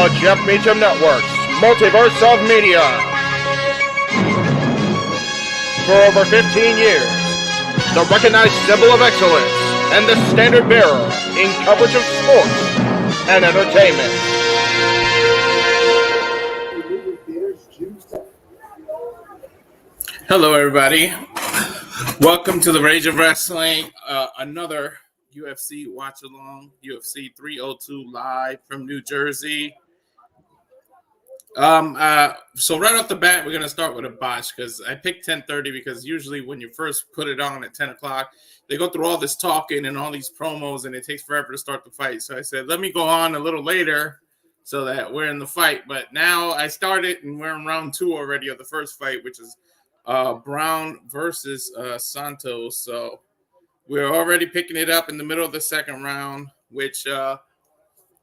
the Jeff Meacham Network's multiverse of media. For over 15 years, the recognized symbol of excellence and the standard bearer in coverage of sports and entertainment. Hello, everybody. Welcome to the Rage of Wrestling, another UFC watch along, UFC 302 live from New Jersey. So right off the bat, we're gonna start with a botch because I picked 10:30 because usually when you first put it on at 10 o'clock, they go through all this talking and all these promos, and it takes forever to start the fight. So I said, let me go on a little later so that we're in the fight. But now I started, and we're in round 2 already of the first fight, which is Brown versus Santos. So we're already picking it up in the middle of the second round, which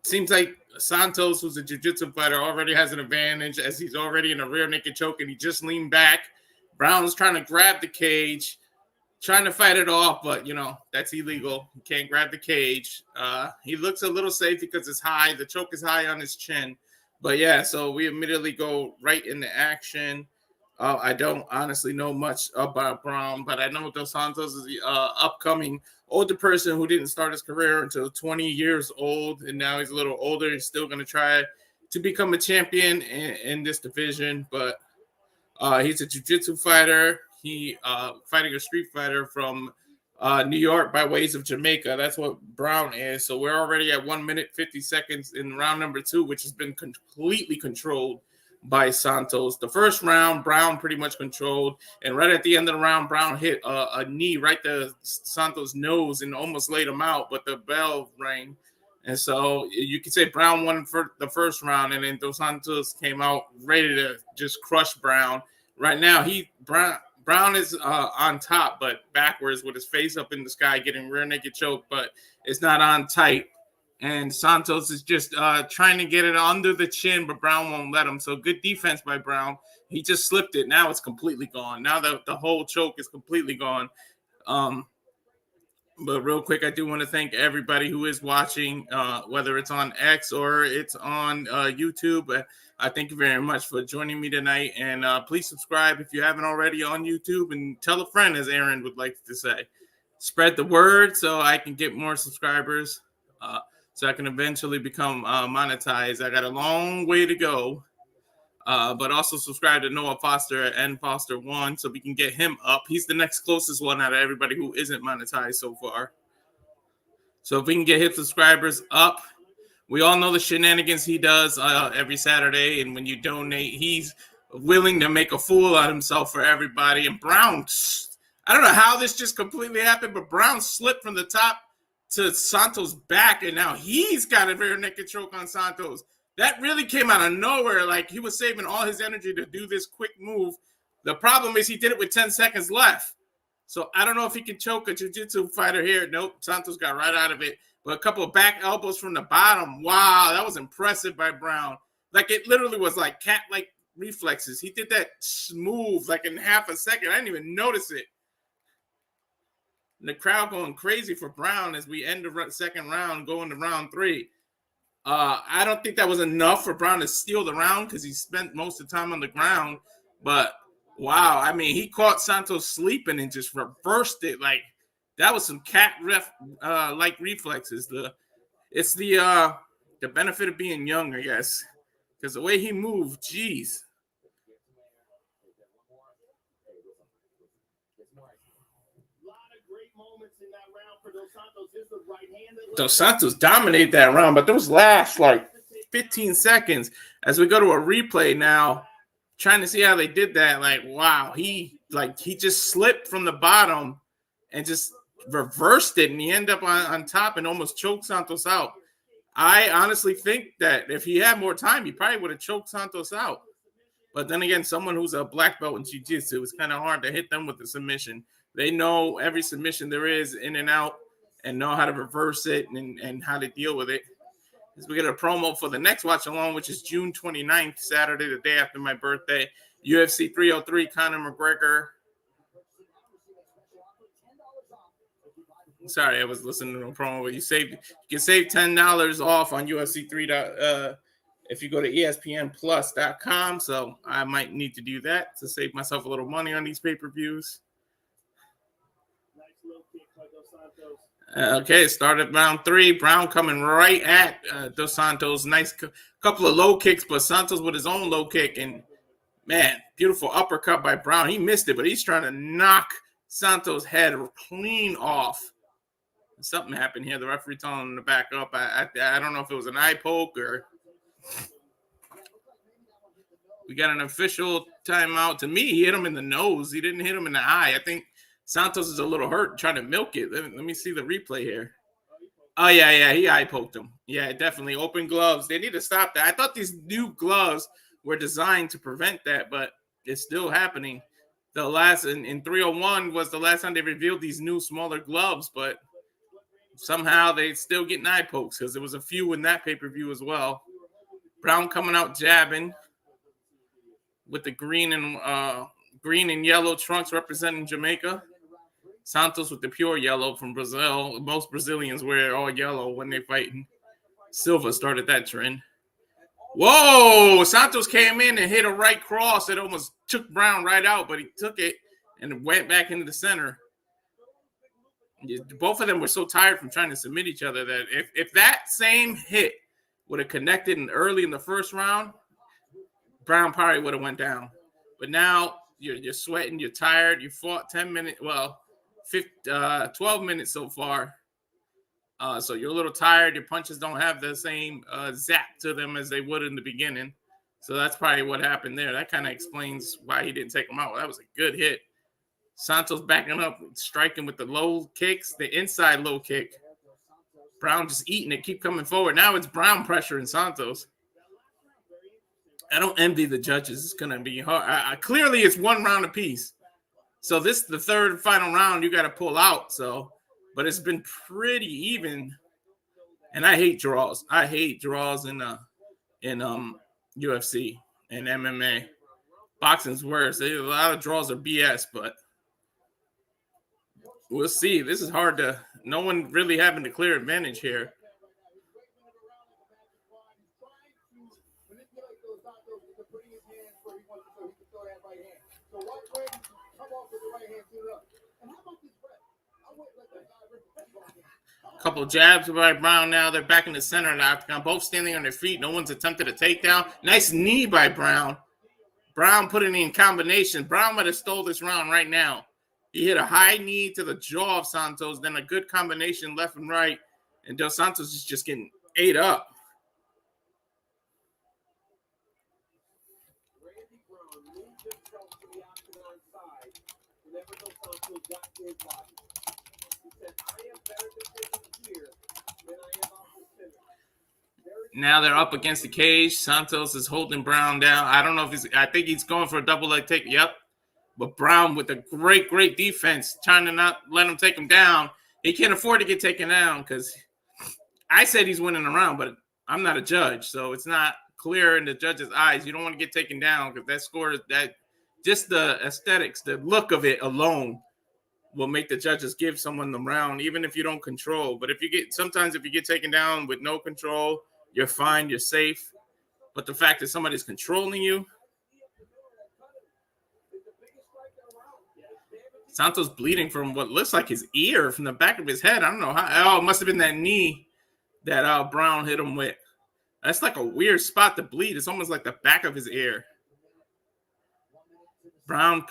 seems like Santos, who's a jiu-jitsu fighter, already has an advantage as he's already in a rear naked choke and he just leaned back. Brown's trying to grab the cage, trying to fight it off, but, that's illegal. He can't grab the cage. He looks a little safe because it's high. The choke is high on his chin. But, yeah, so we immediately go right into action. I don't honestly know much about Brown, but I know Dos Santos is the upcoming older person who didn't start his career until 20 years old, and now he's a little older. He's still going to try to become a champion in this division, but he's a jiu-jitsu fighter. He fighting a street fighter from New York by ways of Jamaica. That's what Brown is. So we're already at 1 minute, 50 seconds in round number 2, which has been completely controlled by Santos. The first round, Brown pretty much controlled, and right at the end of the round, Brown hit a knee right to Santos' nose and almost laid him out, but the bell rang. And so you could say Brown won for the first round, and then Dos Santos came out ready to just crush Brown. Right now, Brown is on top, but backwards with his face up in the sky, getting rear naked choke, but it's not on tight. And Santos is just trying to get it under the chin, but Brown won't let him. So good defense by Brown. He just slipped it. Now it's completely gone. Now the whole choke is completely gone. But real quick, I do want to thank everybody who is watching, whether it's on X or it's on YouTube. I thank you very much for joining me tonight. And please subscribe if you haven't already on YouTube, and tell a friend, as Aaron would like to say. Spread the word so I can get more subscribers. So I can eventually become monetized. I got a long way to go. But also subscribe to Noah Foster at nfoster1 so we can get him up. He's the next closest one out of everybody who isn't monetized so far. So if we can get his subscribers up, we all know the shenanigans he does every Saturday. And when you donate, he's willing to make a fool out of himself for everybody. And Brown, I don't know how this just completely happened, but Brown slipped from the top to Santos' back, and now he's got a rear naked choke on Santos. That really came out of nowhere. Like, he was saving all his energy to do this quick move. The problem is he did it with 10 seconds left. So I don't know if he can choke a jiu-jitsu fighter here. Nope, Santos got right out of it. But a couple of back elbows from the bottom. Wow, that was impressive by Brown. Like, it literally was like cat-like reflexes. He did that smooth, like in half a second. I didn't even notice it. The crowd going crazy for Brown as we end the second round, going to round 3. I don't think that was enough for Brown to steal the round because he spent most of the time on the ground. But, wow, I mean, he caught Santos sleeping and just reversed it. Like, that was some cat-like reflexes. It's the benefit of being young, I guess, because the way he moved, geez. Dos Santos dominated that round, but those last 15 seconds as we go to a replay now, trying to see how they did that. Like, wow, he just slipped from the bottom and just reversed it, and he ended up on top and almost choked Santos out. I honestly think that if he had more time, he probably would have choked Santos out. But then again, someone who's a black belt in jiu-jitsu, it's kind of hard to hit them with the submission. They know every submission there is in and out and know how to reverse it and how to deal with it. As we get a promo for the next watch along, which is June 29th, Saturday, the day after my birthday, UFC 303, Conor McGregor. Sorry, I was listening to a promo, but you can save $10 off on UFC if you go to espnplus.com. So I might need to do that to save myself a little money on these pay-per-views. Okay, started round 3. Brown coming right at Dos Santos. Nice couple of low kicks, but Santos with his own low kick. And, man, beautiful uppercut by Brown. He missed it, but he's trying to knock Santos' head clean off. Something happened here. The referee telling him to back up. I don't know if it was an eye poke or... We got an official timeout. To me, he hit him in the nose. He didn't hit him in the eye. I think Santos is a little hurt trying to milk it. Let me see the replay here. Oh, yeah, he eye poked him. Yeah, definitely. Open gloves. They need to stop that. I thought these new gloves were designed to prevent that, but it's still happening. The last in 301 was the last time they revealed these new smaller gloves, but somehow they still getting eye pokes because there was a few in that pay-per-view as well. Brown coming out jabbing with the green and yellow trunks representing Jamaica. Santos with the pure yellow from Brazil. Most Brazilians wear all yellow when they fighting. Silva started that trend. Whoa! Santos came in and hit a right cross. It almost took Brown right out, but he took it and went back into the center. Both of them were so tired from trying to submit each other that if that same hit would have connected early in the first round, Brown probably would have went down. But now you're sweating, you're tired, you fought 10 minutes, 12 minutes so far. So you're a little tired. Your punches don't have the same zap to them as they would in the beginning. So that's probably what happened there. That kind of explains why he didn't take him out. That was a good hit. Santos backing up, striking with the low kicks, the inside low kick. Brown just eating it, keep coming forward. Now it's Brown pressuring Santos. I don't envy the judges. It's going to be hard. Clearly, it's one round apiece. So this is the third and final round you got to pull out. But it's been pretty even. And I hate draws. I hate draws in UFC and MMA. Boxing's worse. A lot of draws are BS, but we'll see. This is hard to. No one really having a clear advantage here. Couple jabs by Brown now. They're back in the center of the octagon, both standing on their feet. No one's attempted a takedown. Nice knee by Brown. Brown put it in combination. Brown might have stole this round right now. He hit a high knee to the jaw of Santos, then a good combination left and right, and Dos Santos is just getting ate up. Now they're up against the cage. Santos is holding Brown down. I don't know if I think he's going for a double leg take. Yep. But Brown with a great defense, trying to not let him take him down. He can't afford to get taken down because I said he's winning the round, but I'm not a judge. So it's not clear in the judge's eyes. You don't want to get taken down because that score, that just the aesthetics, the look of it alone will make the judges give someone the round, even if you don't control. But sometimes if you get taken down with no control, you're fine, you're safe. But the fact that somebody's controlling you, Santos bleeding from what looks like his ear from the back of his head. I don't know how. Oh, it must have been that knee that Brown hit him with. That's like a weird spot to bleed. It's almost like the back of his ear. Brown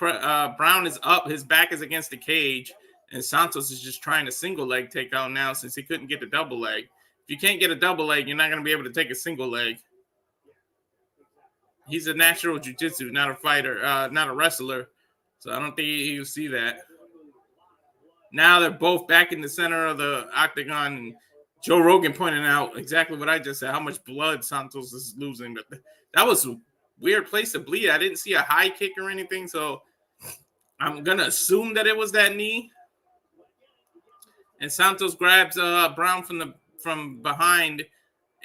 is up. His back is against the cage, and Santos is just trying a single leg takedown now since he couldn't get the double leg. If you can't get a double leg, you're not going to be able to take a single leg. He's a natural jiu-jitsu, not a fighter, not a wrestler. So I don't think you'll see that. Now they're both back in the center of the octagon. And Joe Rogan pointed out exactly what I just said, how much blood Santos is losing. But that was a weird place to bleed. I didn't see a high kick or anything, so I'm going to assume that it was that knee. And Santos grabs Brown from behind,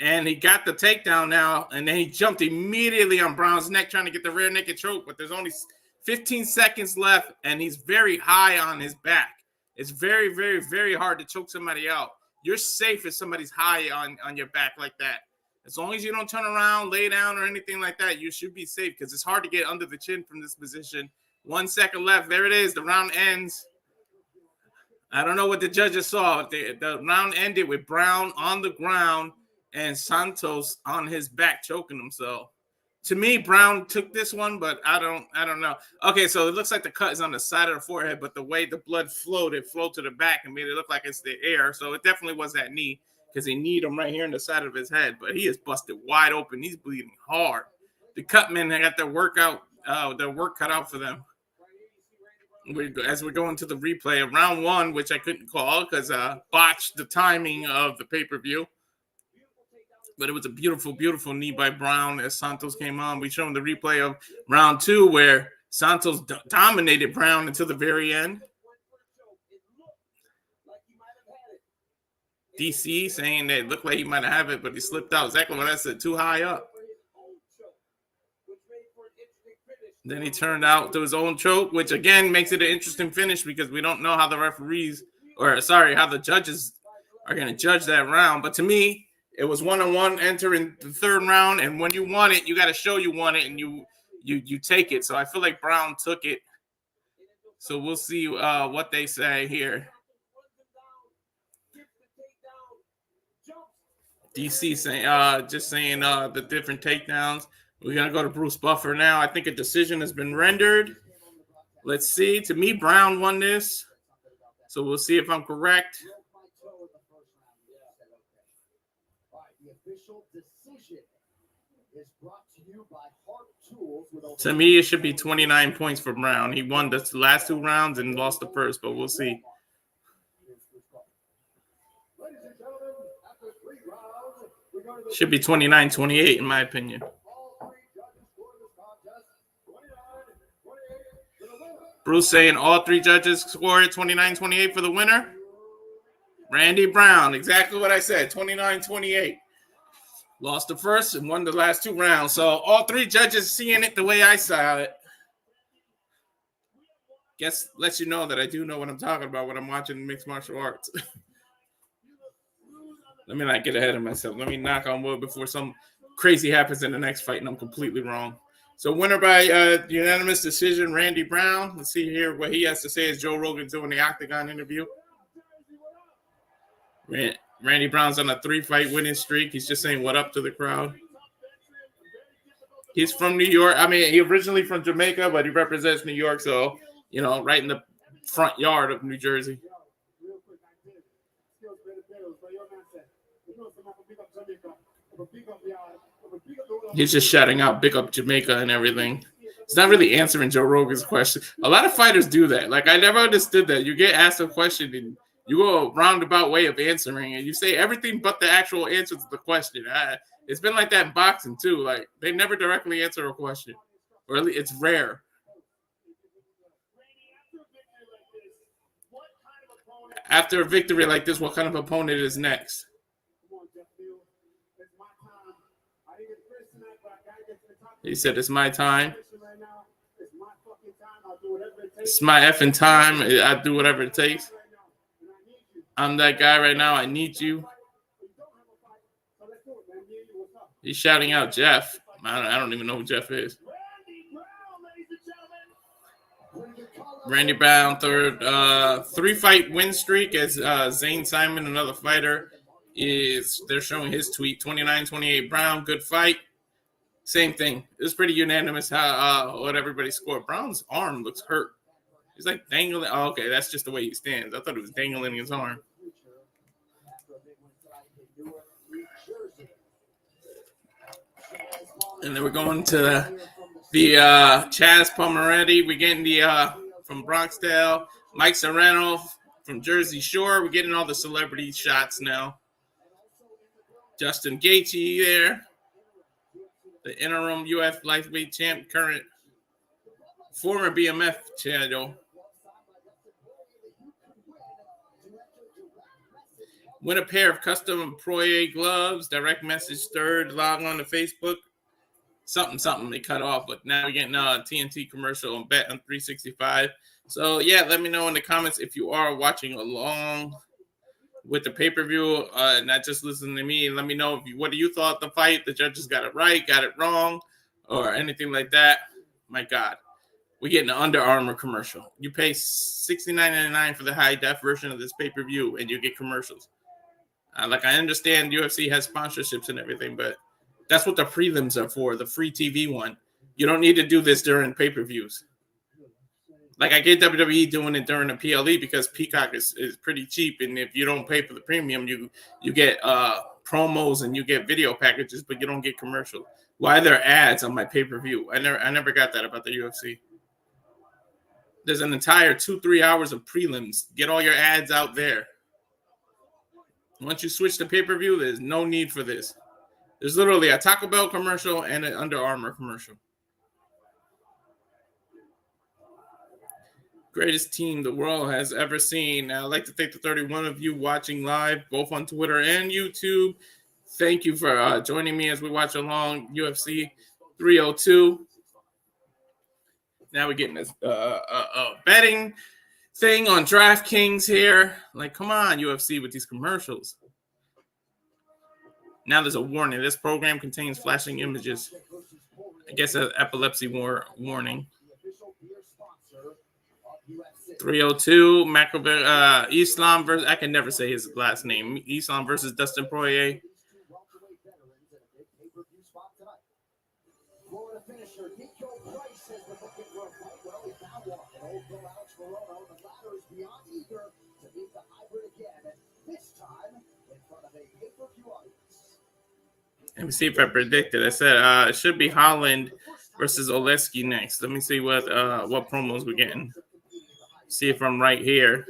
and he got the takedown now, and then he jumped immediately on Brown's neck trying to get the rear naked choke, but there's only 15 seconds left, and he's very high on his back. It's very, very, very hard to choke somebody out. You're safe if somebody's high on your back like that. As long as you don't turn around, lay down, or anything like that, you should be safe because it's hard to get under the chin from this position. 1 second left. There it is. The round ends. I don't know what the judges saw. The round ended with Brown on the ground and Santos on his back choking himself. To me, Brown took this one, but I don't know. Okay, so it looks like the cut is on the side of the forehead, but the way the blood flowed, it flowed to the back and made it look like it's the air. So it definitely was that knee because he kneed him right here in the side of his head. But he is busted wide open. He's bleeding hard. The cut men, they got their work cut out for them. As we're going to the replay of round one, which I couldn't call because botched the timing of the pay-per-view. But it was a beautiful, beautiful knee by Brown as Santos came on. We showed the replay of round two where Santos dominated Brown until the very end. DC saying that it looked like he might have it, but he slipped out. Exactly what I said, too high up. Then he turned out to his own choke, which again makes it an interesting finish because we don't know how the how the judges are going to judge that round. But to me, it was 1-on-1 entering the third round, and when you want it, you got to show you want it, and you take it. So I feel like Brown took it. So we'll see what they say here. DC saying the different takedowns. We're gonna go to Bruce Buffer now. I think a decision has been rendered. Let's see. To me, Brown won this, so we'll see if I'm correct. To me, it should be 29 points for Brown. He won the last two rounds and lost the first, but we'll see. Should be 29-28 in my opinion. Bruce saying all three judges scored 29-28 for the winner. Randy Brown, exactly what I said, 29-28. Lost the first and won the last two rounds. So all three judges seeing it the way I saw it. Guess lets you know that I do know what I'm talking about when I'm watching mixed martial arts. Let me not get ahead of myself. Let me knock on wood before some crazy happens in the next fight and I'm completely wrong. So winner by unanimous decision, Randy Brown. Let's see here what he has to say as Joe Rogan's doing the Octagon interview. Randy Brown's on a 3-fight winning streak. He's just saying what up to the crowd. He's from New York. I mean, he originally from Jamaica, but he represents New York. So, right in the front yard of New Jersey. He's just shouting out, big up Jamaica and everything. He's not really answering Joe Rogan's question. A lot of fighters do that. Like, I never understood that. You get asked a question and you go a roundabout way of answering and you say everything but the actual answer to the question. It's been like that in boxing too. Like, they never directly answer a question. Or at least it's rare. After a victory like this, what kind of opponent is next? He said, it's my time. It's my effing time. I do whatever it takes. I'm that guy right now. I need you. He's shouting out Jeff. I don't even know who Jeff is. Randy Brown, third 3-fight win streak as Zane Simon, another fighter, they're showing his tweet, 29-28 Brown, good fight. Same thing. It was pretty unanimous what everybody scored. Brown's arm looks hurt. He's like dangling. Oh, okay, that's just the way he stands. I thought it was dangling his arm. And then we're going to the Chaz Pomeretti. We're getting the from Bronxdale. Mike Serrano from Jersey Shore. We're getting all the celebrity shots now. Justin Gaethje there. The interim UF lightweight champ, current former BMF channel. Win a pair of custom poirier gloves. Direct message third. Log on to Facebook. Something they cut off, but now we're getting a TNT commercial on Bet on 365. So yeah, let me know in the comments if you are watching along with the pay-per-view, not just listen to me and let me know what do you thought of the fight. The judges got it right, got it wrong, or anything like that. My God, we get an Under Armour commercial. You pay $69.99 for the high def version of this pay-per-view, and you get commercials. I understand UFC has sponsorships and everything, but that's what the prelims are for, the free TV one. You don't need to do this during pay-per-views. Like, I get WWE doing it during the PLE because Peacock is pretty cheap, and if you don't pay for the premium, you get promos and you get video packages, but you don't get commercials. Why are there ads on my pay-per-view? I never got that about the UFC. There's an entire 2-3 hours of prelims. Get all your ads out there. Once you switch to pay-per-view, there's no need for this. There's literally a Taco Bell commercial and an Under Armour commercial. Greatest team the world has ever seen. Now, I'd like to thank the 31 of you watching live, both on Twitter and YouTube. Thank you for joining me as we watch along UFC 302. Now we're getting this betting thing on DraftKings here. Like, come on, UFC, with these commercials. Now there's a warning. This program contains flashing images. I guess an epilepsy warning. 302, makhachev, Islam versus, I can never say his last name. Islam versus Dustin Poirier. Let me see if I predicted. I said it should be Holland versus Oleski next. Let me see what promos we're getting. See if I'm right here.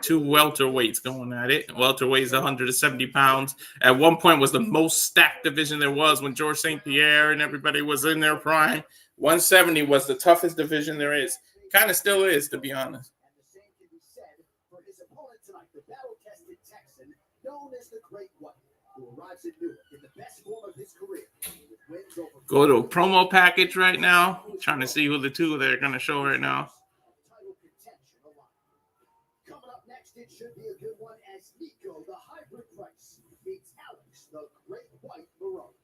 2 welterweights going at it. Welterweight is 170 pounds. At one point was the most stacked division there was when George St. Pierre and everybody was in their prime. 170 was the toughest division there is. Kind of still is, to be honest. Go to a promo package right now. Trying to see who the two they're going to show right now. Coming up next, it should be a good one as Nico, the hybrid Price, meets Alex, the great white Barone.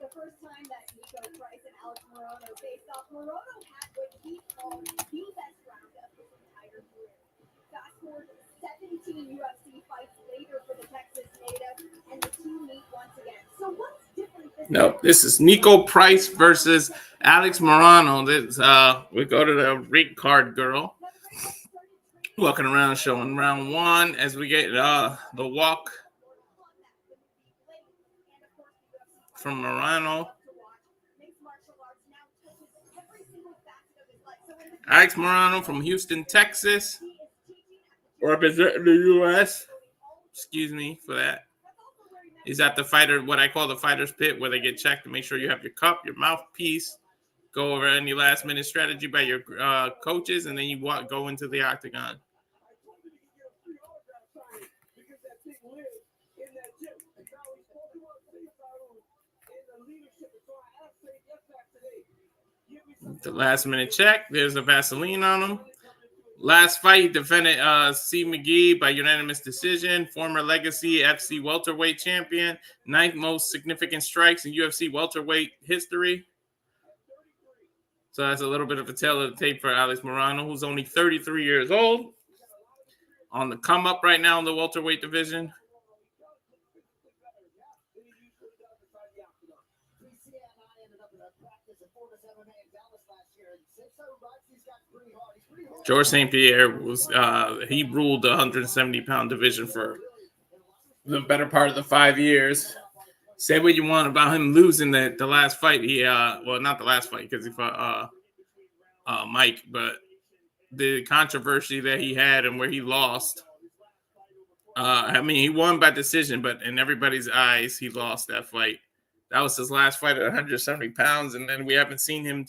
The first time that Nico Price and Alex Morono faced off, Morono had what he called the best round of his entire career. Fast forward 17 UFC fights later for the Texas native, and the two meet once again. So what's different this Nope, this is Nico Price versus Alex Morono. This we go to the ring card girl. Walking around showing round one as we get the walk from Morono. Alex Morono from Houston, Texas, representing the U.S. Excuse me for that. He's at the fighter, what I call the fighter's pit, where they get checked to make sure you have your cup, your mouthpiece, go over any last-minute strategy by your coaches, and then you go into the octagon. The last-minute check. There's a Vaseline on him. Last fight, he defended C. McGee by unanimous decision. Former Legacy FC welterweight champion. 9th most significant strikes in UFC welterweight history. So that's a little bit of a tale of the tape for Alex Morono, who's only 33 years old. On the come up right now in the welterweight division. George St. Pierre was he ruled the 170-pound division for the better part of the 5 years. Say what you want about him losing the last fight. He well, not the last fight because he fought Mike, but the controversy that he had and where he lost. I mean, he won by decision, but in everybody's eyes, he lost that fight. That was his last fight at 170 pounds, and then we haven't seen him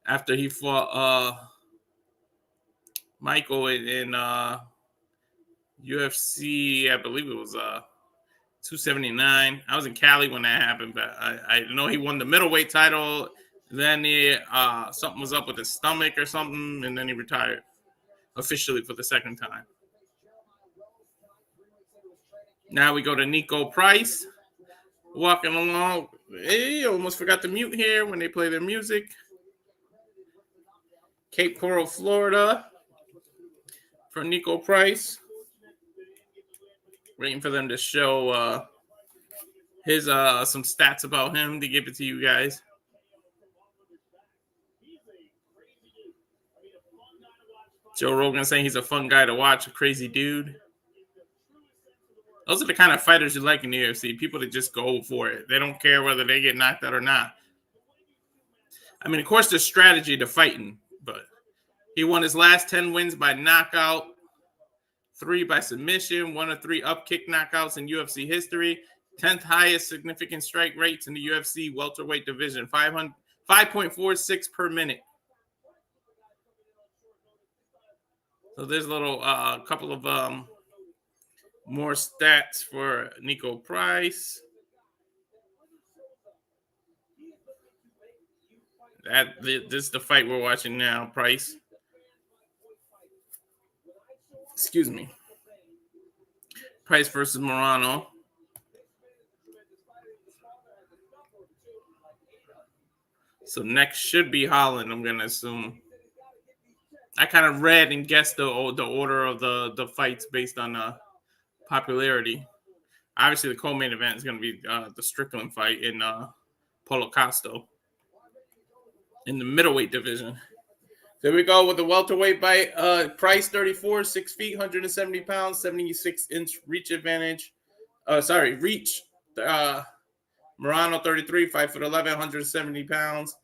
after he fought Michael in UFC, I believe it was 279. I was in Cali when that happened, but I know he won the middleweight title Then something was up with his stomach or something, and then he retired officially for the second time. Now we go to Nico Price. Walking along. Hey, almost forgot to mute here when they play their music. Cape Coral, Florida. For Nico Price. Waiting for them to show his some stats about him to give it to you guys. Joe Rogan saying he's a fun guy to watch, a crazy dude. Those are the kind of fighters you like in the UFC. People that just go for it. They don't care whether they get knocked out or not. I mean, of course, there's strategy to fighting, but he won his last 10 wins by knockout, 3 by submission, 1 of 3 up kick knockouts in UFC history, 10th highest significant strike rates in the UFC welterweight division, 5.46 per minute. So there's a little couple of more stats for Nico Price. This is the fight we're watching now, Price. Excuse me. Price versus Morano. So next should be Holland, I'm going to assume. I kind of read and guessed the order of the fights based on popularity. Obviously, the co-main event is going to be the Strickland fight in Paulo Costa in the middleweight division. There we go with the welterweight fight. Price 34, 6 feet, 170 pounds, 76-inch reach advantage. Reach. Morano 33, 5'11", 170 pounds,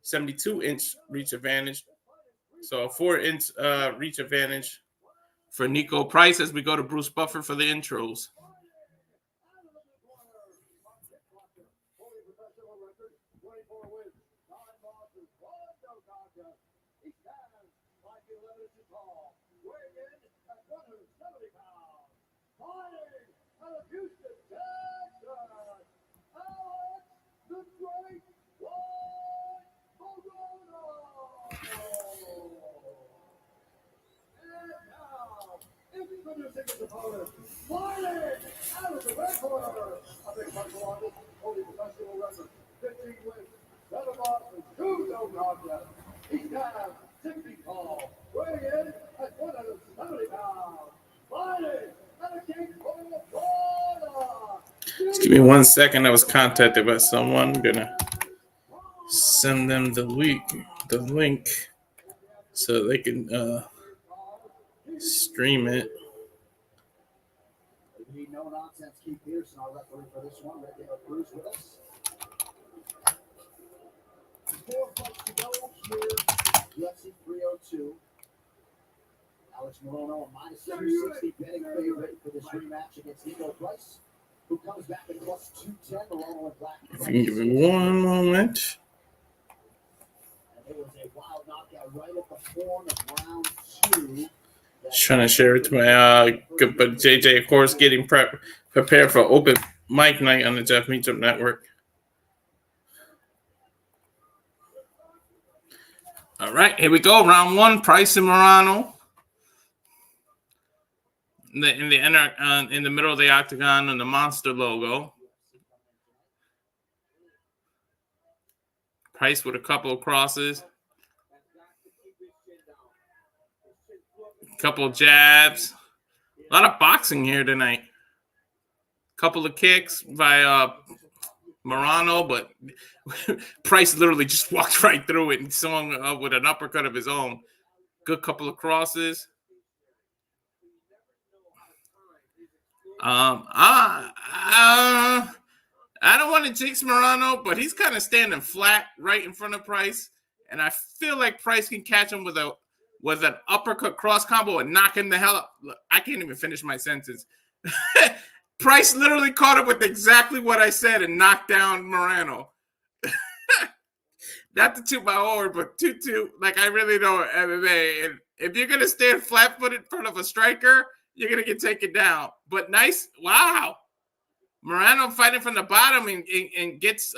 72-inch reach advantage. So a 4-inch reach advantage for Nico Price as we go to Bruce Buffer for the intros. Just give me 1 second. I was contacted by someone. I'm gonna send them the link so they can stream it. No nonsense. Keith Pearson, our referee for this one. Regular Cruz with us. 4 fights to go here. UFC 302. Alex Morono, a minus 260 betting favorite for this rematch against Nico Price, who comes back at plus 210. Morono in black. If you can give me 1 moment. And it was a wild knockout right at the form of round 2. Just trying to share it to my but JJ, of course, getting prepared for open mic night on the Jeff Meetup Network. All right, here we go. Round 1, Price and Morano. In the middle of the octagon and the monster logo. Price with a couple of crosses. Couple of jabs. A lot of boxing here tonight. Couple of kicks by Morano, but Price literally just walked right through it and swung with an uppercut of his own. Good couple of crosses. I don't want to jinx Morano, but he's kind of standing flat right in front of Price, and I feel like Price can catch him with an uppercut cross combo and knock him the hell up. Look, I can't even finish my sentence. Price literally caught up with exactly what I said and knocked down Morano. Not to toot my horn, but toot, like I really know MMA. And if you're going to stand flat-footed in front of a striker, you're going to get taken down. But nice. Wow. Morano fighting from the bottom and gets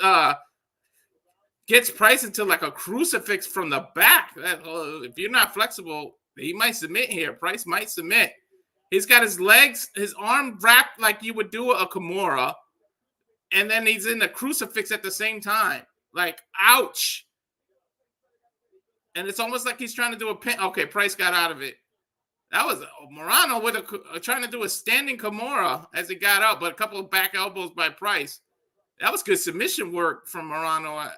Gets Price into like a crucifix from the back. If you're not flexible, he might submit here. Price might submit. He's got his legs, his arm wrapped like you would do a Kimura, and then he's in the crucifix at the same time. Like, ouch. And it's almost like he's trying to do a pin. Okay, Price got out of it. That was Morano with trying to do a standing Kimura as he got out, but a couple of back elbows by Price. That was good submission work from Morano.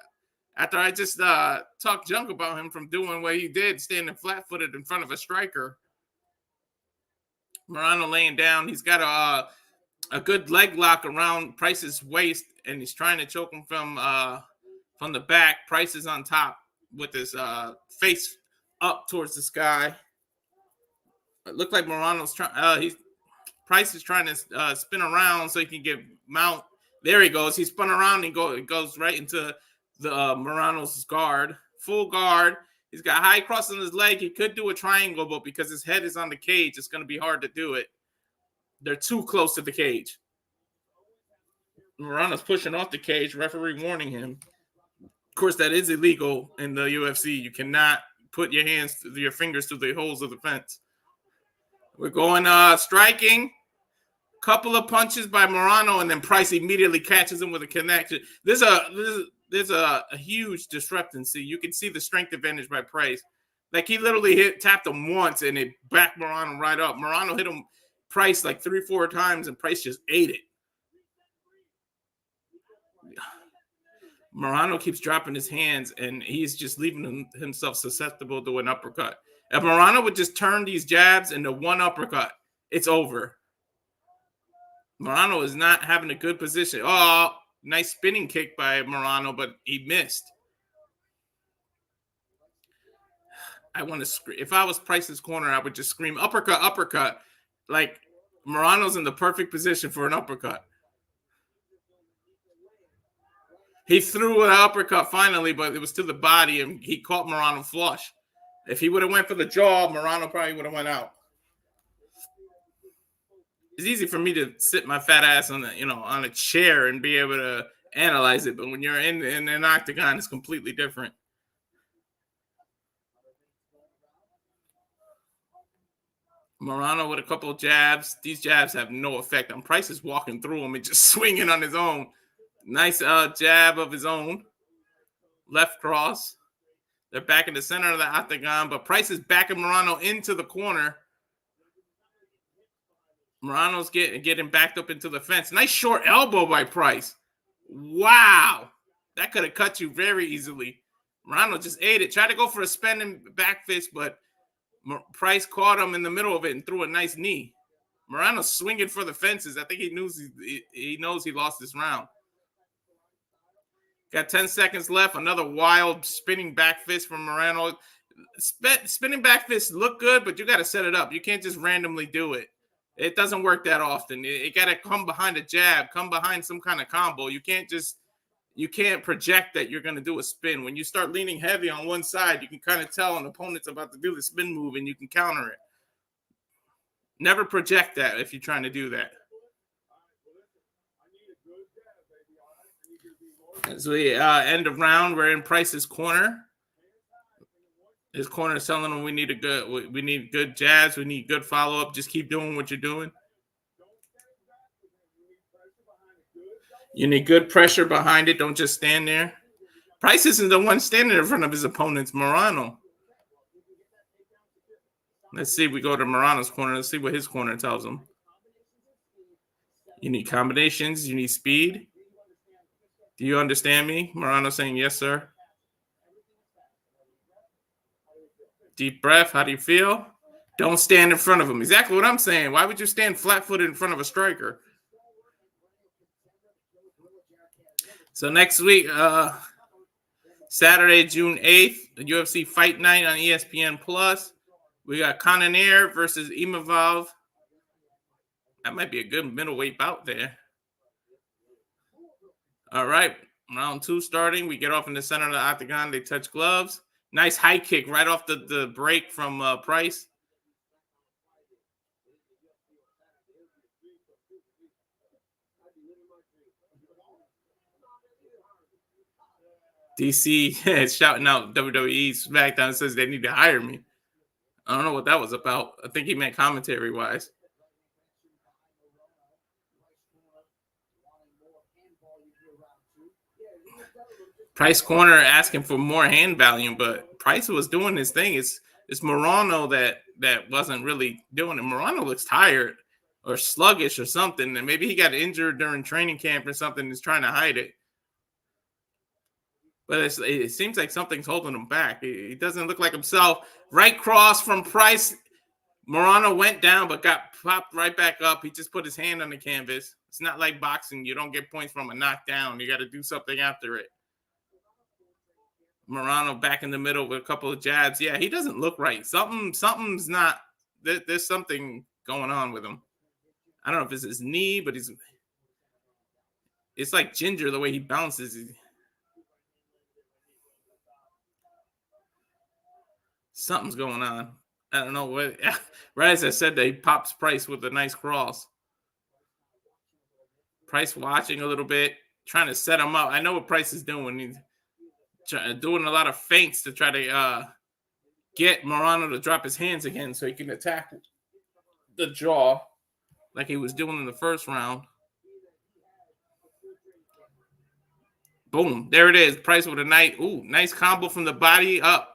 After I just talked junk about him from doing what he did, standing flat-footed in front of a striker. Morano laying down. He's got a good leg lock around Price's waist, and he's trying to choke him from the back. Price is on top with his face up towards the sky. It looked like Morano's trying. Price is trying to spin around so he can get mount. There he goes. He spun around and goes right into the Morano's guard, full guard. He's got high cross on his leg. He could do a triangle, but because his head is on the cage, it's going to be hard to do it. They're too close to the cage. Morano's pushing off the cage. Referee warning him. Of course, that is illegal in the UFC. You cannot put your fingers through the holes of the fence. We're going striking. Couple of punches by Morano, and then Price immediately catches him with a connection. There's a huge discrepancy. You can see the strength advantage by Price. Like, he literally tapped him once, and it backed Morano right up. Morano hit him Price like 3-4 times, and Price just ate it. Morano keeps dropping his hands, and he's just leaving himself susceptible to an uppercut. If Morano would just turn these jabs into one uppercut, it's over. Morano is not having a good position. Oh, nice spinning kick by Morano, but he missed. I want to scream. If I was Price's corner, I would just scream, uppercut, uppercut. Like, Morano's in the perfect position for an uppercut. He threw an uppercut finally, but it was to the body, and he caught Morano flush. If he would have went for the jaw, Morano probably would have went out. It's easy for me to sit my fat ass on a chair and be able to analyze it, but when you're in an octagon, it's completely different. Morano with a couple of jabs. These jabs have no effect on Price. Is walking through them and just swinging on his own. Nice jab of his own. Left cross. They're back in the center of the octagon, but Price is backing Morano into the corner. Morano's getting backed up into the fence. Nice short elbow by Price. Wow. That could have cut you very easily. Morano just ate it. Tried to go for a spinning back fist, but Price caught him in the middle of it and threw a nice knee. Morano's swinging for the fences. I think he knows he lost this round. Got 10 seconds left. Another wild spinning back fist from Morano. Spinning back fists look good, but you got to set it up. You can't just randomly do it. It doesn't work that often. It got to come behind a jab, come behind some kind of combo. You can't project that you're going to do a spin. When you start leaning heavy on one side, you can kind of tell an opponent's about to do the spin move, and you can counter it. Never project that if you're trying to do that. As we end of round, we're in Price's corner. His corner is telling him we need good jabs. We need good follow-up. Just keep doing what you're doing. You need good pressure behind it. Don't just stand there. Price isn't the one standing in front of his opponents, Morano. Let's see. We go to Morano's corner. Let's see what his corner tells him. You need combinations. You need speed. Do you understand me? Morano saying, yes, sir. Deep breath. How do you feel? Don't stand in front of him. Exactly what I'm saying. Why would you stand flat-footed in front of a striker? So next week, Saturday, June 8th, the UFC Fight Night on ESPN+. We got Cannonier versus Imavov. That might be a good middleweight bout there. All right, round 2 starting. We get off in the center of the octagon. They touch gloves. Nice high kick right off the break from Price. DC is shouting out WWE SmackDown, says they need to hire me. I don't know what that was about. I think he meant commentary wise. Price Corner asking for more hand volume, but Price was doing his thing. It's Morano that wasn't really doing it. Morano looks tired or sluggish or something, and maybe he got injured during training camp or something. He's trying to hide it, but it seems like something's holding him back. He doesn't look like himself. Right cross from Price. Morano went down but got popped right back up. He just put his hand on the canvas. It's not like boxing. You don't get points from a knockdown. You got to do something after it. Morano back in the middle with a couple of jabs. Yeah, he doesn't look right. Something's not. There's something going on with him. I don't know if it's his knee, but it's like Ginger the way he bounces. Something's going on. I don't know what. Right as I said, he pops Price with a nice cross. Price watching a little bit, trying to set him up. I know what Price is doing. He's doing a lot of feints to try to get Morano to drop his hands again so he can attack the jaw like he was doing in the first round. Boom. There it is. Price with a nice combo from the body up.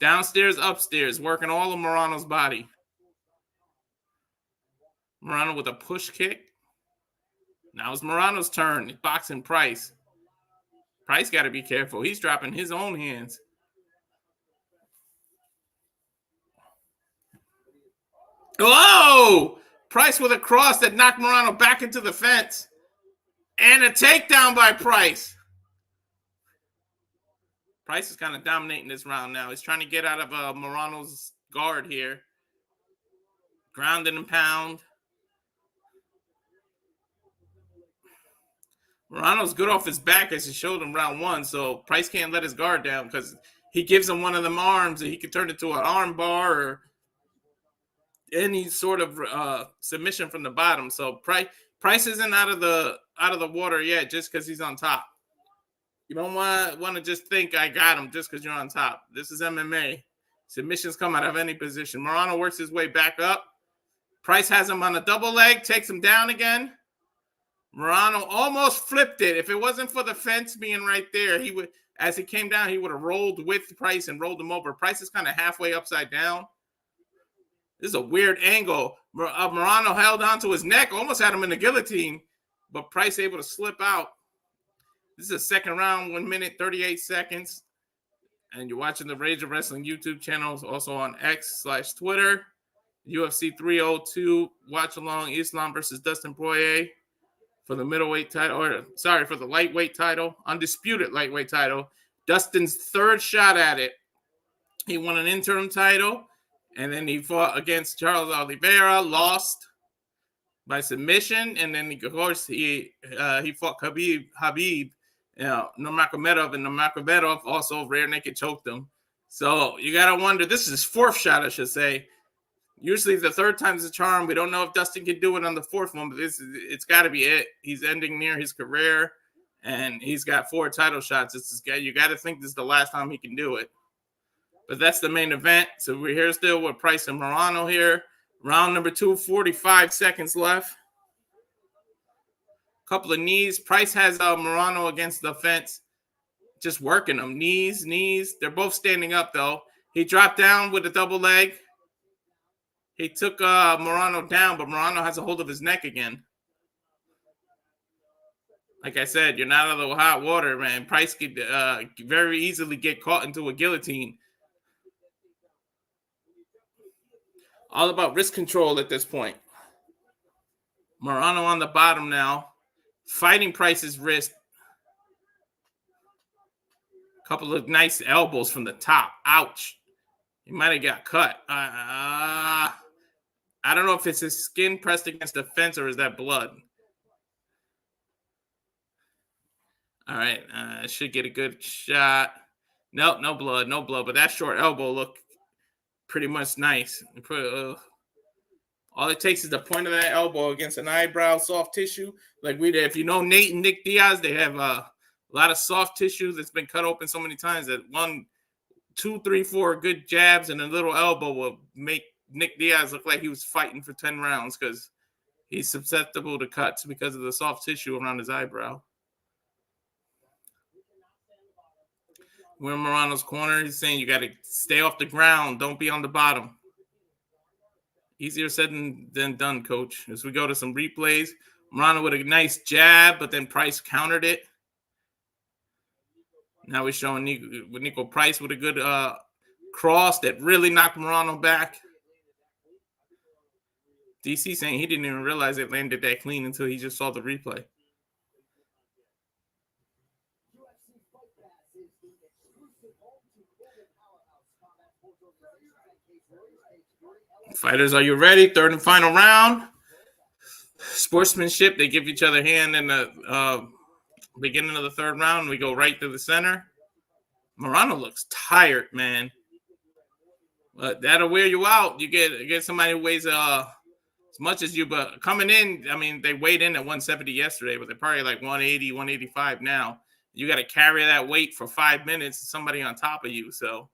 Downstairs, upstairs, working all of Morano's body. Morano with a push kick. Now it's Morano's turn. Boxing Price. Price got to be careful. He's dropping his own hands. Oh! Price with a cross that knocked Morano back into the fence. And a takedown by Price. Price is kind of dominating this round now. He's trying to get out of Morano's guard here. Ground and pound. Morano's good off his back as he showed him round one, so Price can't let his guard down because he gives him one of them arms and he can turn it to an arm bar or any sort of submission from the bottom. So Price isn't out of the water yet just because he's on top. You don't want to just think I got him just because you're on top. This is MMA. Submissions come out of any position. Morano works his way back up. Price has him on a double leg, takes him down again. Morano almost flipped it. If it wasn't for the fence being right there, he would, as he came down, he would have rolled with Price and rolled him over. Price is kind of halfway upside down. This is a weird angle. Morano held onto his neck, almost had him in the guillotine, but Price able to slip out. This is a second round, 1 minute, 38 seconds. And you're watching the Rage of Wrestling YouTube channel, also on X/Twitter. UFC 302, watch along Islam versus Dustin Poirier for the middleweight title, for the lightweight title, undisputed lightweight title. Dustin's third shot at it. He won an interim title, and then he fought against Charles Oliveira, lost by submission, and then of course he fought Habib, Nurmagomedov, and Nurmagomedov also rear naked choked him. So you gotta wonder. This is his fourth shot, I should say. Usually the third time's a charm. We don't know if Dustin can do it on the fourth one, but it's got to be it. He's ending near his career, and he's got 4 title shots. You got to think this is the last time he can do it. But that's the main event. So we're here still with Price and Morano here. Round number 2, 45 seconds left. Couple of knees. Price has Morano against the fence, just working them. Knees. They're both standing up, though. He dropped down with a double leg. He took Morano down, but Morano has a hold of his neck again. Like I said, you're not out of the hot water, man. Price could very easily get caught into a guillotine. All about wrist control at this point. Morano on the bottom now, fighting Price's wrist. A couple of nice elbows from the top. Ouch. He might have got cut. I don't know if it's his skin pressed against the fence or is that blood. All right, should get a good shot. Nope, no blood, but that short elbow looked pretty much nice. All it takes is the point of that elbow against an eyebrow, soft tissue. Like if you know Nate and Nick Diaz, they have A lot of soft tissue that's been cut open so many times that 1, 2, 3, 4 good jabs and a little elbow will make Nick Diaz look like he was fighting for 10 rounds because he's susceptible to cuts because of the soft tissue around his eyebrow. We're in Morano's corner. He's saying you got to stay off the ground. Don't be on the bottom. Easier said than done, coach. As we go to some replays, Morano with a nice jab, but then Price countered it. Now we're showing Nico Price with a good cross that really knocked Morano back. DC saying he didn't even realize it landed that clean until he just saw the replay. Fighters, are you ready? Third and final round. Sportsmanship. They give each other a hand in the beginning of the third round. We go right to the center. Morano looks tired, man. But that'll wear you out. You get somebody who weighs as much as you, but coming in, I mean, they weighed in at 170 yesterday, but they're probably like 180, 185 now. You got to carry that weight for 5 minutes, somebody on top of you. So,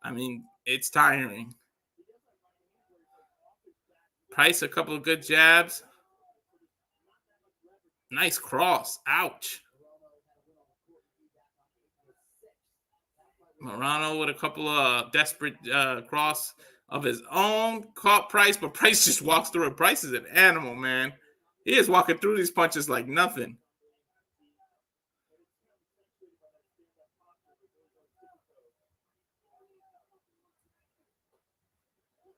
I mean, it's tiring. Price, a couple of good jabs. Nice cross. Ouch. Morano with a couple of desperate cross of his own. Caught Price, but Price just walks through it. Price is an animal, man. He is walking through these punches like nothing.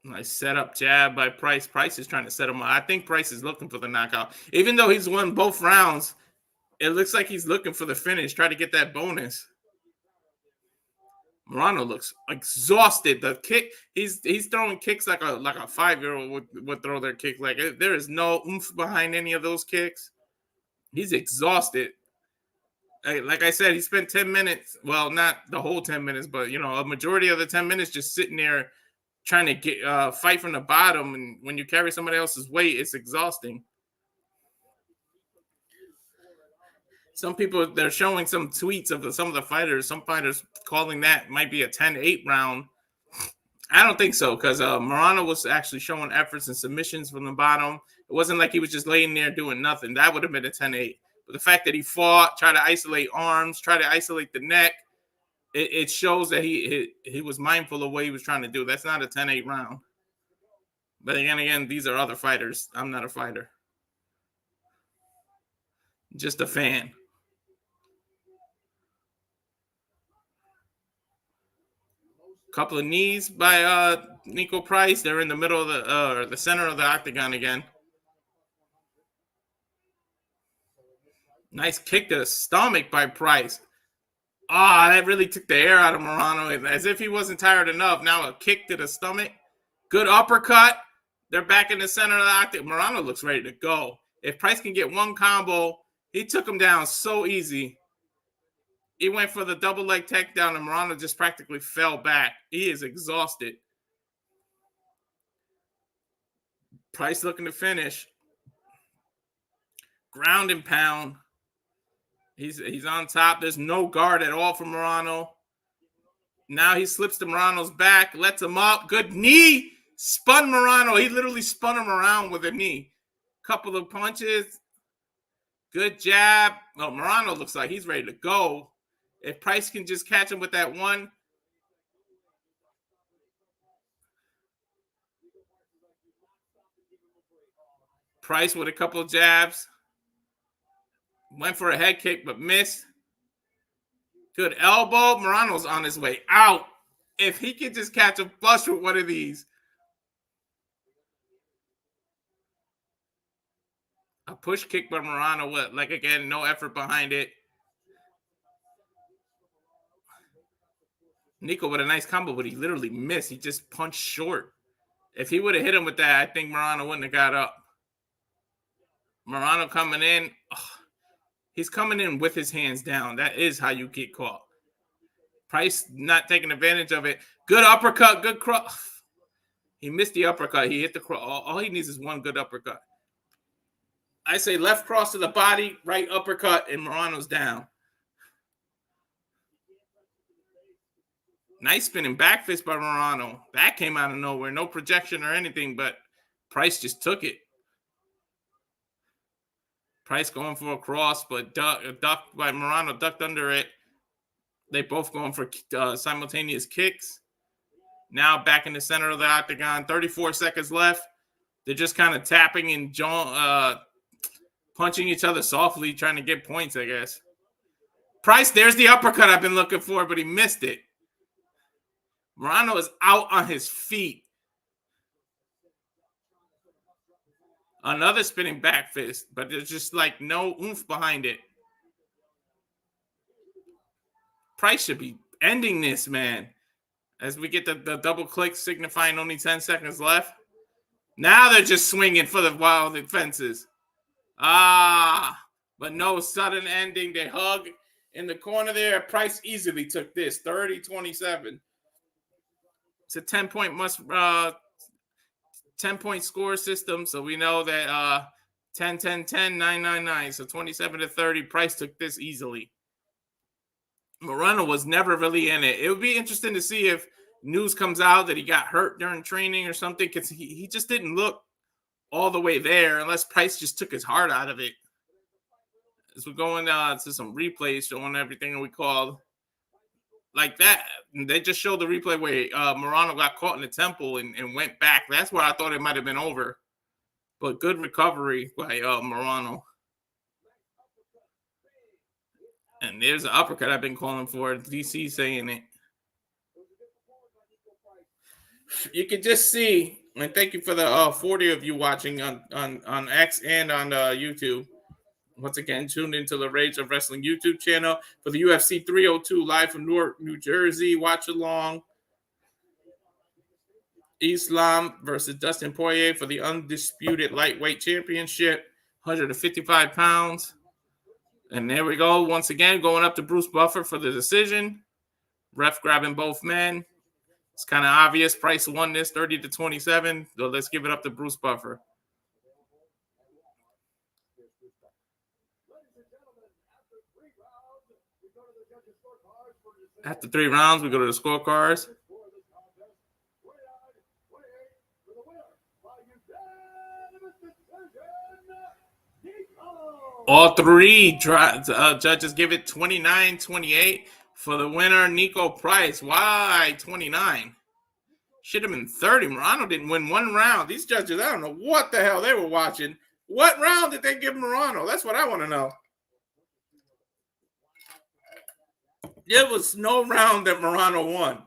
Nice setup jab by Price. Price is trying to set him up. I think Price is looking for the knockout. Even though he's won both rounds, it looks like he's looking for the finish, try to get that bonus. Morano looks exhausted. The kick, he's throwing kicks like a 5-year-old would throw their kick. Like there is no oomph behind any of those kicks. He's exhausted. Like I said, he spent 10 minutes. Well, not the whole 10 minutes, but a majority of the 10 minutes just sitting there trying to get fight from the bottom. And when you carry somebody else's weight, it's exhausting. Some people, they're showing some tweets of some of the fighters. Some fighters calling that might be a 10-8 round. I don't think so, because Morano was actually showing efforts and submissions from the bottom. It wasn't like he was just laying there doing nothing. That would have been a 10-8. But the fact that he fought, tried to isolate arms, tried to isolate the neck, it shows that he was mindful of what he was trying to do. That's not a 10-8 round. But again, these are other fighters. I'm not a fighter. Just a fan. Couple of knees by Nico Price. They're in the middle of the center of the octagon again. Nice kick to the stomach by Price. That really took the air out of Morano. As if he wasn't tired enough. Now a kick to the stomach. Good uppercut. They're back in the center of the octagon. Morano looks ready to go. If Price can get one combo, he took him down so easy. He went for the double leg takedown, and Morano just practically fell back. He is exhausted. Price looking to finish. Ground and pound. He's on top. There's no guard at all for Morano. Now he slips to Morano's back, lets him up. Good knee. Spun Morano. He literally spun him around with a knee. Couple of punches. Good jab. Oh, Morano looks like he's ready to go. If Price can just catch him with that one. Price with a couple of jabs. Went for a head kick, but missed. Good elbow. Morano's on his way out. If he can just catch a flush with one of these. A push kick by Morano. Like, again, no effort behind it. Nico with a nice combo, but he literally missed. He just punched short. If he would have hit him with that, I think Morano wouldn't have got up. Morano coming in. He's coming in with his hands down. That is how you get caught. Price not taking advantage of it. Good uppercut. Good cross. He missed the uppercut. He hit the cross. All he needs is one good uppercut. I say left cross to the body, right uppercut, and Morano's down. Nice spinning back fist by Morano. That came out of nowhere. No projection or anything, but Price just took it. Price going for a cross, but ducked by Morano, ducked under it. They both going for simultaneous kicks. Now back in the center of the octagon. 34 seconds left. They're just kind of tapping and punching each other softly, trying to get points, I guess. Price, there's the uppercut I've been looking for, but he missed it. Morano is out on his feet. Another spinning back fist, but there's just like no oomph behind it. Price should be ending this, man. As we get the double click signifying only 10 seconds left. Now they're just swinging for the wild fences. But no sudden ending. They hug in the corner there. Price easily took this, 30-27. It's a 10-point score system, so we know that 10-10-10, 9-9-9. So 27-30. Price took this easily. Morano was never really in it. It would be interesting to see if news comes out that he got hurt during training or something, because he just didn't look all the way there unless Price just took his heart out of it. As we're going to some replays showing everything we called like that. They just showed the replay where Morano got caught in the temple and went back. That's where I thought it might have been over. But good recovery by Morano. And there's an uppercut I've been calling for. DC saying it. You can just see, and thank you for the 40 of you watching on X and on YouTube. Once again, tuned into the Rage of Wrestling YouTube channel for the UFC 302 live from Newark, New Jersey. Watch along. Islam versus Dustin Poirier for the undisputed lightweight championship, 155 pounds. And there we go. Once again, going up to Bruce Buffer for the decision. Ref grabbing both men. It's kind of obvious. Price won this 30-27. So let's give it up to Bruce Buffer. After 3 rounds, we go to the scorecards. All 3 judges give it 29-28 for the winner, Nico Price. Why 29? Should have been 30. Morano didn't win 1 round. These judges, I don't know what the hell they were watching. What round did they give Morano? That's what I want to know. There was no round that Morano won.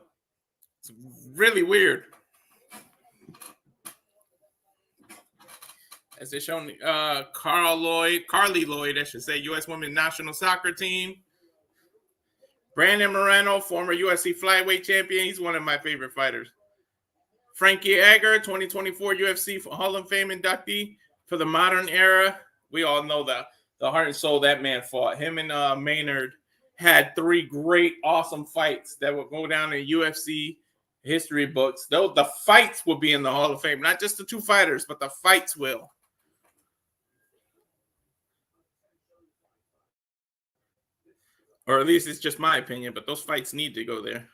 It's really weird. As they're showing Carly Lloyd, I should say, U.S. Women's National Soccer Team. Brandon Moreno, former UFC flyweight champion. He's one of my favorite fighters. Frankie Edgar, 2024 UFC Hall of Fame inductee for the modern era. We all know the heart and soul that man fought. Him and Maynard had 3 great, awesome fights that will go down in UFC history books. Though the fights will be in the Hall of Fame, not just the 2 fighters, but the fights will. Or at least it's just my opinion, but those fights need to go there.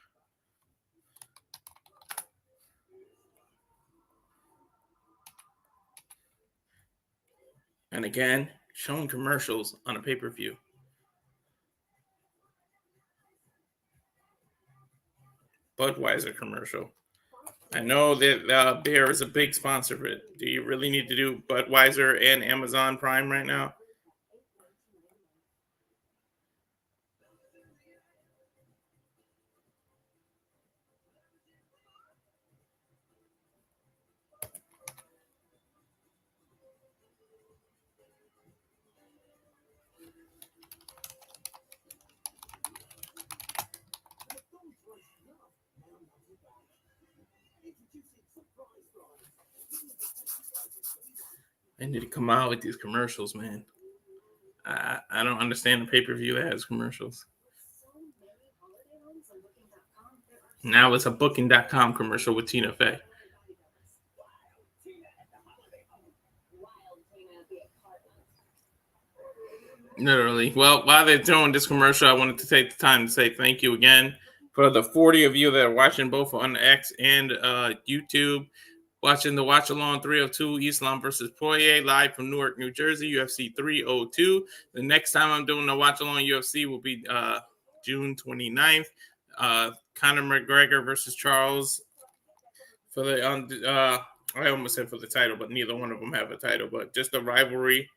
And again, showing commercials on a pay-per-view. Budweiser commercial. I know that beer is a big sponsor of it. Do you really need to do Budweiser and Amazon Prime right now? They need to come out with these commercials, man. I don't understand the pay-per-view that has commercials. Now it's a Booking.com commercial with Tina Fey. Literally. Well, while they're doing this commercial, I wanted to take the time to say thank you again For the 40 of you that are watching both on X and YouTube, watching the Watch Along 302 Islam versus Poirier live from Newark, New Jersey, UFC 302. The next time I'm doing the Watch Along UFC will be June 29th. Conor McGregor versus Charles for the I almost said for the title, but neither one of them have a title, but just a rivalry.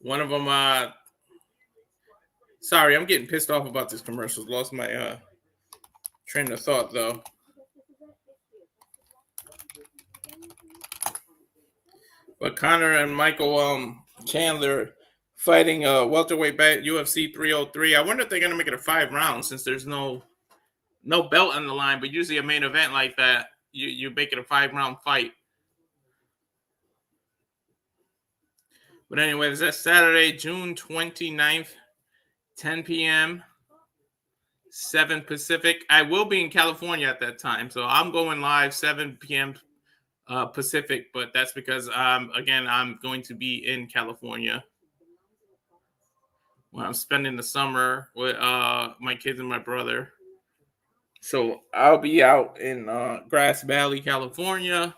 One of them sorry, I'm getting pissed off about this commercial. Lost my train of thought though. But Conor and Michael Chandler fighting welterweight back UFC 303. I wonder if they're gonna make it a 5 rounds since there's no belt on the line. But usually a main event like that, you make it a 5-round fight. But anyway, that's Saturday, June 29th, 10 p.m. 7 Pacific. I will be in California at that time, so I'm going live 7 p.m. Pacific, but that's because again, I'm going to be in California when I'm spending the summer with my kids and my brother. So I'll be out in Grass Valley, California.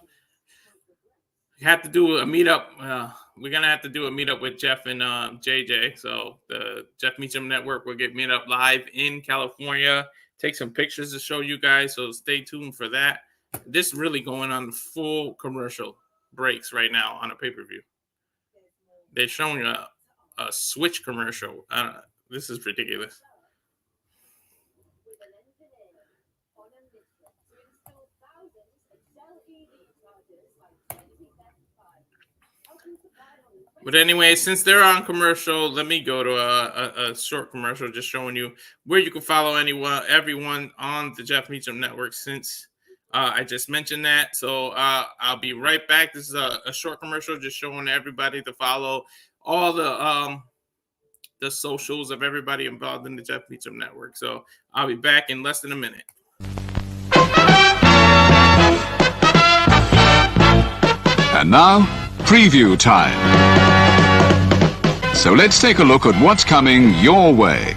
We have to do a meetup. We're gonna have to do a meetup with Jeff and JJ. So the Jeff Meacham Network will get meetup live in California. Take some pictures to show you guys. So stay tuned for that. This really going on full commercial breaks right now on a pay-per-view. They're showing a Switch commercial. This is ridiculous. But anyway, since they're on commercial, let me go to a short commercial just showing you where you can follow everyone on the Jeff Meacham Network since I just mentioned that. So I'll be right back. This is a short commercial just showing everybody to follow all the socials of everybody involved in the Jeff Meacham Network. So I'll be back in less than a minute. And now, preview time. So let's take a look at what's coming your way.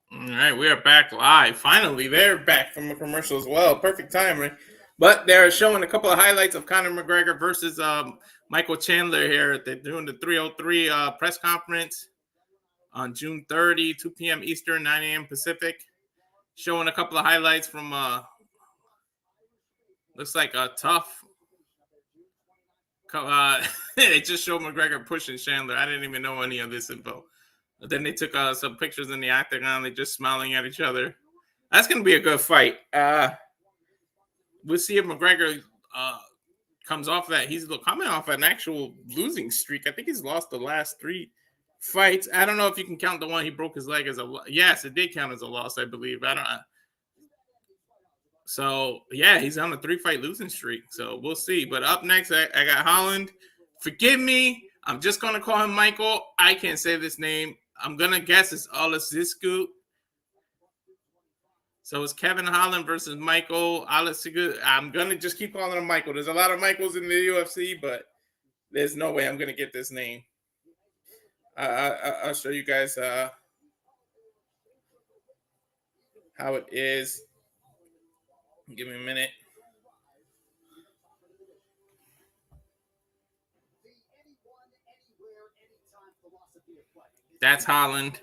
All right, we are back live. Finally, they're back from a commercial as well. Perfect timing. But they're showing a couple of highlights of Conor McGregor versus Michael Chandler here. They're doing the 303 press conference on June 30, 2 p.m. Eastern, 9 a.m. Pacific. Showing a couple of highlights from looks like a tough. It just showed McGregor pushing Chandler. I didn't even know any of this info. But then they took some pictures in the octagon. They're just smiling at each other. That's going to be a good fight. We'll see if McGregor comes off that. He's coming off an actual losing streak. I think he's lost the last 3 fights. I don't know if you can count the one he broke his leg as a loss. Yes, it did count as a loss, I believe. I don't know. So, yeah, he's on a 3-fight losing streak. So, we'll see. But up next, I got Holland. Forgive me. I'm just going to call him Michael. I can't say this name. I'm going to guess it's Olasisku. So it's Kevin Holland versus Michael Olasisku. I'm going to just keep calling him Michael. There's a lot of Michaels in the UFC, but there's no way I'm going to get this name. I'll show you guys how it is. Give me a minute. That's Holland.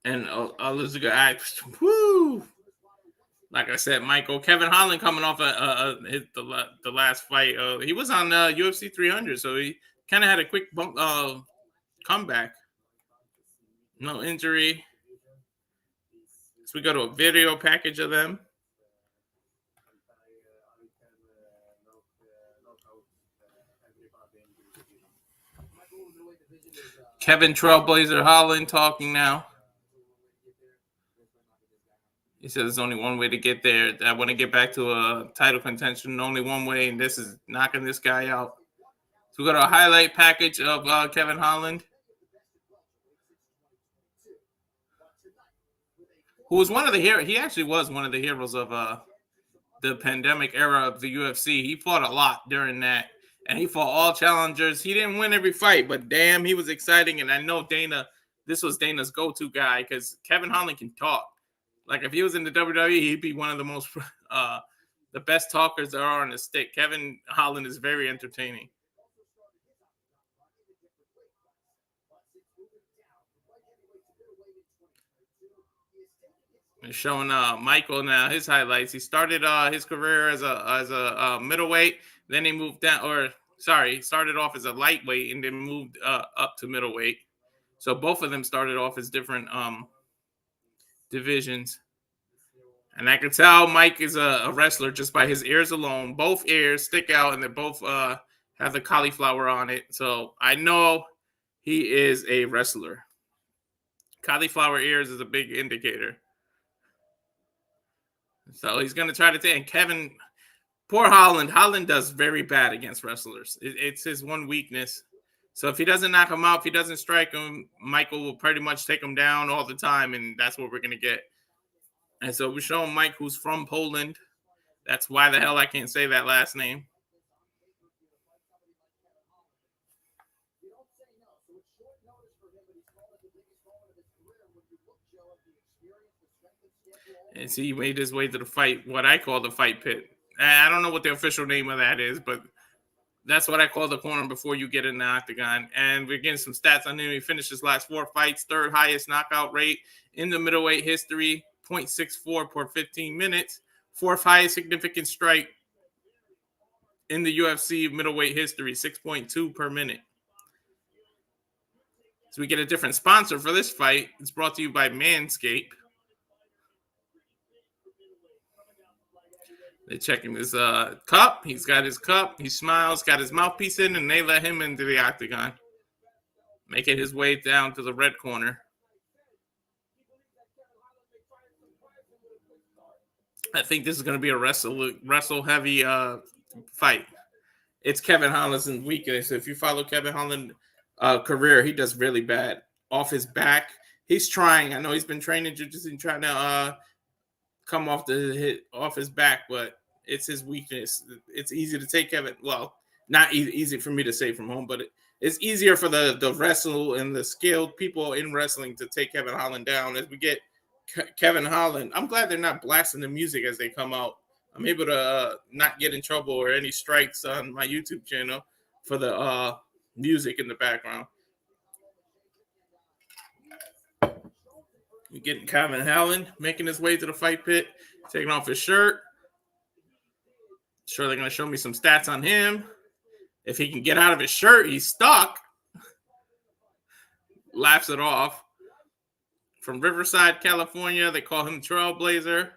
And Olasisku. Woo! Like I said, Michael, Kevin Holland coming off the last fight. He was on UFC 300, so he kind of had a quick comeback. No injury. So we go to a video package of them. Kevin Trailblazer Holland talking now. He said there's only one way to get there. I want to get back to a title contention. Only one way, and this is knocking this guy out. So we got a highlight package of Kevin Holland, who was one of the heroes. He actually was one of the heroes of the pandemic era of the UFC. He fought a lot during that, and he fought all challengers. He didn't win every fight, but damn, he was exciting. And I know this was Dana's go-to guy because Kevin Holland can talk. Like if he was in the WWE, he'd be one of the most, the best talkers there are on the stick. Kevin Holland is very entertaining. They're showing Michael now his highlights. He started his career as a middleweight, then he moved down, he started off as a lightweight and then moved up to middleweight. So both of them started off as different divisions. And I can tell Mike is a wrestler just by his ears alone. Both ears stick out and they both have the cauliflower on it. So I know he is a wrestler. Cauliflower ears is a big indicator. So he's going to try to take. And Kevin, poor Holland. Holland does very bad against wrestlers. It's his one weakness. So if he doesn't knock him out, if he doesn't strike him, Michael will pretty much take him down all the time. And that's what we're going to get. And so we're showing Mike, who's from Poland. That's why the hell I can't say that last name. And see, he made his way to the fight, what I call the fight pit. I don't know what the official name of that is, but that's what I call the corner before you get in the octagon. And we're getting some stats on him. He finished his last 4 fights, third highest knockout rate in the middleweight history, 0.64 per 15 minutes, fourth highest significant strike in the UFC middleweight history, 6.2 per minute. So we get a different sponsor for this fight. It's brought to you by Manscaped. They're checking his cup. He's got his cup. He smiles, got his mouthpiece in, and they let him into the octagon. Making his way down to the red corner. I think this is going to be a wrestle-heavy fight. It's Kevin Holland's weakness. If you follow Kevin Holland's career, he does really bad. Off his back, he's trying. I know he's been training jiu-jitsu and trying to come off his back, but it's his weakness. It's easy to take Kevin. Well, not easy for me to say from home, but it's easier for the wrestle and the skilled people in wrestling to take Kevin Holland down. As we get Kevin Holland, I'm glad they're not blasting the music as they come out. I'm able to not get in trouble or any strikes on my YouTube channel for the music in the background. We're getting Kevin Holland making his way to the fight pit, taking off his shirt. Sure, they're going to show me some stats on him. If he can get out of his shirt, he's stuck. Laughs it off. From Riverside, California, they call him Trailblazer.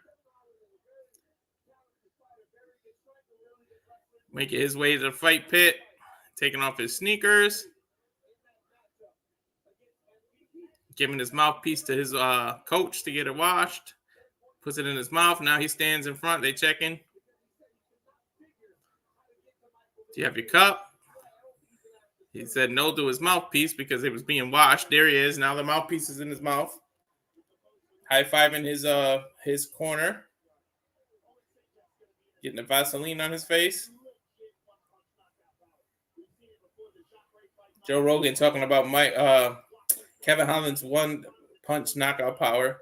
Making his way to the fight pit, taking off his sneakers. Giving his mouthpiece to his coach to get it washed. Puts it in his mouth. Now he stands in front. They checking. Do you have your cup? He said no to his mouthpiece because it was being washed. There he is. Now the mouthpiece is in his mouth. High-fiving his corner. Getting the Vaseline on his face. Joe Rogan talking about Kevin Holland's one-punch knockout power.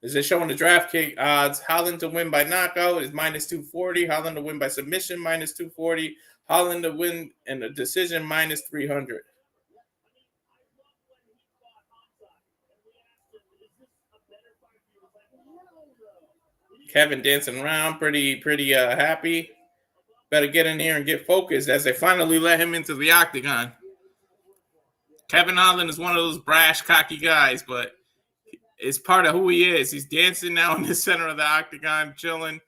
Is it showing the DraftKings odds? Holland to win by knockout is minus 240. Holland to win by submission, minus 240. Holland to win in a decision, minus 300. Kevin dancing around, pretty happy. Better get in here and get focused as they finally let him into the octagon. Kevin Holland is one of those brash, cocky guys, but it's part of who he is. He's dancing now in the center of the octagon, chilling.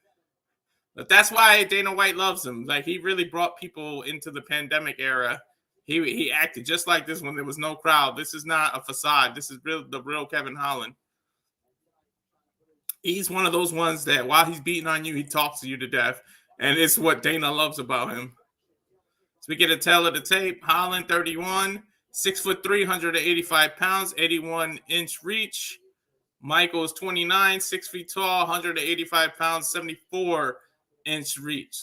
But that's why Dana White loves him. Like, he really brought people into the pandemic era. He acted just like this when there was no crowd. This is not a facade. This is the real Kevin Holland. He's one of those ones that while he's beating on you, he talks to you to death. And it's what Dana loves about him. So we get a tail of the tape. Holland, 31, 6'3", 185 pounds, 81-inch reach. Michael's 29, 6 feet tall, 185 pounds, 74-inch reach.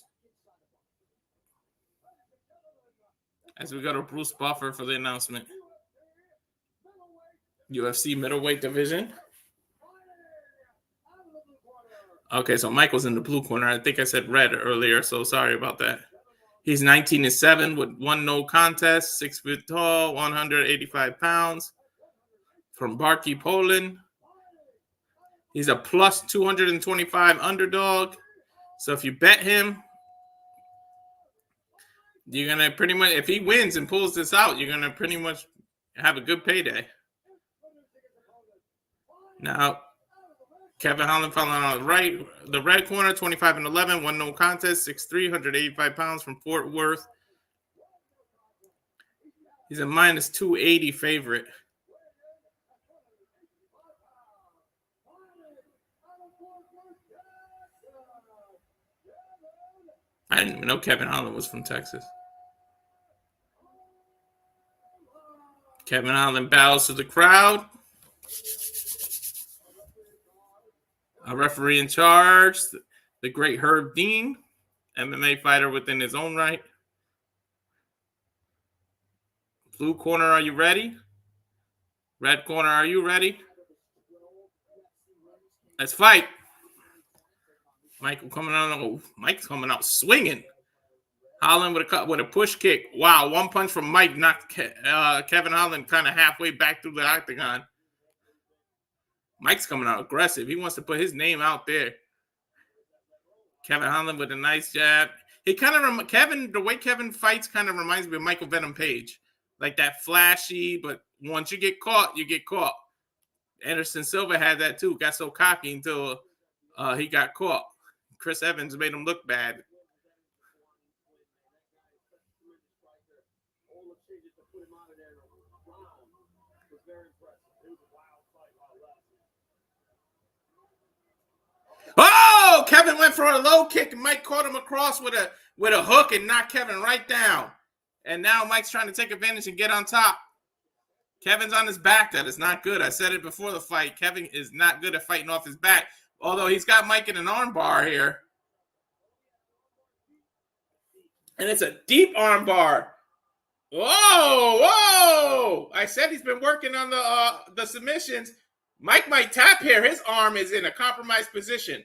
As we go to Bruce Buffer for the announcement. UFC middleweight division. Okay, so Michael's in the blue corner. I think I said red earlier, so sorry about that. He's 19-7 with 1 no contest, 6 feet tall, 185 pounds. From Barki, Poland. He's a plus 225 underdog. So if you bet him, you're going to pretty much, if he wins and pulls this out, you're going to pretty much have a good payday. Now, Kevin Holland following on the red corner, 25-11, 1 no contest, 6'3", 185 pounds from Fort Worth. He's a minus 280 favorite. I didn't even know Kevin Holland was from Texas. Kevin Holland bows to the crowd. A referee in charge, the great Herb Dean, MMA fighter within his own right. Blue corner, are you ready? Red corner, are you ready? Let's fight. Mike's coming out swinging. Holland with a push kick. Wow, one punch from Mike knocked Kevin Holland kind of halfway back through the octagon. Mike's coming out aggressive. He wants to put his name out there. Kevin Holland with a nice jab. He kind of the way Kevin fights kind of reminds me of Michael Venom Page, like that flashy. But once you get caught, you get caught. Anderson Silva had that too. Got so cocky until he got caught. Chris Evans made him look bad. Oh, Kevin went for a low kick and Mike caught him across with a hook and knocked Kevin right down. And now Mike's trying to take advantage and get on top. Kevin's on his back. That is not good. I said it before the fight. Kevin is not good at fighting off his back. Although he's got Mike in an arm bar here. And it's a deep arm bar. Whoa. I said he's been working on the submissions. Mike might tap here. His arm is in a compromised position.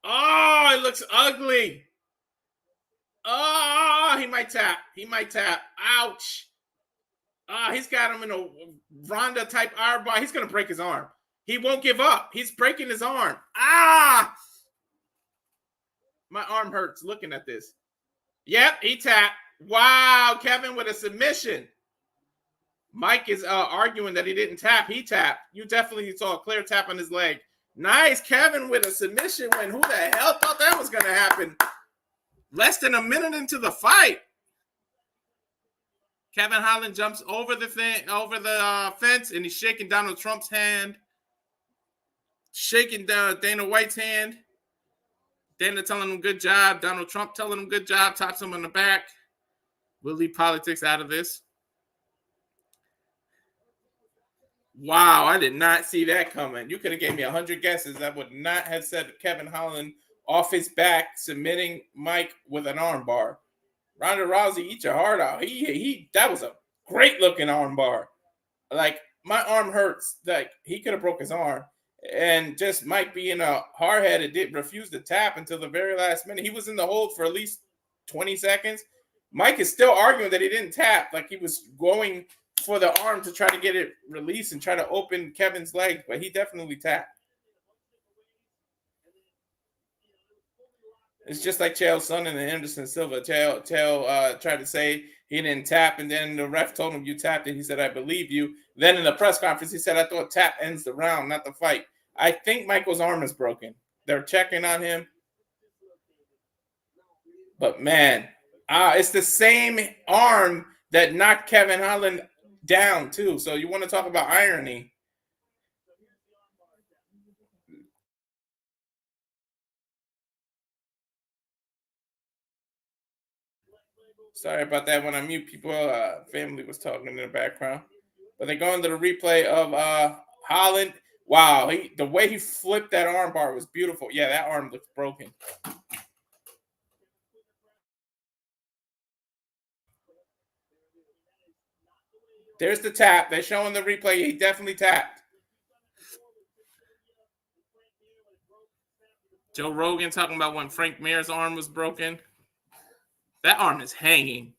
Oh, it looks ugly. Oh, he might tap. Ouch. He's got him in a Ronda type arm bar. He's going to break his arm. He won't give up. He's breaking his arm. My arm hurts looking at this. Yep, he tapped. Wow, Kevin with a submission. Mike is arguing that he didn't tap. He tapped. You definitely saw a clear tap on his leg. Nice, Kevin with a submission win. Who the hell thought that was going to happen? Less than a minute into the fight. Kevin Holland jumps over the fence, and he's shaking Donald Trump's hand. Shaking Dana White's hand. Dana telling him good job. Donald Trump telling him good job. Taps him on the back. We'll leave politics out of this. Wow, I did not see that coming. You could have gave me 100 guesses. I would not have said Kevin Holland off his back submitting Mike with an arm bar. Ronda Rousey, eat your heart out. That was a great looking arm bar. Like, my arm hurts. Like, he could have broke his arm. And just Mike being a hardhead, refused to tap until the very last minute. He was in the hold for at least 20 seconds. Mike is still arguing that he didn't tap. Like, he was going for the arm to try to get it released and try to open Kevin's leg, but he definitely tapped. It's just like Chael's son and Anderson Silva. Chael tried to say he didn't tap, and then the ref told him you tapped, and he said, I believe you. Then in the press conference, he said, I thought tap ends the round, not the fight. I think Michael's arm is broken. They're checking on him. But, man, it's the same arm that knocked Kevin Holland down, too. So you want to talk about irony. Sorry about that. When I mute people, family was talking in the background. But they go into the replay of Holland. Wow, the way he flipped that arm bar was beautiful. Yeah, that arm looks broken. There's the tap. They're showing the replay. He definitely tapped. Joe Rogan talking about when Frank Mir's arm was broken. That arm is hanging.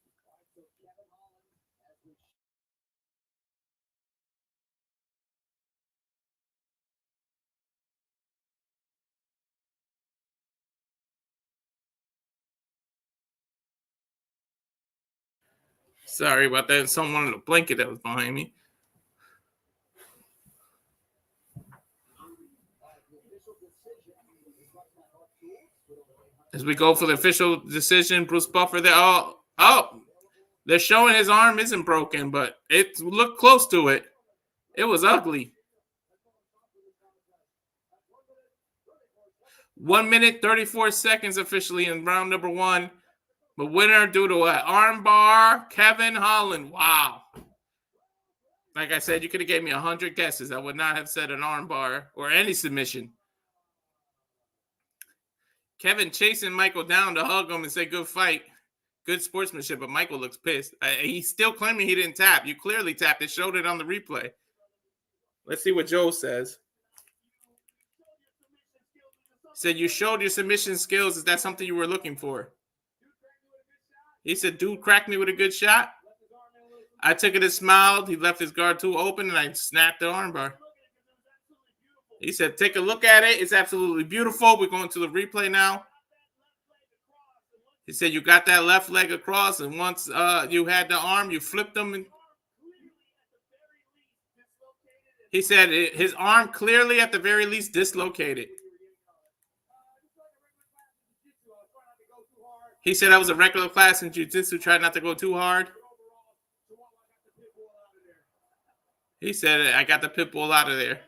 Sorry about that. Someone wanted a blanket that was behind me. As we go for the official decision, Bruce Buffer there. Oh, they're showing his arm isn't broken, but it looked close to it. It was ugly. 1 minute, 34 seconds officially in round number 1. The winner due to an arm bar, Kevin Holland. Wow. Like I said, you could have gave me 100 guesses. I would not have said an arm bar or any submission. Kevin chasing Michael down to hug him and say, good fight. Good sportsmanship, but Michael looks pissed. He's still claiming he didn't tap. You clearly tapped. It showed it on the replay. Let's see what Joe says. He said, you showed your submission skills. Is that something you were looking for? He said, dude cracked me with a good shot. I took it and smiled. He left his guard too open, and I snapped the armbar. He said, take a look at it. It's absolutely beautiful. We're going to the replay now. He said, you got that left leg across, and once you had the arm, you flipped them. And he said his arm clearly, at the very least, dislocated. He said that was a regular class in jiu-jitsu. Tried not to go too hard. He said, I got the pit bull out of there.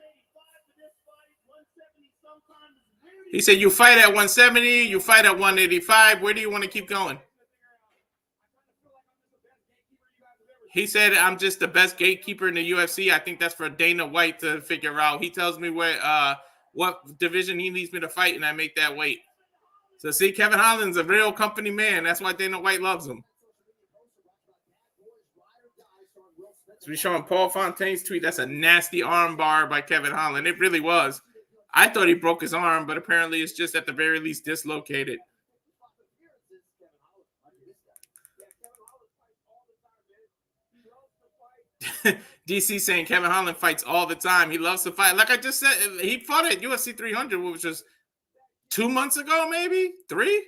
He said, you fight at 170, you fight at 185. Where do you want to keep going? He said, I'm just the best gatekeeper in the UFC. I think that's for Dana White to figure out. He tells me what division he needs me to fight, and I make that weight. So, see, Kevin Holland's a real company man. That's why Dana White loves him. So we're showing Paul Fontaine's tweet. That's a nasty arm bar by Kevin Holland. It really was. I thought he broke his arm, but apparently it's just at the very least dislocated. DC saying Kevin Holland fights all the time. He loves to fight. Like I just said, he fought at UFC 300, which was 2 months ago, maybe 3.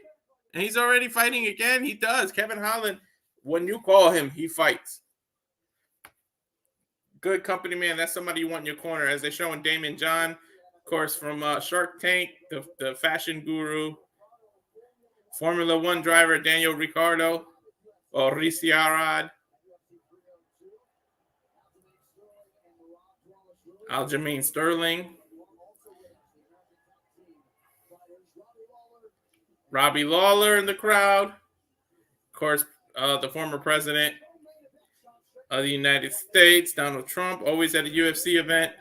And he's already fighting again. He does. Kevin Holland, when you call him, he fights. Good company, man. That's somebody you want in your corner. As they're showing Damon John, of course, from Shark Tank, the fashion guru, Formula One driver Daniel Ricciardo, or Ricciardo, Aljamain Sterling, Robbie Lawler in the crowd, of course, the former president of the United States, Donald Trump, always at a UFC event.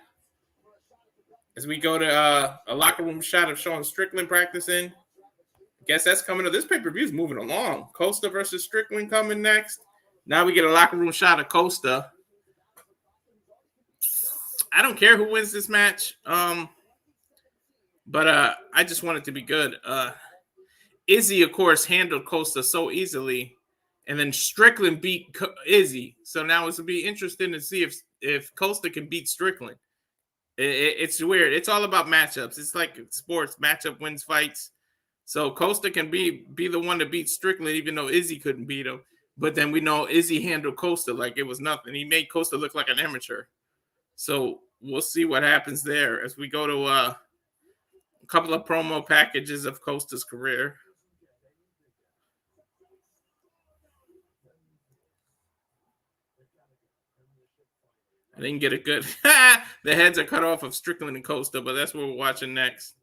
As we go to a locker room shot of Sean Strickland practicing. I guess that's coming up. This pay-per-view is moving along. Costa versus Strickland coming next. Now we get a locker room shot of Costa. I don't care who wins this match. But I just want it to be good. Izzy, of course, handled Costa so easily. And then Strickland beat Izzy. So now it's going to be interesting to see if Costa can beat Strickland. It's weird. It's all about matchups. It's like sports. Matchup wins fights. So Costa can be the one to beat Strickland, even though Izzy couldn't beat him. But then we know Izzy handled Costa like it was nothing. He made Costa look like an amateur. So we'll see what happens there as we go to a couple of promo packages of Costa's career. I didn't get a good. The heads are cut off of Strickland and Costa, but that's what we're watching next.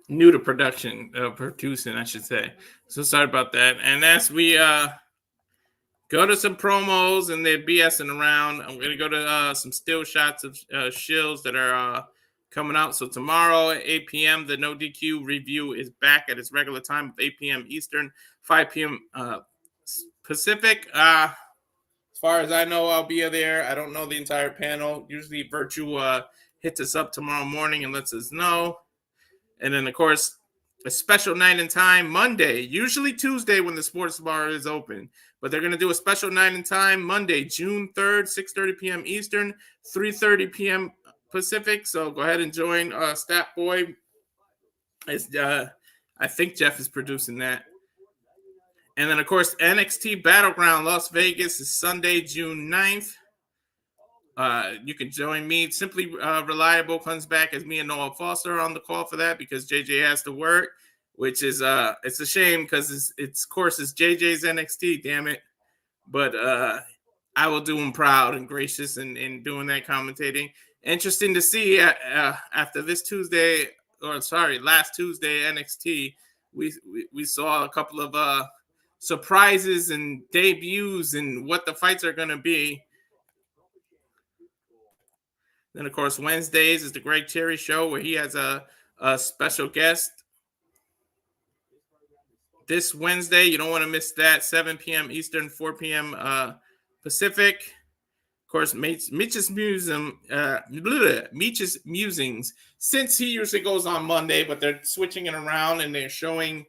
New to production, producing, I should say. So sorry about that. And as we go to some promos and they're BSing around, I'm going to go to some still shots of shills that are coming out. So tomorrow at 8 p.m., the No DQ review is back at its regular time of 8 p.m. Eastern, 5 p.m. Pacific. As far as I know, I'll be there. I don't know the entire panel. Usually Virtue hits us up tomorrow morning and lets us know. And then, of course, a special night and time Monday, usually Tuesday when the sports bar is open. But they're going to do a special night and time Monday, June 3rd, 6:30 p.m. Eastern, 3:30 p.m. Pacific. So go ahead and join Stat Boy. I think Jeff is producing that. And then, of course, NXT Battleground Las Vegas is Sunday, June 9th. You can join me. Simply Reliable comes back as me and Noah Foster on the call for that because JJ has to work, which is it's a shame because it's of course it's JJ's NXT, damn it. But I will do him proud and gracious in doing that commentating. Interesting to see after this Tuesday, last Tuesday NXT, we saw a couple of surprises and debuts and what the fights are going to be. Then, of course, Wednesdays is the Greg Cherry Show where he has a special guest. This Wednesday, you don't want to miss that, 7 p.m. Eastern, 4 p.m. Pacific. Of course, Mitch's Musings, since he usually goes on Monday, but they're switching it around and they're showing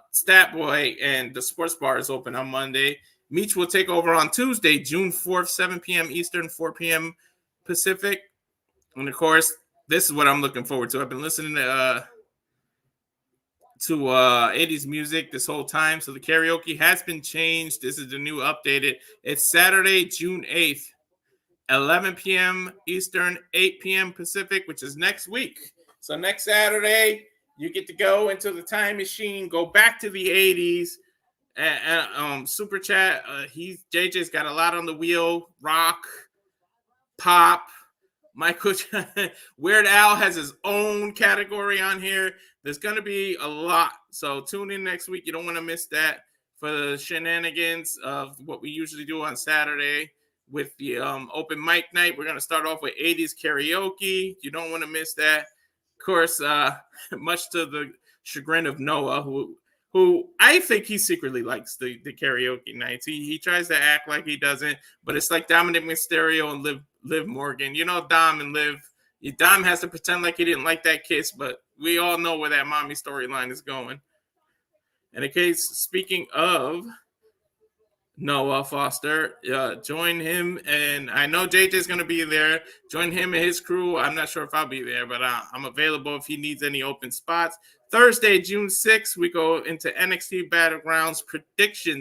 Stat Boy and the sports bar is open on Monday. Meech will take over on Tuesday, June 4th, 7 p.m. Eastern, 4 p.m. Pacific. And of course, this is what I'm looking forward to. I've been listening to 80s music this whole time. So the karaoke has been changed. This is the new updated. It's Saturday, June 8th, 11 p.m. Eastern, 8 p.m. Pacific, which is next week. So next Saturday, you get to go into the time machine, go back to the 80s. Super chat. JJ's got a lot on the wheel. Rock, pop, Michael. Weird Al has his own category on here. There's going to be a lot. So tune in next week. You don't want to miss that for the shenanigans of what we usually do on Saturday with the open mic night. We're going to start off with 80s karaoke. You don't want to miss that. Of course, much to the chagrin of Noah, who I think he secretly likes the karaoke nights. He tries to act like he doesn't, but it's like Dominic Mysterio and Liv Morgan. You know, Dom and Liv. Dom has to pretend like he didn't like that kiss, but we all know where that mommy storyline is going. And in case, speaking of Noah Foster, join him, and I know JJ's going to be there. Join him and his crew. I'm not sure if I'll be there, but I'm available if he needs any open spots. Thursday, June 6th, we go into NXT Battlegrounds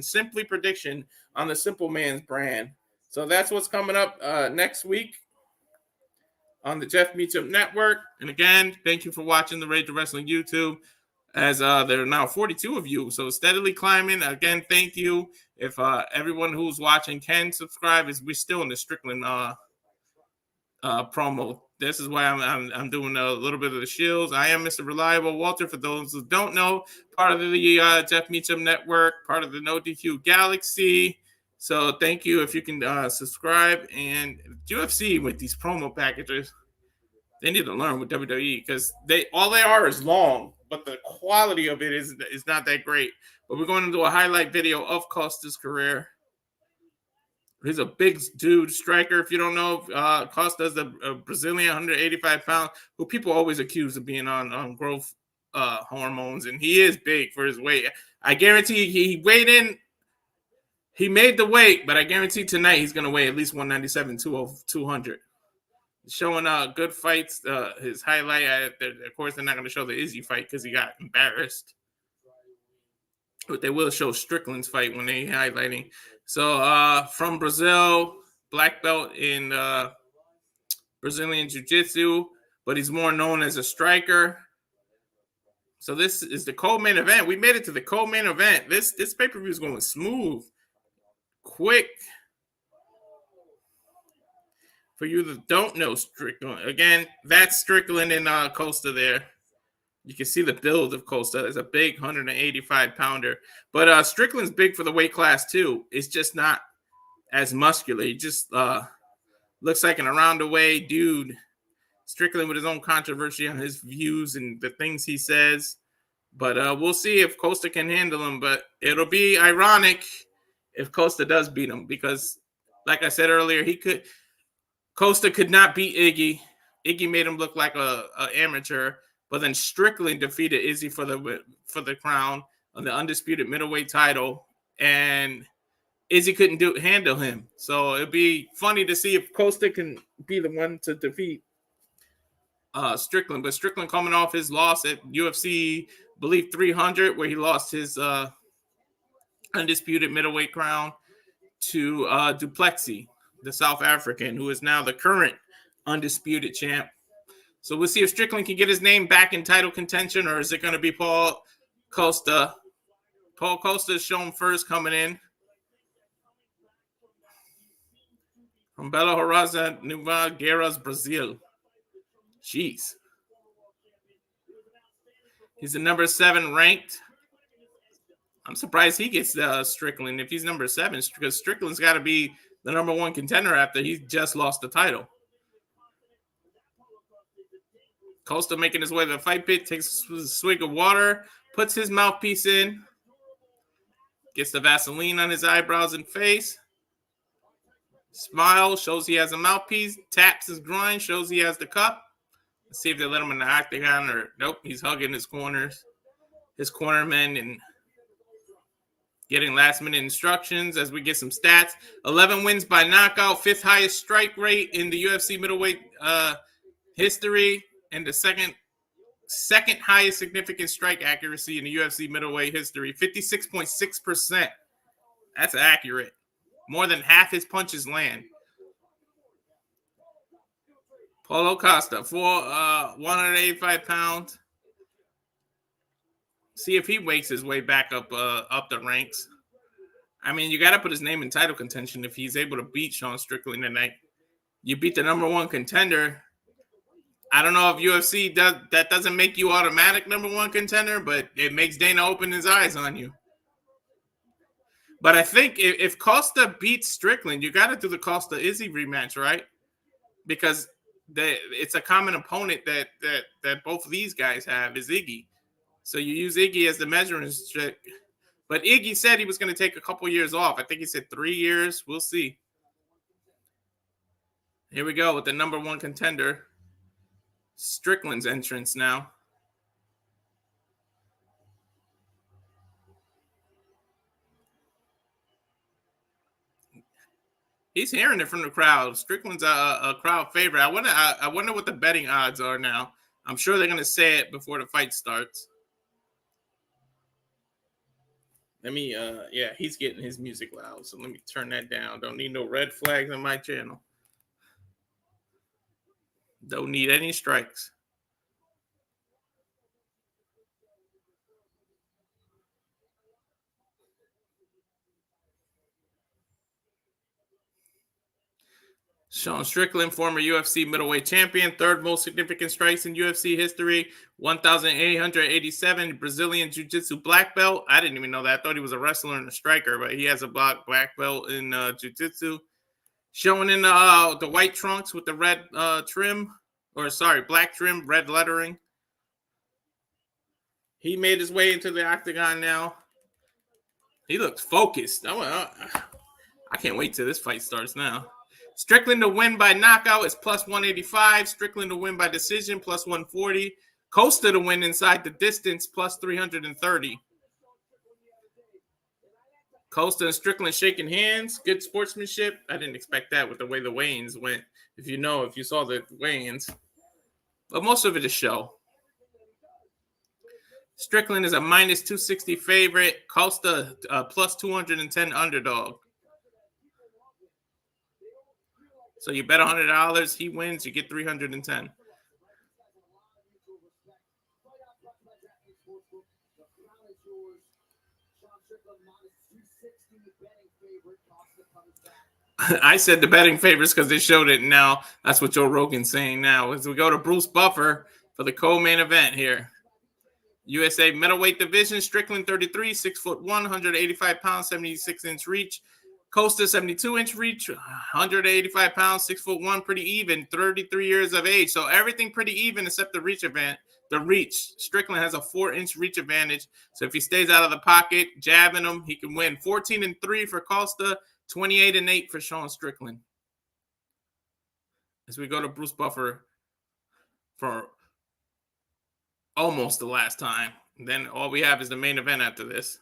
Simply Prediction on the Simple Man's brand. So that's what's coming up next week on the Jeff Meacham Network. And again, thank you for watching the Rage of Wrestling YouTube, as there are now 42 of you. So steadily climbing. Again, thank you. If everyone who's watching can subscribe, we're still in the Strickland promo. This is why I'm doing a little bit of the shields. I am Mr. Reliable Walter. For those who don't know, part of the Jeff Meacham Network, part of the No DQ Galaxy. So thank you if you can subscribe. And UFC with these promo packages, they need to learn with WWE because all they are is long, but the quality of it is not that great. But we're going to do a highlight video of Costa's career. He's a big dude, striker. If you don't know, Costa's a Brazilian, 185 pounds, who people always accuse of being on growth hormones, and he is big for his weight. I guarantee he weighed in. He made the weight, but I guarantee tonight he's going to weigh at least 197, 200. Showing good fights. His highlight, of course, they're not going to show the Izzy fight because he got embarrassed. But they will show Strickland's fight when they're highlighting. So from Brazil, black belt in Brazilian Jiu-Jitsu, but he's more known as a striker. So this is the co-main event. We made it to the co-main event. This pay-per-view is going smooth, quick. For you that don't know Strickland, again, that's Strickland and Costa there. You can see the build of Costa. It's a big 185-pounder. But Strickland's big for the weight class, too. It's just not as muscular. He just looks like an around-the-way dude. Strickland with his own controversy on his views and the things he says. But we'll see if Costa can handle him. But it'll be ironic if Costa does beat him because, like I said earlier, Costa could not beat Iggy. Iggy made him look like a amateur. But then Strickland defeated Izzy for the crown on the undisputed middleweight title, and Izzy couldn't handle him. So it'd be funny to see if Costa can be the one to defeat Strickland. But Strickland coming off his loss at UFC, I believe 300, where he lost his undisputed middleweight crown to Duplessis, the South African, who is now the current undisputed champ. So we'll see if Strickland can get his name back in title contention, or is it going to be Paul Costa? Paul Costa is shown first coming in from Belo Horizonte, Nova Guerras, Brazil. Jeez. He's the number 7 ranked. I'm surprised he gets Strickland if he's number 7, because Strickland's got to be the number 1 contender after he just lost the title. Costa making his way to the fight pit, takes a swig of water, puts his mouthpiece in, gets the Vaseline on his eyebrows and face, smiles, shows he has a mouthpiece, taps his groin, shows he has the cup. Let's see if they let him in the octagon or nope, he's hugging his cornermen and getting last-minute instructions as we get some stats. 11 wins by knockout, 5th highest strike rate in the UFC middleweight history, and the second highest significant strike accuracy in the UFC middleweight history, 56.6%. That's accurate. More than half his punches land. Paulo Costa, 185 pounds. See if he wakes his way back up the ranks. I mean, you got to put his name in title contention if he's able to beat Sean Strickland tonight. You beat the number 1 contender. I don't know if UFC that doesn't make you automatic number 1 contender, but it makes Dana open his eyes on you. But I think if Costa beats Strickland, you got to do the Costa Izzy rematch, right? Because it's a common opponent that both of these guys have is Iggy. So you use Iggy as the measuring stick. But Iggy said he was going to take a couple years off. I think he said 3 years. We'll see. Here we go with the number 1 contender. Strickland's entrance now. He's hearing it from the crowd. Strickland's a crowd favorite. I wonder what the betting odds are now. I'm sure they're going to say it before the fight starts. Let me, he's getting his music loud, so let me turn that down. Don't need no red flags on my channel. Don't need any strikes. Sean Strickland, former UFC middleweight champion, 3rd most significant strikes in UFC history, 1,887, Brazilian Jiu-Jitsu black belt. I didn't even know that. I thought he was a wrestler and a striker, but he has a black belt in Jiu-Jitsu. Showing in the white trunks with the red black trim, red lettering. He made his way into the octagon now. He looks focused. I can't wait till this fight starts now. Strickland to win by knockout is plus 185. Strickland to win by decision, plus 140. Costa to win inside the distance, plus 330. Costa and Strickland shaking hands. Good sportsmanship. I didn't expect that with the way the weigh-ins went. If you saw the weigh-ins. But most of it is show. Strickland is a minus 260 favorite. Costa plus 210 underdog. So you bet $100. He wins. You get 310. I said the betting favorites because they showed it. Now that's what Joe Rogan's saying now. As we go to Bruce Buffer for the co-main event here. USA middleweight division, Strickland 33, 6'1", 185 pounds, 76-inch reach. Costa 72-inch reach, 185 pounds, 6'1", pretty even, 33 years of age. So everything pretty even except the reach event. The reach. Strickland has a 4-inch reach advantage. So if he stays out of the pocket, jabbing him, he can win. 14-3 for Costa, 28-8 for Sean Strickland. As we go to Bruce Buffer for almost the last time. Then all we have is the main event after this.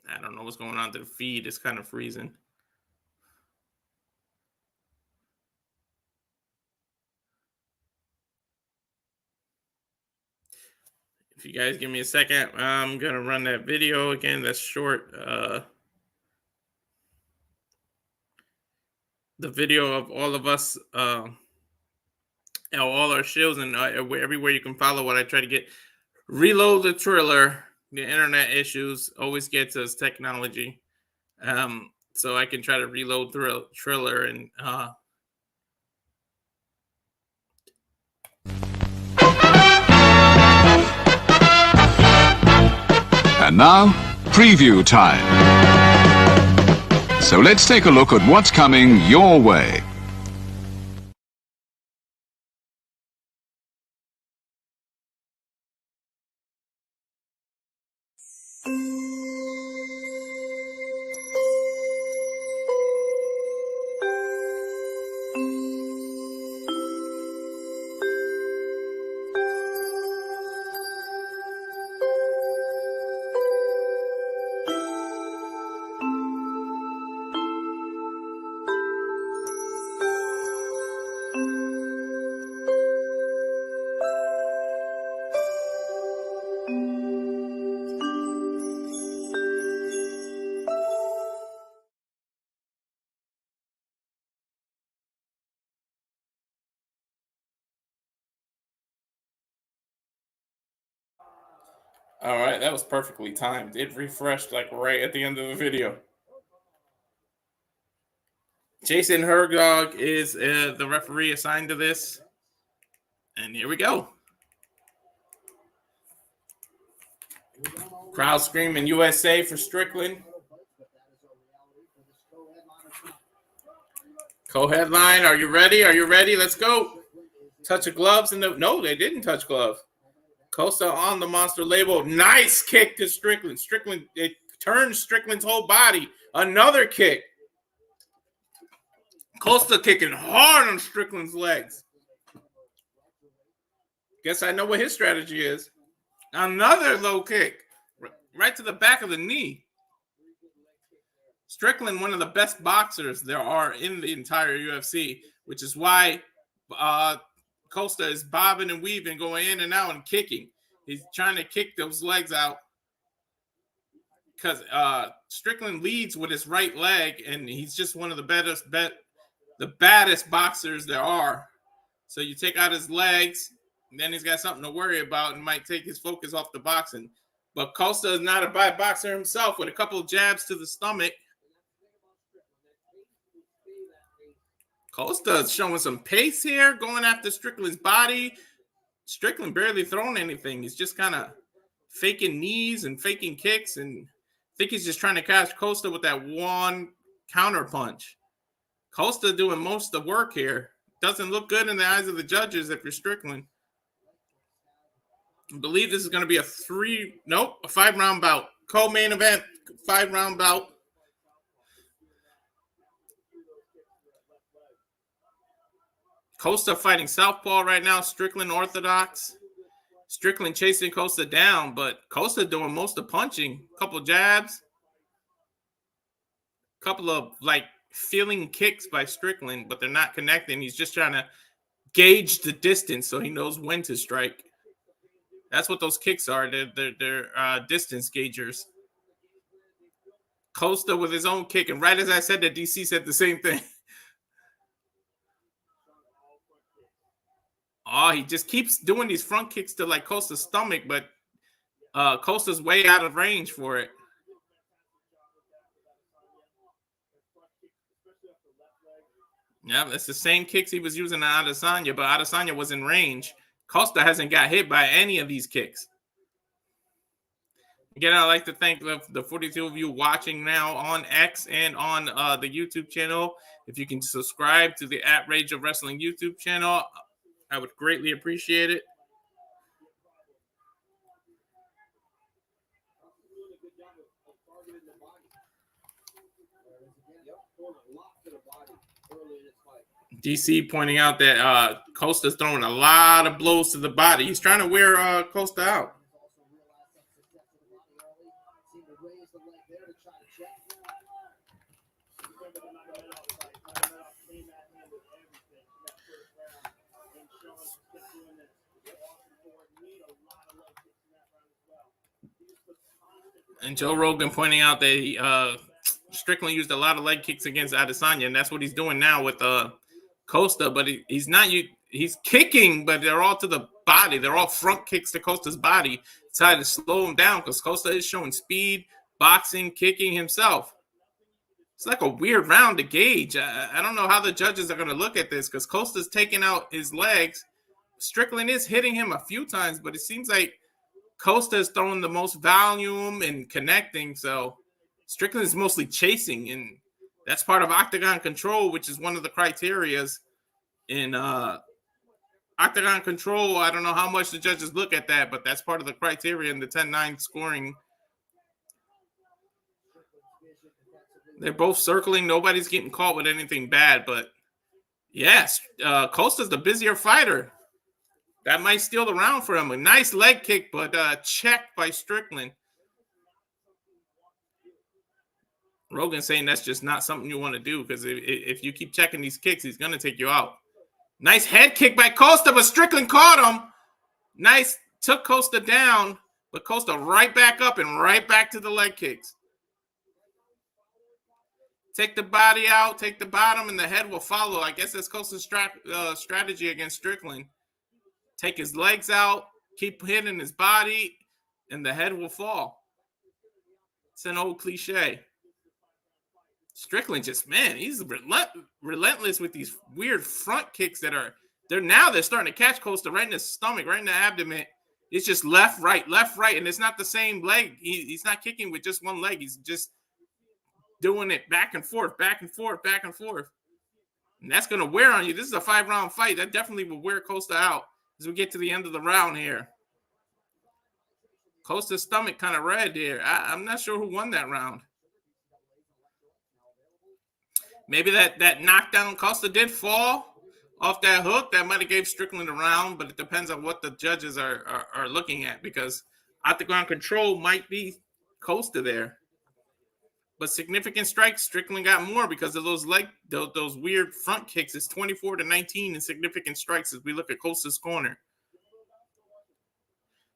I don't know what's going on to the feed. It's kind of freezing. If you guys give me a second, I'm going to run that video again. That's short. The video of all of us, all our shows, and everywhere you can follow what I try to get. Reload the Triller. The internet issues always gets us technology. So I can try to reload Triller and And now, preview time. So let's take a look at what's coming your way. all right, that was perfectly timed. It refreshed like right at the end of the video. Jason Hergog is the referee assigned to this. And here we go. Crowd screaming USA for Strickland. Co-headline, are you ready? Are you ready? Let's go. Touch of gloves. No, they didn't touch glove. Costa on the monster label. Nice kick to Strickland. Strickland, it turns Strickland's whole body. Another kick. Costa kicking hard on Strickland's legs. Guess I know what his strategy is. Another low kick. Right to the back of the knee. Strickland, one of the best boxers there are in the entire UFC, which is why Costa is bobbing and weaving, going in and out and kicking. He's trying to kick those legs out because Strickland leads with his right leg, and he's just one of the baddest boxers there are. So you take out his legs, and then he's got something to worry about and might take his focus off the boxing. But Costa is not a bad boxer himself with a couple of jabs to the stomach. Costa is showing some pace here, going after Strickland's body. Strickland barely throwing anything. He's just kind of faking knees and faking kicks. And I think he's just trying to catch Costa with that one counter punch. Costa doing most of the work here. Doesn't look good in the eyes of the judges if you're Strickland. I believe this is going to be a 5-round bout. Co-main event, 5-round bout. Costa fighting southpaw right now. Strickland orthodox. Strickland chasing Costa down, but Costa doing most of the punching. Couple jabs. Couple of like feeling kicks by Strickland, but they're not connecting. He's just trying to gauge the distance so he knows when to strike. That's what those kicks are. They're distance gaugers. Costa with his own kick, and right as I said that, DC said the same thing. Oh, he just keeps doing these front kicks to like Costa's stomach, but Costa's way out of range for it. Yeah, that's the same kicks he was using on Adesanya, but Adesanya was in range. Costa hasn't got hit by any of these kicks. Again, I'd like to thank the 42 of you watching now on X and on the YouTube channel. If you can subscribe to the Rage of Wrestling YouTube channel, I would greatly appreciate it. DC pointing out that Costa's throwing a lot of blows to the body. He's trying to wear Costa out. And Joe Rogan pointing out that Strickland used a lot of leg kicks against Adesanya, and that's what he's doing now with Costa. But he's not. He's kicking, but they're all to the body. They're all front kicks to Costa's body. Try to slow him down because Costa is showing speed, boxing, kicking himself. It's like a weird round to gauge. I don't know how the judges are going to look at this because Costa's taking out his legs. Strickland is hitting him a few times, but it seems like Costa is throwing the most volume and connecting, so Strickland is mostly chasing, and that's part of octagon control, which is one of the criterias in octagon control. I don't know how much the judges look at that, but that's part of the criteria in the 10-9 scoring. They're both circling. Nobody's getting caught with anything bad, but yes, Costa's the busier fighter. That might steal the round for him. A nice leg kick, but checked by Strickland. Rogan saying that's just not something you want to do because if you keep checking these kicks, he's going to take you out. Nice head kick by Costa, but Strickland caught him. Nice, took Costa down, but Costa right back up and right back to the leg kicks. Take the body out, take the bottom, and the head will follow. I guess that's Costa's strategy against Strickland. Take his legs out, keep hitting his body, and the head will fall. It's an old cliche. Strickland just, man, he's relentless with these weird front kicks that they're starting to catch Costa right in the stomach, right in the abdomen. It's just left, right, and it's not the same leg. He's not kicking with just one leg. He's just doing it back and forth, back and forth, back and forth. And that's going to wear on you. This is a 5-round fight. That definitely will wear Costa out as we get to the end of the round here. Costa's stomach kind of red here. I'm not sure who won that round. Maybe that knockdown, Costa did fall off that hook. That might have gave Strickland a round, but it depends on what the judges are looking at because octagon control might be Costa there. But significant strikes, Strickland got more because of those weird front kicks. It's 24-19 in significant strikes as we look at Costa's corner.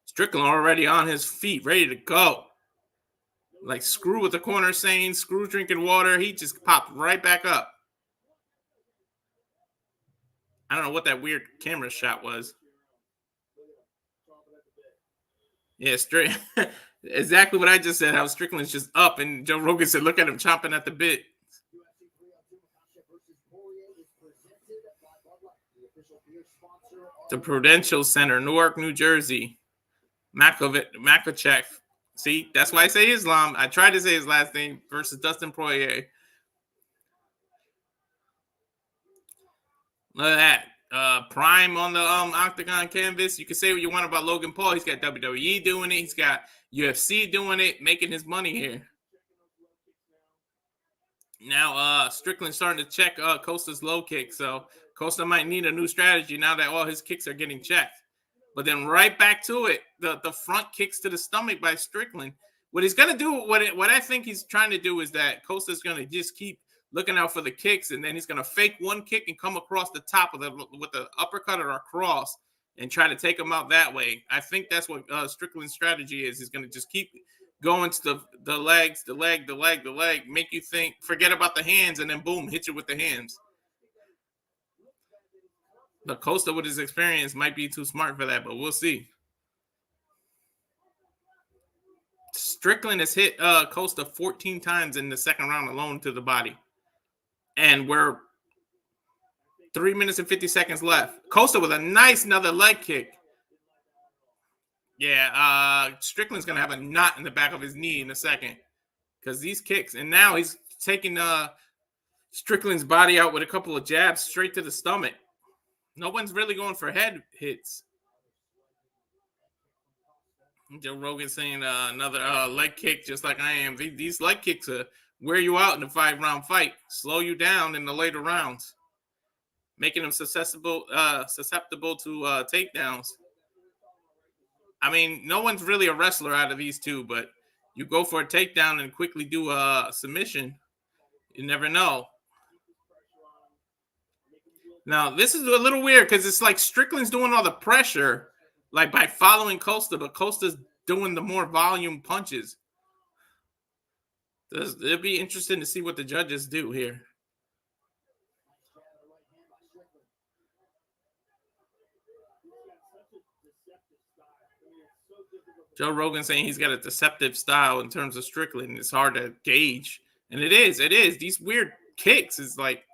Strickland already on his feet, ready to go. Like screw what the corner saying, screw drinking water. He just popped right back up. I don't know what that weird camera shot was. Yeah, straight. Exactly what I just said, how Strickland's just up, and Joe Rogan said, look at him chomping at the bit. The Prudential Center, Newark, New Jersey. Makhachev. See, that's why I say Islam. I tried to say his last name versus Dustin Poirier. Look at that. Prime on the octagon canvas. You can say what you want about Logan Paul. He's got WWE doing it. He's got UFC doing it, making his money here. Now Strickland's starting to check Costa's low kick, so Costa might need a new strategy now that all his kicks are getting checked. but then right back to it. The front kicks to the stomach by Strickland. What he's going to do, what I think he's trying to do is that Costa's going to just keep looking out for the kicks, and then he's going to fake one kick and come across the top of with the uppercut or a cross and try to take him out that way. I think that's what Strickland's strategy is. He's going to just keep going to the legs, the leg, make you think, forget about the hands, and then boom, hit you with the hands. But Costa, with his experience, might be too smart for that, but we'll see. Strickland has hit Costa 14 times in the second round alone to the body. And we're 3 minutes and 50 seconds left. Costa with a nice another leg kick. Yeah, Strickland's going to have a knot in the back of his knee in a second. Because these kicks, and now he's taking Strickland's body out with a couple of jabs straight to the stomach. No one's really going for head hits. Joe Rogan saying another leg kick, just like I am. These leg kicks wear you out in a 5-round fight, slow you down in the later rounds, making them susceptible to takedowns. I mean, no one's really a wrestler out of these two, but you go for a takedown and quickly do a submission, you never know. Now, this is a little weird because it's like Strickland's doing all the pressure, like by following Costa, but Costa's doing the more volume punches. It'll be interesting to see what the judges do here. Joe Rogan saying he's got a deceptive style in terms of Strickland. It's hard to gauge. And it is. These weird kicks is like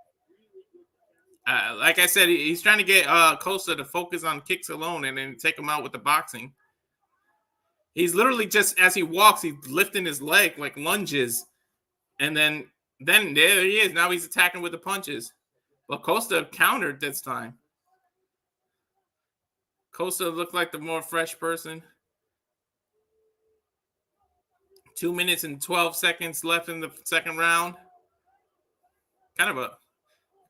I said, he's trying to get Costa to focus on kicks alone and then take him out with the boxing. He's literally just, as he walks, he's lifting his leg like lunges. And then there he is. Now he's attacking with the punches. But Costa countered this time. Costa looked like the more fresh person. 2 minutes and 12 seconds left in the second round. Kind of a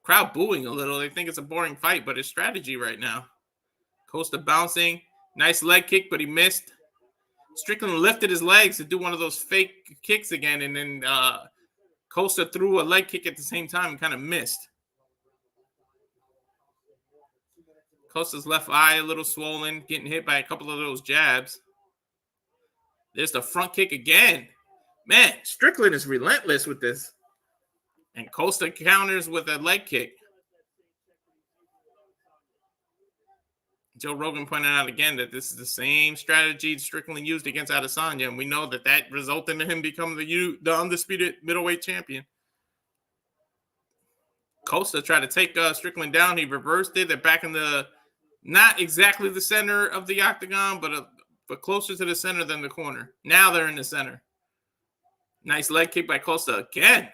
crowd booing a little. They think it's a boring fight, but it's strategy right now. Costa bouncing. Nice leg kick, but he missed. Strickland lifted his legs to do one of those fake kicks again, and then Costa threw a leg kick at the same time and kind of missed. Costa's left eye a little swollen, getting hit by a couple of those jabs. There's the front kick again. Man, Strickland is relentless with this. And Costa counters with a leg kick. Joe Rogan pointed out again that this is the same strategy Strickland used against Adesanya, and we know that resulted in him becoming the undisputed middleweight champion. Costa tried to take Strickland down. He reversed it. They're back in not exactly the center of the octagon, but closer to the center than the corner. Now they're in the center. Nice leg kick by Costa again.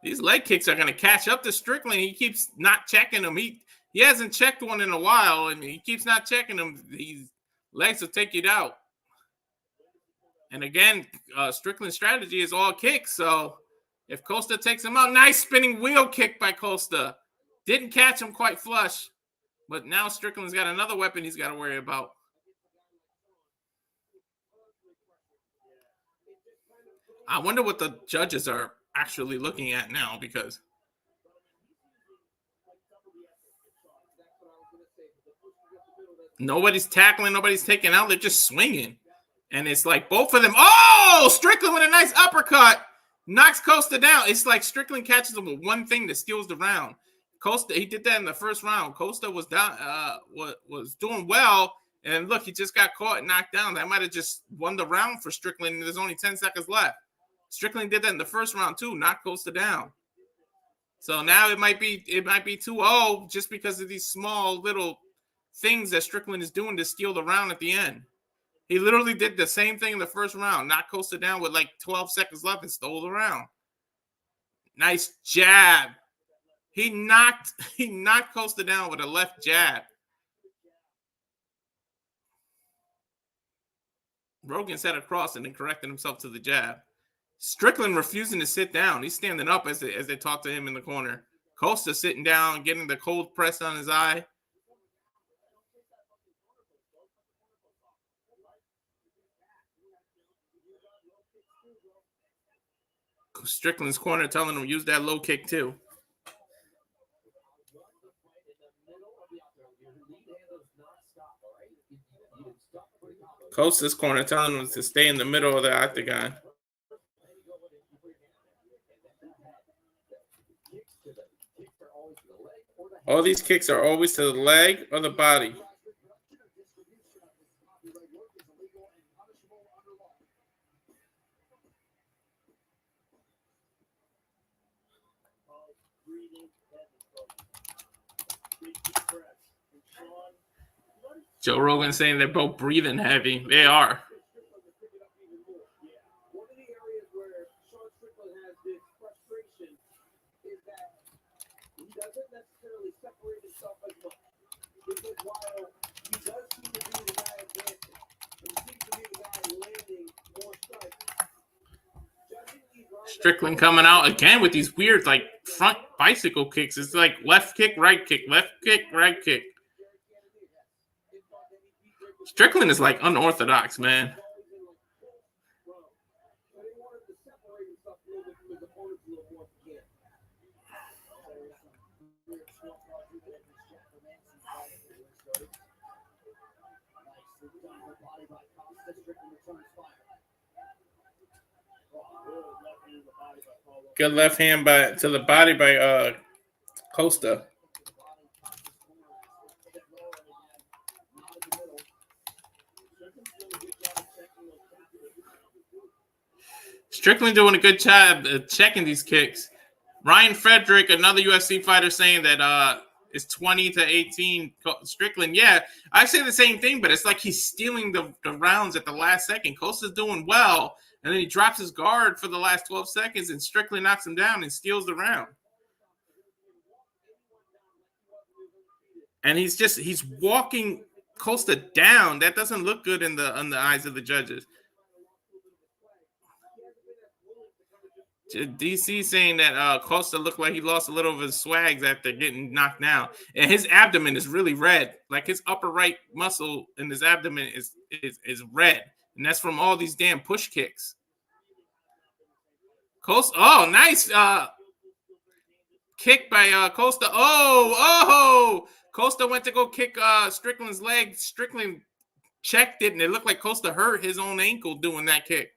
These leg kicks are going to catch up to Strickland. He keeps not checking them. He hasn't checked one in a while, and he keeps not checking them. These legs will take you out. And again, Strickland's strategy is all kicks. So if Costa takes him out, nice spinning wheel kick by Costa. Didn't catch him quite flush. But now Strickland's got another weapon he's got to worry about. I wonder what the judges are actually looking at now, because nobody's tackling, nobody's taking out. They're just swinging. And it's like both of them. Oh, Strickland with a nice uppercut. Knocks Costa down. It's like Strickland catches him with one thing that steals the round. Costa, he did that in the first round. Costa was down, was doing well. And look, he just got caught and knocked down. That might have just won the round for Strickland. There's only 10 seconds left. Strickland did that in the first round too, knocked Costa down. So now it might be 2-0 just because of these small little things that Strickland is doing to steal the round at the end. He literally did the same thing in the first round, knocked Costa down with like 12 seconds left and stole the round. Nice jab. He knocked Costa down with a left jab. Rogan sat across and then corrected himself to the jab. Strickland refusing to sit down. He's standing up as they talk to him in the corner. Costa sitting down, getting the cold press on his eye. Strickland's corner telling him use that low kick too. Costa's corner telling him to stay in the middle of the octagon. All these kicks are always to the leg or the body. Joe Rogan saying they're both breathing heavy. They are. One of the areas where Sean Strickland has this frustration is that he doesn't necessarily separate himself as much. Because while he does seem to be the guy advancing, and he seems to be the guy landing more strikes, Strickland coming out again with these weird, like, front bicycle kicks. It's like left kick, right kick, left kick, right kick. Strickland is like unorthodox, man. Good left hand to the body by Costa. Strickland doing a good job checking these kicks. Ryan Frederick, another UFC fighter, saying that it's 20-18 Strickland. Yeah, I say the same thing, but it's like he's stealing the rounds at the last second. Costa's doing well, and then he drops his guard for the last 12 seconds, and Strickland knocks him down and steals the round. And he's walking Costa down. That doesn't look good in the eyes of the judges. DC saying that Costa looked like he lost a little of his swags after getting knocked down, and his abdomen is really red. Like his upper right muscle in his abdomen is red, and that's from all these damn push kicks. Costa, oh, nice kick by Costa. Oh, Costa went to go kick Strickland's leg. Strickland checked it, and it looked like Costa hurt his own ankle doing that kick.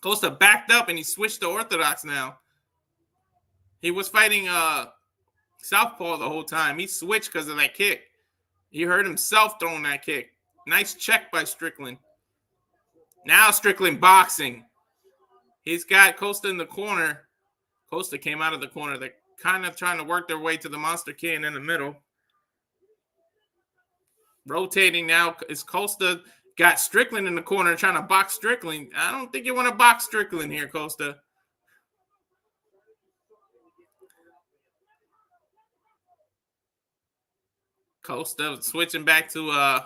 Costa backed up and he switched to orthodox now. He was fighting southpaw the whole time. He switched because of that kick. He hurt himself throwing that kick. Nice check by Strickland. Now Strickland boxing. He's got Costa in the corner. Costa came out of the corner. They're kind of trying to work their way to the monster kid in the middle. Rotating now is Costa. Got Strickland in the corner trying to box Strickland. I don't think you want to box Strickland here, Costa. Costa switching back to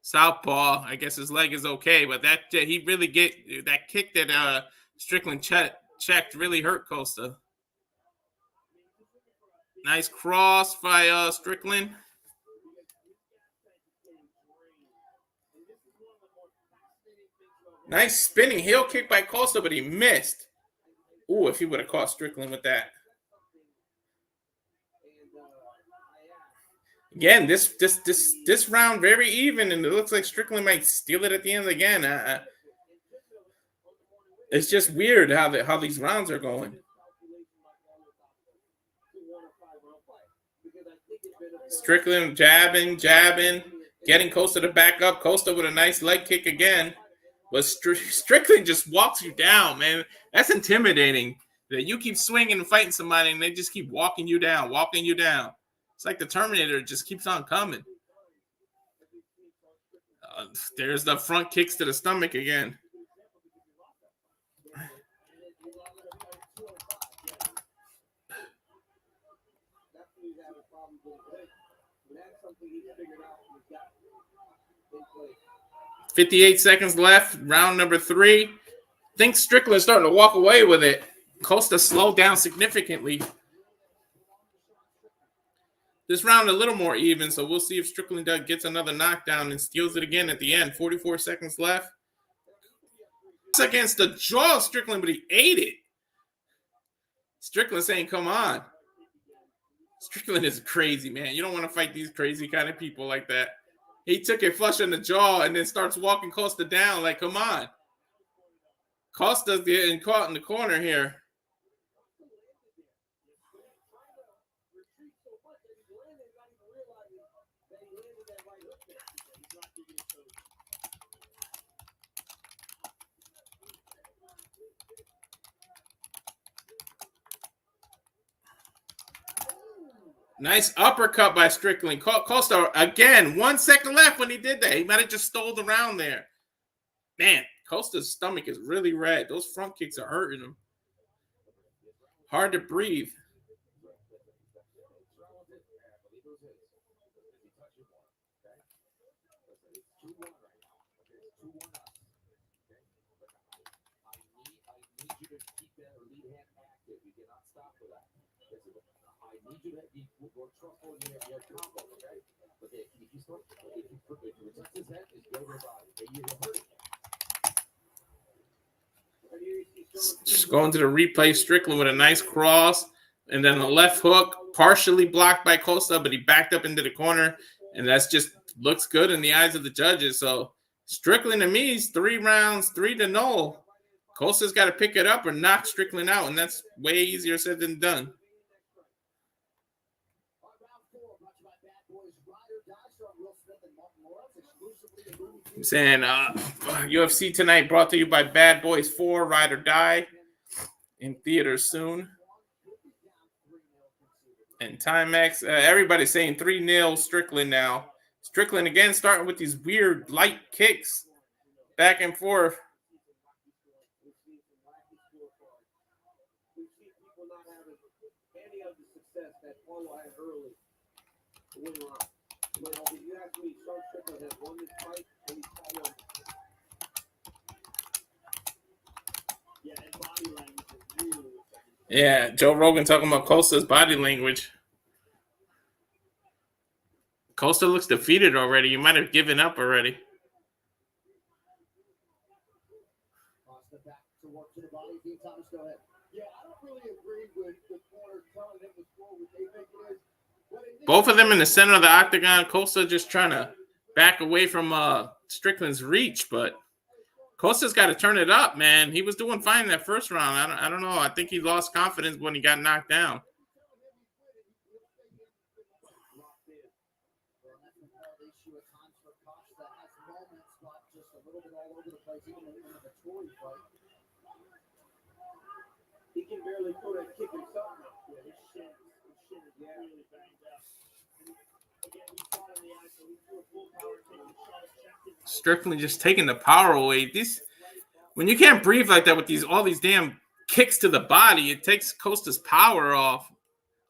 southpaw. I guess his leg is okay, but that he really get that kick that Strickland checked really hurt Costa. Nice cross by Strickland. Nice spinning heel kick by Costa, but he missed. Ooh, if he would have caught Strickland with that. Again, this round very even, and it looks like Strickland might steal it at the end again. It's just weird how these rounds are going. Strickland jabbing, getting Costa to back up. Costa with a nice leg kick again. But Strickland just walks you down, man. That's intimidating. That you keep swinging and fighting somebody, and they just keep walking you down. It's like the Terminator just keeps on coming. There's the front kicks to the stomach again. .58 seconds left, round number 3. I think Strickland's starting to walk away with it. Costa slowed down significantly. This round a little more even, so we'll see if Strickland gets another knockdown and steals it again at the end. 44 seconds left. against the jaw of Strickland, but he ate it. Strickland saying, come on. Strickland is crazy, man. You don't want to fight these crazy kind of people like that. He took it flush in the jaw and then starts walking Costa down like, come on. Costa's getting caught in the corner here. Nice uppercut by Strickland. Costa, again, 1 second left when he did that. He might have just stole the round there. Man, Costa's stomach is really red. Those front kicks are hurting him. Hard to breathe. Just going to the replay, Strickland with a nice cross and then a left hook, partially blocked by Costa, but he backed up into the corner, and that's just looks good in the eyes of the judges. So Strickland to me is 3 rounds, 3-0. Costa's got to pick it up or knock Strickland out, and that's way easier said than done. I'm saying UFC tonight brought to you by Bad Boys 4, Ride or Die, in theaters soon. And Timex, everybody's saying 3-0 Strickland now. Strickland again starting with these weird light kicks back and forth. Yeah, Joe Rogan talking about Costa's body language. Costa looks defeated already. You might have given up already. Both of them in the center of the octagon. Costa just trying to back away from Strickland's reach, but Costa's got to turn it up, man. He was doing fine in that first round. I don't know. I think he lost confidence when he got knocked down. He can barely put a kick himself. Yeah, his shin is really banged up. Again, we saw it in the eye, so he threw a full power kick. Strickland just taking the power away. When you can't breathe like that with all these damn kicks to the body, it takes Costa's power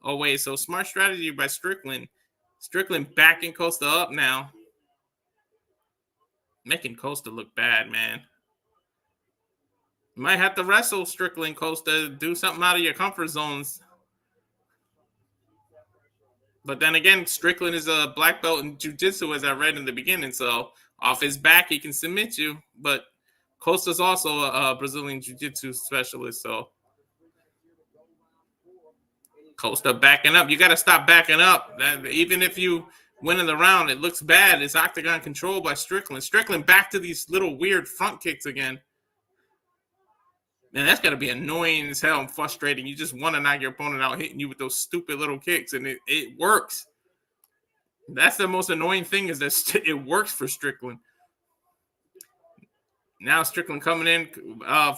away. So smart strategy by Strickland. Strickland backing Costa up now. Making Costa look bad, man. You might have to wrestle Strickland, Costa. Do something out of your comfort zones. But then again, Strickland is a black belt in jiu-jitsu, as I read in the beginning. So off his back, he can submit you. But Costa's also a Brazilian jiu-jitsu specialist. So Costa backing up. You got to stop backing up. Even if you win in the round, it looks bad. It's octagon controlled by Strickland. Strickland back to these little weird front kicks again. Man, that's got to be annoying as hell and frustrating. You just want to knock your opponent out hitting you with those stupid little kicks, and it works. That's the most annoying thing is that it works for Strickland. Now Strickland coming in,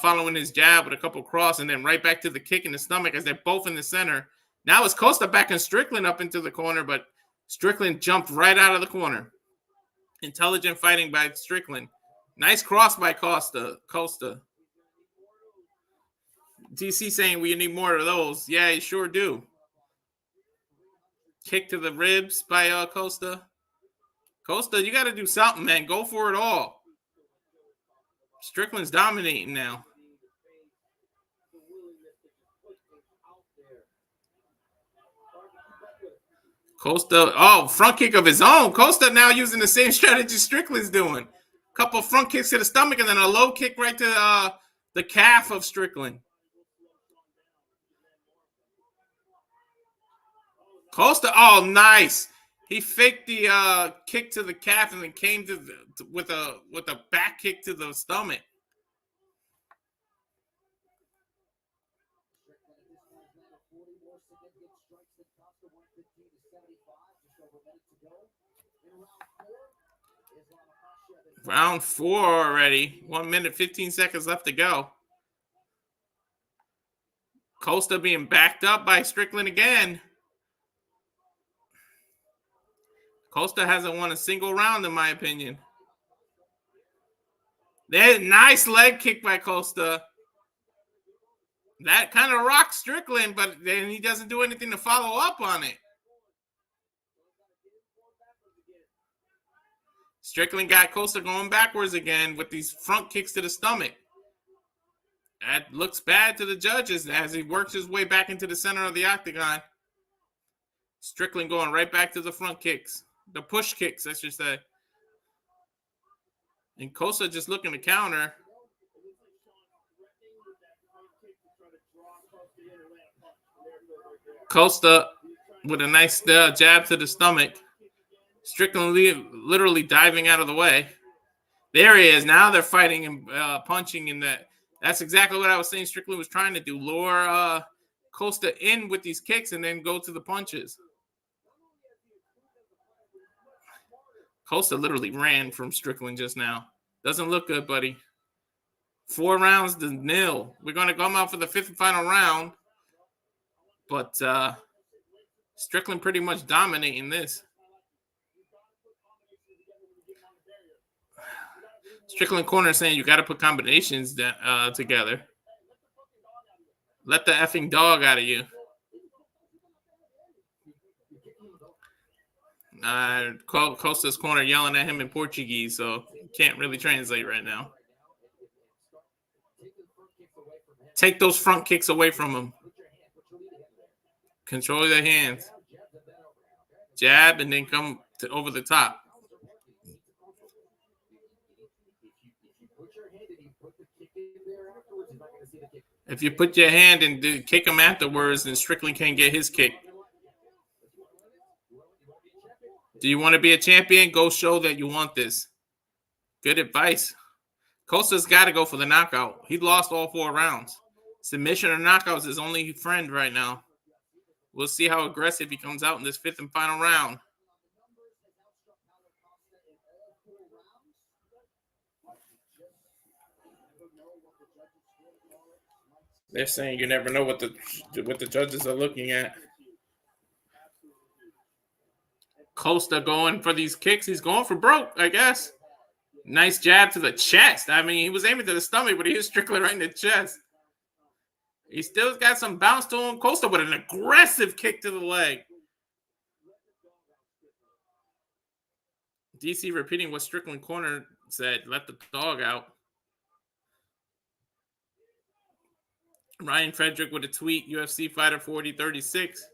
following his jab with a couple cross, and then right back to the kick in the stomach as they're both in the center. Now it's Costa backing Strickland up into the corner, but Strickland jumped right out of the corner. Intelligent fighting by Strickland. Nice cross by Costa. DC saying we need more of those. Yeah, you sure do. Kick to the ribs by Costa. Costa, you got to do something, man. Go for it all. Strickland's dominating now. Costa, front kick of his own. Costa now using the same strategy Strickland's doing. Couple front kicks to the stomach, and then a low kick right to the calf of Strickland. Costa, oh, nice. He faked the kick to the calf and then came with a back kick to the stomach. Round 4 already. 1 minute, 15 seconds left to go. Costa being backed up by Strickland again. Costa hasn't won a single round, in my opinion. There's nice leg kick by Costa. That kind of rocks Strickland, but then he doesn't do anything to follow up on it. Strickland got Costa going backwards again with these front kicks to the stomach. That looks bad to the judges as he works his way back into the center of the octagon. Strickland going right back to the front kicks. The push kicks, I should say. And Costa just looking to counter. Costa with a nice jab to the stomach. Strickland literally diving out of the way. There he is. Now they're fighting and punching in that. That's exactly what I was saying Strickland was trying to do. Lure Costa in with these kicks and then go to the punches. Costa literally ran from Strickland just now. Doesn't look good, buddy. 4 rounds to 0. We're going to come out for the 5th and final round. But Strickland pretty much dominating this. Strickland corner saying you got to put combinations together. Let the effing dog out of you. Costa's corner yelling at him in Portuguese, so can't really translate right now. Take those front kicks away from him. Control their hands. Jab and then come over the top. If you put your hand and kick him afterwards, then Strickland can't get his kick. Do you want to be a champion? Go show that you want this. Good advice. Costa's got to go for the knockout. He lost all 4 rounds. Submission or knockout is his only friend right now. We'll see how aggressive he comes out in this 5th and final round. They're saying you never know what the judges are looking at. Costa going for these kicks. He's going for broke, I guess. Nice jab to the chest. I mean, he was aiming to the stomach, but he hit Strickland right in the chest. He still got some bounce to him. Costa with an aggressive kick to the leg. DC repeating what Strickland corner said. Let the dog out. Ryan Frederick with a tweet. UFC Fighter 4036.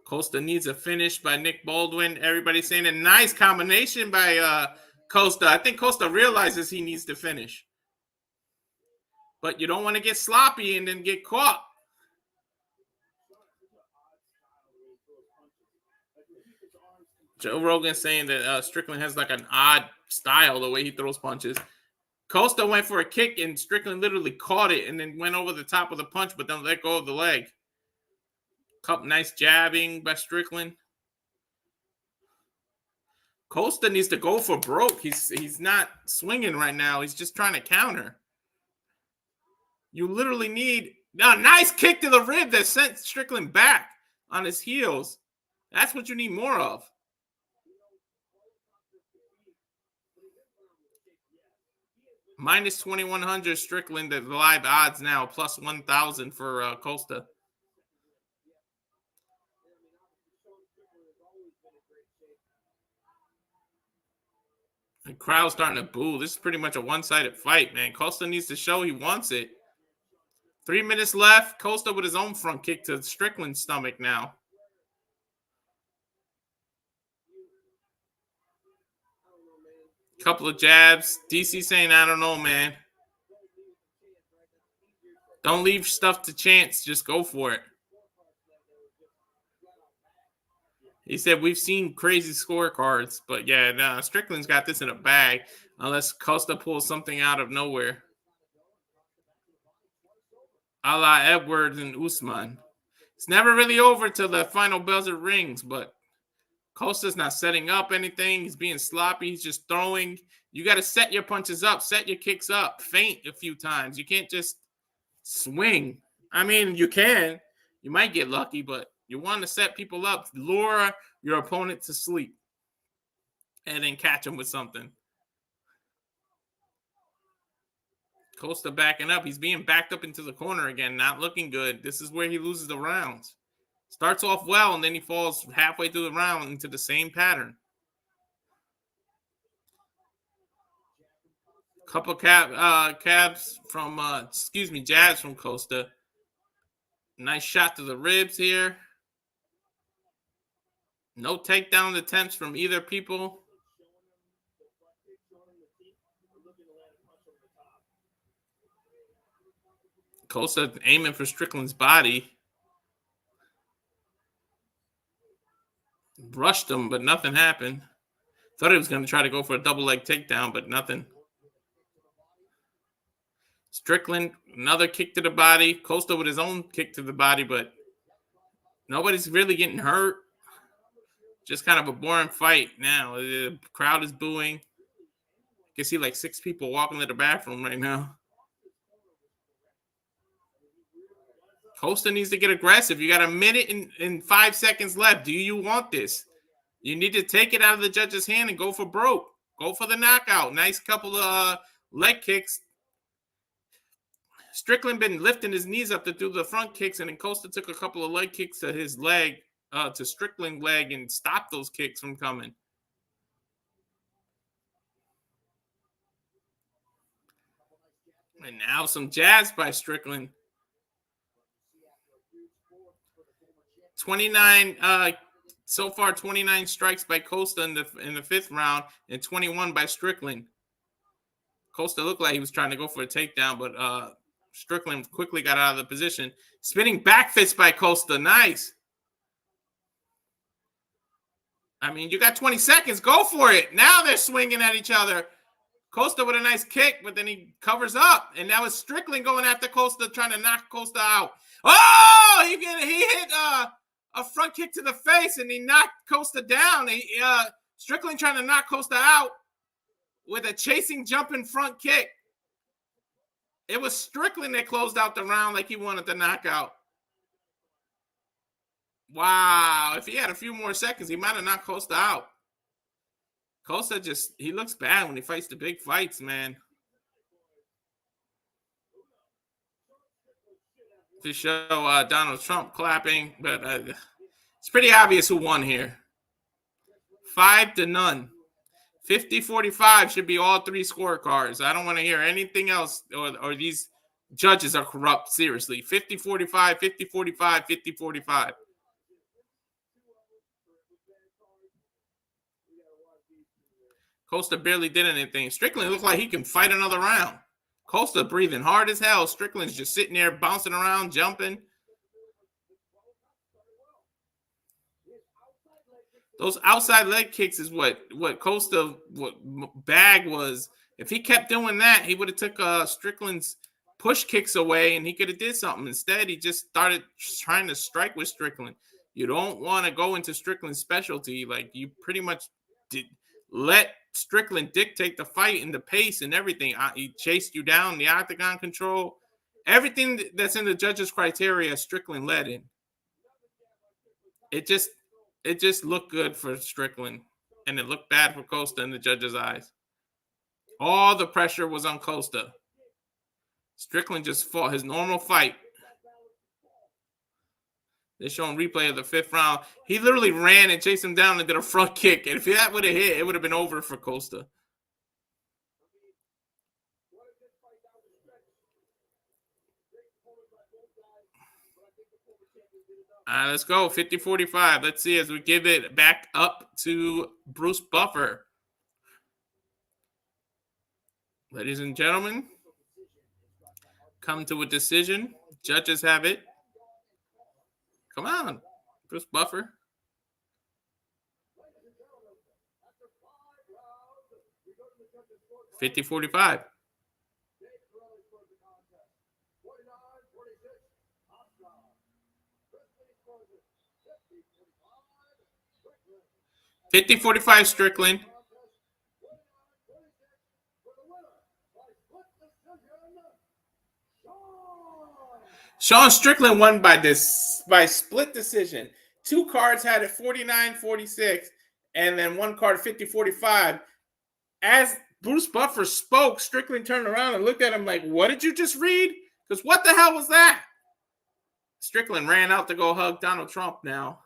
Costa needs a finish by Nick Baldwin. Everybody saying a nice combination by Costa. I think Costa realizes he needs to finish. But you don't want to get sloppy and then get caught. Joe Rogan saying that Strickland has like an odd style, the way he throws punches. Costa went for a kick and Strickland literally caught it and then went over the top of the punch, but then let go of the leg. Couple nice jabbing by Strickland. Costa needs to go for broke. He's not swinging right now. He's just trying to counter. You literally need a nice kick to the rib that sent Strickland back on his heels. That's what you need more of. Minus 2,100 Strickland at live odds now, plus 1,000 for Costa. The crowd's starting to boo. This is pretty much a one-sided fight, man. Costa needs to show he wants it. 3 minutes left. Costa with his own front kick to Strickland's stomach now. Couple of jabs. DC saying, I don't know, man. Don't leave stuff to chance. Just go for it. He said, we've seen crazy scorecards, but yeah, nah, Strickland's got this in a bag unless Costa pulls something out of nowhere. A la Edwards and Usman. It's never really over till the final buzzer rings, but Costa's not setting up anything. He's being sloppy. He's just throwing. You got to set your punches up, set your kicks up, feint a few times. You can't just swing. I mean, you can. You might get lucky, but you want to set people up, lure your opponent to sleep, and then catch them with something. Costa backing up. He's being backed up into the corner again, not looking good. This is where he loses the rounds. Starts off well, and then he falls halfway through the round into the same pattern. Couple jabs from Costa. Nice shot to the ribs here. No takedown attempts from either people. Costa aiming for Strickland's body. Brushed him, but nothing happened. Thought he was going to try to go for a double leg takedown, but nothing. Strickland, another kick to the body. Costa with his own kick to the body, but nobody's really getting hurt. Just kind of a boring fight now. The crowd is booing. You can see like 6 people walking to the bathroom right now. Costa needs to get aggressive. You got a minute and 5 seconds left. Do you want this? You need to take it out of the judge's hand and go for broke. Go for the knockout. Nice couple of leg kicks. Strickland been lifting his knees up to do the front kicks, and then Costa took a couple of leg kicks to his leg, to Strickland's leg, and stopped those kicks from coming. And now some jabs by Strickland. 29 so far 29 strikes by Costa in the 5th round and 21 by Strickland. Costa looked like he was trying to go for a takedown, but Strickland quickly got out of the position. Spinning back fist by Costa. Nice. I mean, you got 20 seconds. Go for it. Now they're swinging at each other. Costa with a nice kick, but then he covers up. And now it's Strickland going after Costa, trying to knock Costa out. Oh, he hit a front kick to the face, and he knocked Costa down. Strickland trying to knock Costa out with a chasing, jumping front kick. It was Strickland that closed out the round like he wanted the knockout. Wow. If he had a few more seconds, he might have knocked Costa out. Costa he looks bad when he fights the big fights, man. To show Donald Trump clapping, but it's pretty obvious who won here. 5-0. 50-45 should be all 3 scorecards. I don't want to hear anything else, or these judges are corrupt, seriously. 50-45, 50-45, 50-45. Costa barely did anything. Strickland looked like he can fight another round. Costa breathing hard as hell. Strickland's just sitting there bouncing around, jumping. Those outside leg kicks is what Costa bag was. If he kept doing that, he would have took Strickland's push kicks away, and he could have did something. Instead, he just started trying to strike with Strickland. You don't want to go into Strickland's specialty. Like, you pretty much let Strickland dictate the fight and the pace and everything. He chased you down, the octagon control. Everything that's in the judges' criteria, Strickland led in. It just looked good for Strickland, and it looked bad for Costa in the judges' eyes. All the pressure was on Costa. Strickland just fought his normal fight. They're showing replay of the 5th round. He literally ran and chased him down and did a front kick. And if that would have hit, it would have been over for Costa. Let's go. 50-45. Let's see as we give it back up to Bruce Buffer. Ladies and gentlemen, come to a decision. Judges have it. Come on, Bruce Buffer. 50-45. $50-45 Strickland. Sean Strickland won by split decision. Two cards had it 49-46, and then one card 50-45. As Bruce Buffer spoke, Strickland turned around and looked at him like, "What did you just read? Because what the hell was that?" Strickland ran out to go hug Donald Trump now.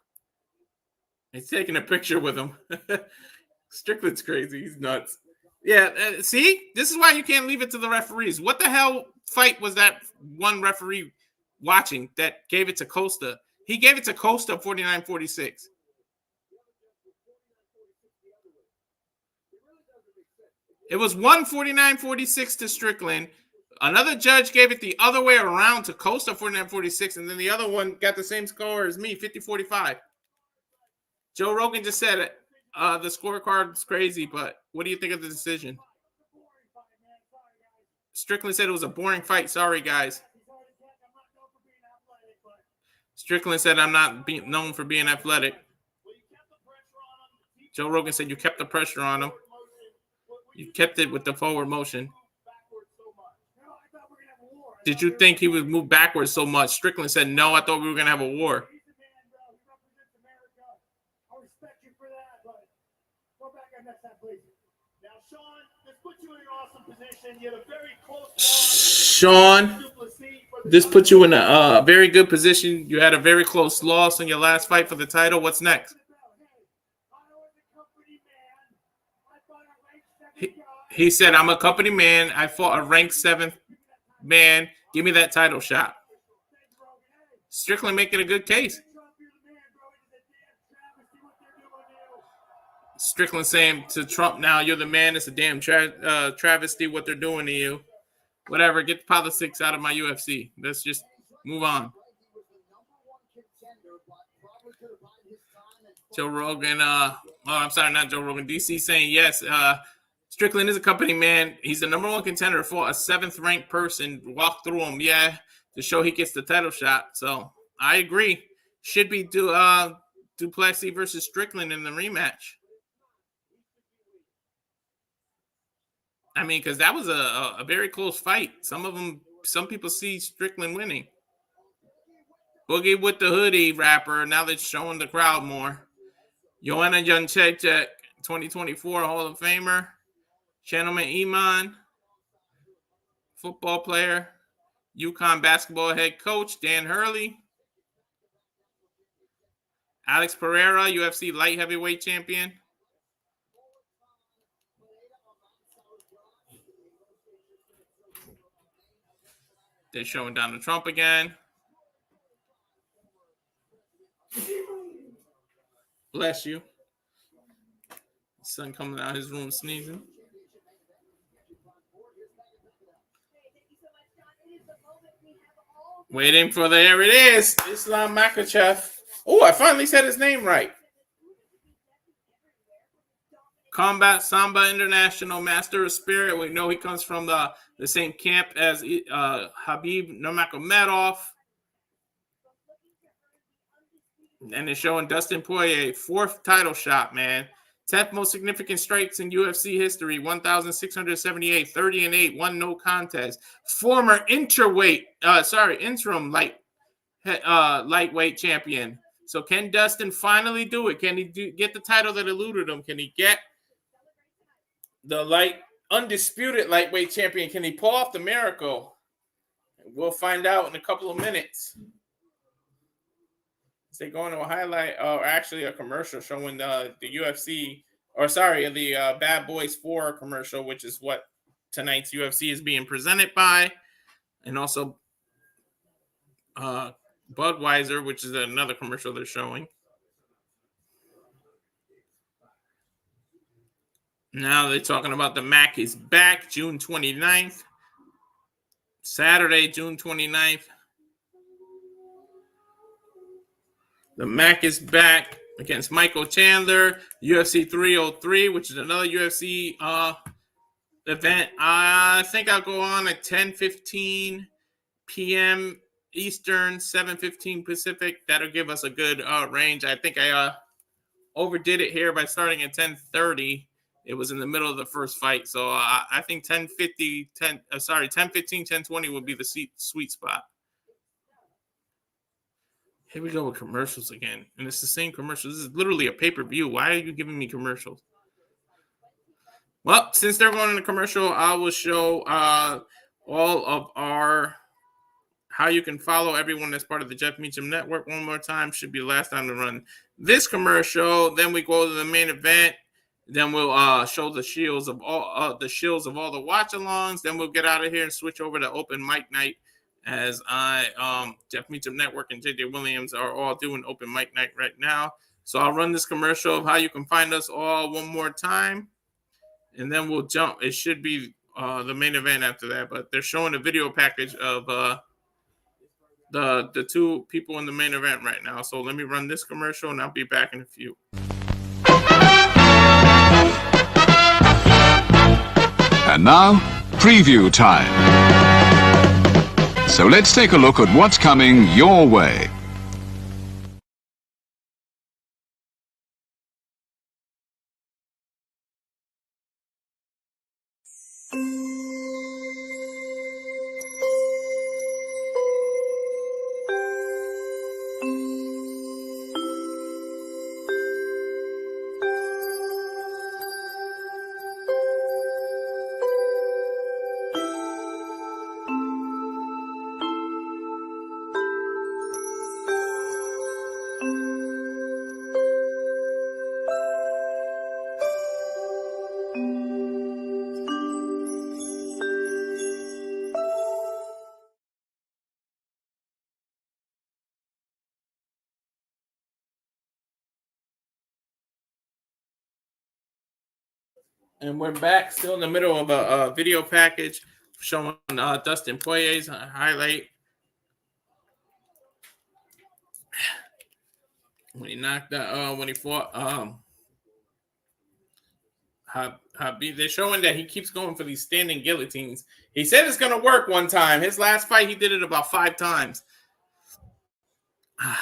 He's taking a picture with him. Strickland's crazy. He's nuts. Yeah, see? This is why you can't leave it to the referees. What the hell fight was that one referee watching that gave it to Costa? He gave it to Costa 49-46. It was 49-46 to Strickland. Another judge gave it the other way around to Costa 49-46, and then the other one got the same score as me, 50-45. Joe Rogan just said it. The scorecard's crazy, but what do you think of the decision? Strickland said it was a boring fight. Sorry, guys. Strickland said, "I'm not known for being athletic." Joe Rogan said, "You kept the pressure on him. You kept it with the forward motion." Did you think he would move backwards so much? Strickland said, "No, I thought we were going to have a war." Sean, this puts you in a very good position. You had a very close loss in your last fight for the title. What's next? He said, "I'm a company man. I fought a ranked 7th man. Give me that title shot." Strickland making a good case. Strickland saying to Trump now, "You're the man. It's a damn travesty what they're doing to you." Whatever, get the politics out of my UFC. Let's just move on. Joe Rogan, I'm sorry, not Joe Rogan. DC saying yes. Strickland is a company man. He's the number one contender for a 7th ranked person. Walk through him, to show he gets the title shot. So I agree. Should be Duplessis versus Strickland in the rematch. I mean, because that was a very close fight. Some people see Strickland winning. Boogie with the hoodie rapper. Now they're showing the crowd more. Joanna Jędrzejczyk, 2024 Hall of Famer. Gentleman Iman, football player. UConn basketball head coach Dan Hurley. Alex Pereira, UFC light heavyweight champion. They're showing Donald Trump again. Bless you. Son coming out of his room sneezing. Waiting for there it is. Islam Makhachev. Oh, I finally said his name right. Combat Samba International Master of Spirit. We know he comes from the same camp as Habib Nurmagomedov. And they're showing Dustin Poirier, 4th title shot, man. 10th most significant strikes in UFC history, 1,678, 30-8, one no contest. Former interim lightweight champion. So can Dustin finally do it? Can he get the title that eluded him? Can he get the undisputed lightweight champion? Can he pull off the miracle? We'll find out in a couple of minutes. They go into a highlight, or actually a commercial showing the UFC, the Bad Boys 4 commercial, which is what tonight's UFC is being presented by, and also Budweiser, which is another commercial they're showing. Now they're talking about the MAC is back June 29th. Saturday, June 29th. The MAC is back against Michael Chandler, UFC 303, which is another UFC event. I think I'll go on at 10:15 p.m. Eastern, 7:15 Pacific. That'll give us a good range. I think I overdid it here by starting at 10:30. It was in the middle of the first fight, so I think 10:15, 10:20 would be the sweet spot. Here we go with commercials again. And it's the same commercials. This is literally a pay-per-view. Why are you giving me commercials? Well, since they're going in a commercial, I will show all of our how you can follow everyone that's part of the Jeff Meacham Network one more time. Should be the last time to run this commercial. Then we go to the main event. Then we'll show the shields of all the watch-alongs. Then we'll get out of here and switch over to open mic night. As Jeff Meacham Network and JJ Williams are all doing open mic night right now. So I'll run this commercial of how you can find us all one more time. And then we'll jump. It should be the main event after that. But they're showing a video package of the two people in the main event right now. So let me run this commercial and I'll be back in a few. And now, preview time. So let's take a look at what's coming your way. And we're back, still in the middle of a video package showing Dustin Poirier's highlight when he knocked out when he fought Habib. They're showing that he keeps going for these standing guillotines. He said it's gonna work one time. His last fight, he did it about 5 times.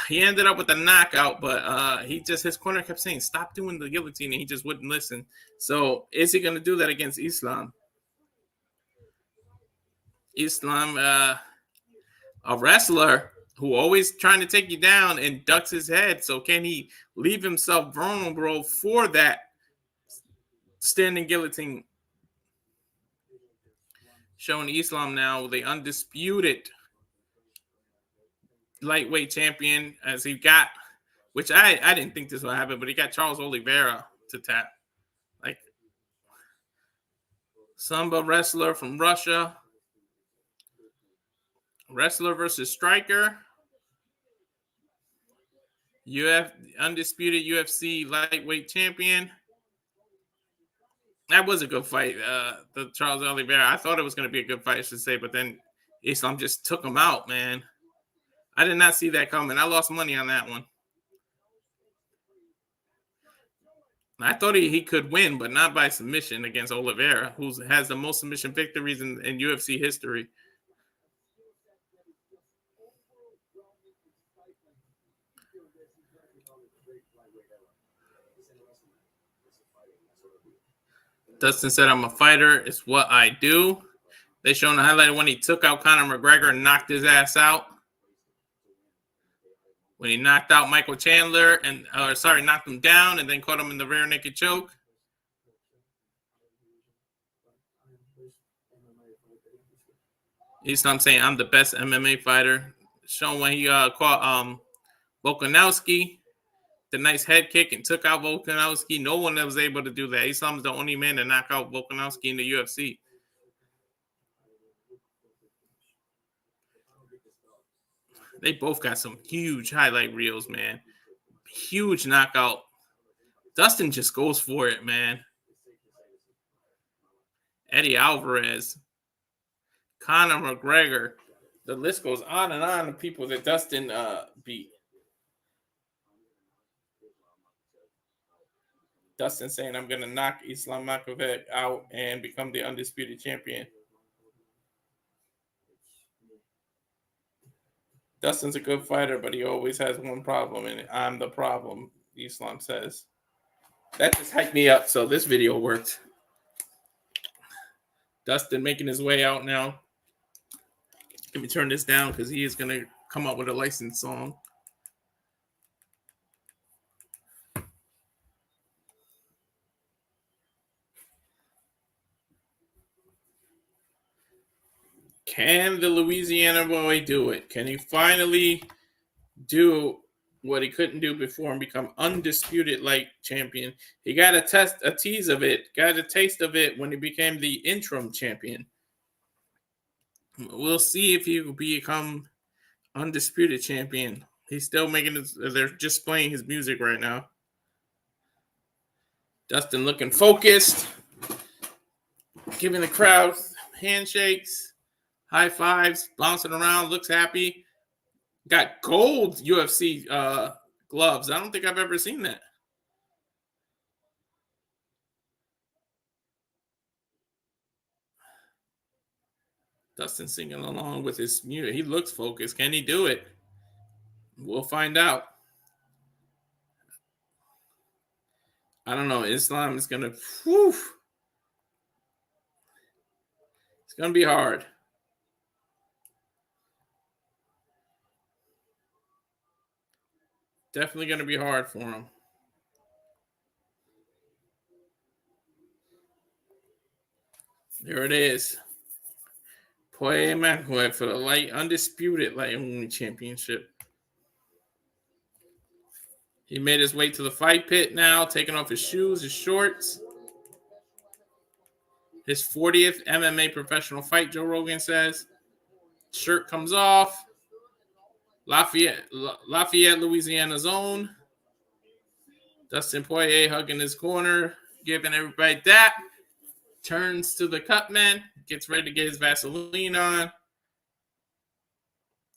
He ended up with a knockout, but his corner kept saying, stop doing the guillotine, and he just wouldn't listen. So is he going to do that against Islam? Islam, a wrestler who always trying to take you down and ducks his head. So can he leave himself vulnerable for that standing guillotine? Showing Islam now, the undisputed lightweight champion, as he got, which I didn't think this would happen, but he got Charles Oliveira to tap. Like, Sambo wrestler from Russia. Wrestler versus striker. Undisputed UFC lightweight champion. That was a good fight, the Charles Oliveira. I thought it was going to be a good fight, I should say, but then Islam just took him out, man. I did not see that coming. I lost money on that one. I thought he could win, but not by submission against Oliveira, who has the most submission victories in UFC history. Dustin said, I'm a fighter. It's what I do. They showing the highlight when he took out Conor McGregor and knocked his ass out. When he knocked out Michael Chandler knocked him down and then caught him in the rear naked choke. Islam saying, I'm the best MMA fighter. Showing when he caught Volkanovski, the nice head kick, and took out Volkanovski. No one was able to do that. Islam's the only man to knock out Volkanovski in the UFC. They both got some huge highlight reels, man. Huge knockout. Dustin just goes for it, man. Eddie Alvarez, Conor McGregor. The list goes on and on of people that Dustin beat. Dustin saying, I'm going to knock Islam Makhachev out and become the undisputed champion. Dustin's a good fighter, but he always has one problem, and I'm the problem, Islam says. That just hyped me up, so this video worked. Dustin making his way out now. Let me turn this down because he is going to come up with a licensed song. Can the Louisiana boy do it? Can he finally do what he couldn't do before and become undisputed light champion? He got a tease of it, got a taste of it when he became the interim champion. We'll see if he will become undisputed champion. He's still making his, they're just playing his music right now. Dustin looking focused, giving the crowd handshakes, high fives, bouncing around, looks happy. Got gold UFC gloves. I don't think I've ever seen that. Dustin singing along with his music. He looks focused. Can he do it? We'll find out. I don't know. Islam is going to... It's going to be hard. Definitely going to be hard for him. There it is. Poirier makhachev for the undisputed light only championship. He made his way to the fight pit now, taking off his shoes, his shorts. His 40th MMA professional fight, Joe Rogan says. Shirt comes off. Lafayette, Louisiana's own. Dustin Poirier hugging his corner, giving everybody that. Turns to the cutman, gets ready to get his Vaseline on.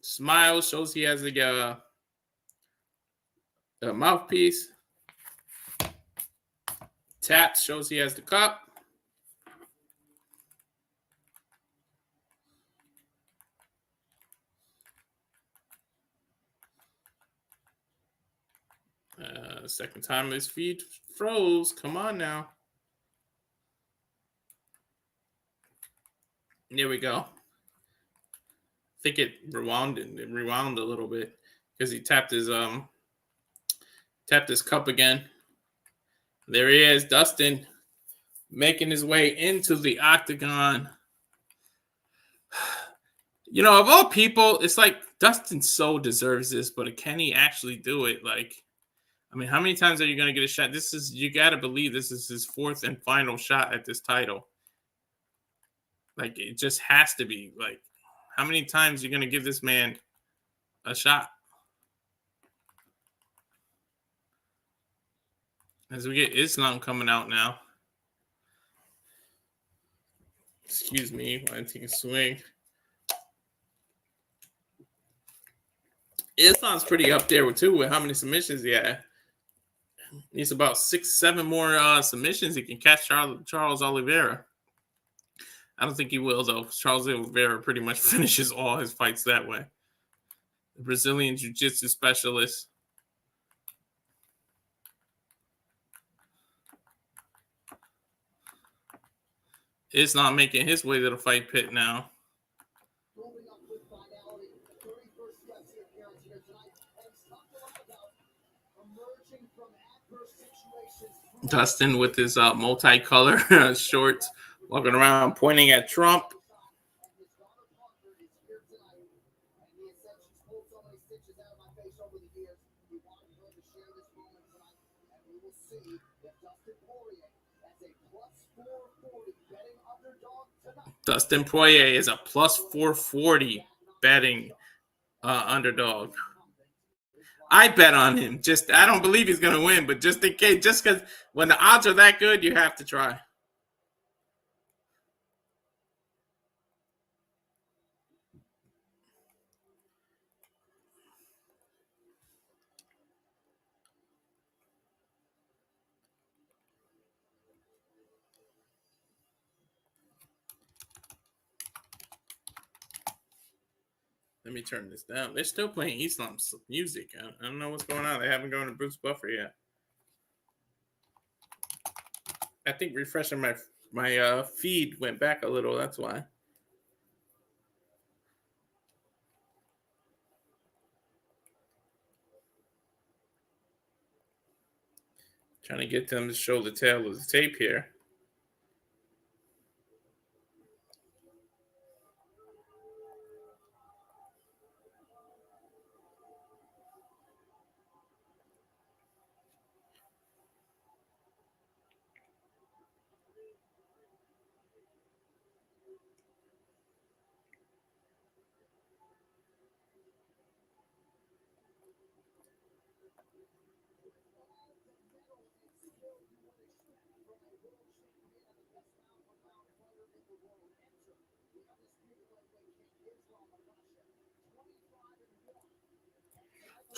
Smiles, shows he has a mouthpiece. Taps, shows he has the cup. Second time his feed froze. Come on now. There we go. I think it rewound a little bit because he tapped his cup again. There he is, Dustin, making his way into the octagon. You know, of all people, it's like Dustin so deserves this, but can he actually do it? Like, I mean, how many times are you going to get a shot? You got to believe this is his fourth and final shot at this title. Like, it just has to be. Like, how many times are you going to give this man a shot? As we get Islam coming out now. Excuse me, I take a swing. Islam's pretty up there with how many submissions he had. Needs about 6-7 more submissions. He can catch Charles Oliveira. I don't think he will, though. Charles Oliveira pretty much finishes all his fights that way. The Brazilian jiu-jitsu specialist. Islam making his way to the fight pit now. Dustin with his multicolor shorts, walking around pointing at Trump. Dustin Poirier is a plus 440 betting underdog. I bet on him. I don't believe he's going to win, but just in case, just because when the odds are that good, you have to try. Let me turn this down. They're still playing Islam's music. I don't know what's going on. They haven't gone to Bruce Buffer yet. I think refreshing my feed went back a little. That's why. Trying to get them to show the tail of the tape here.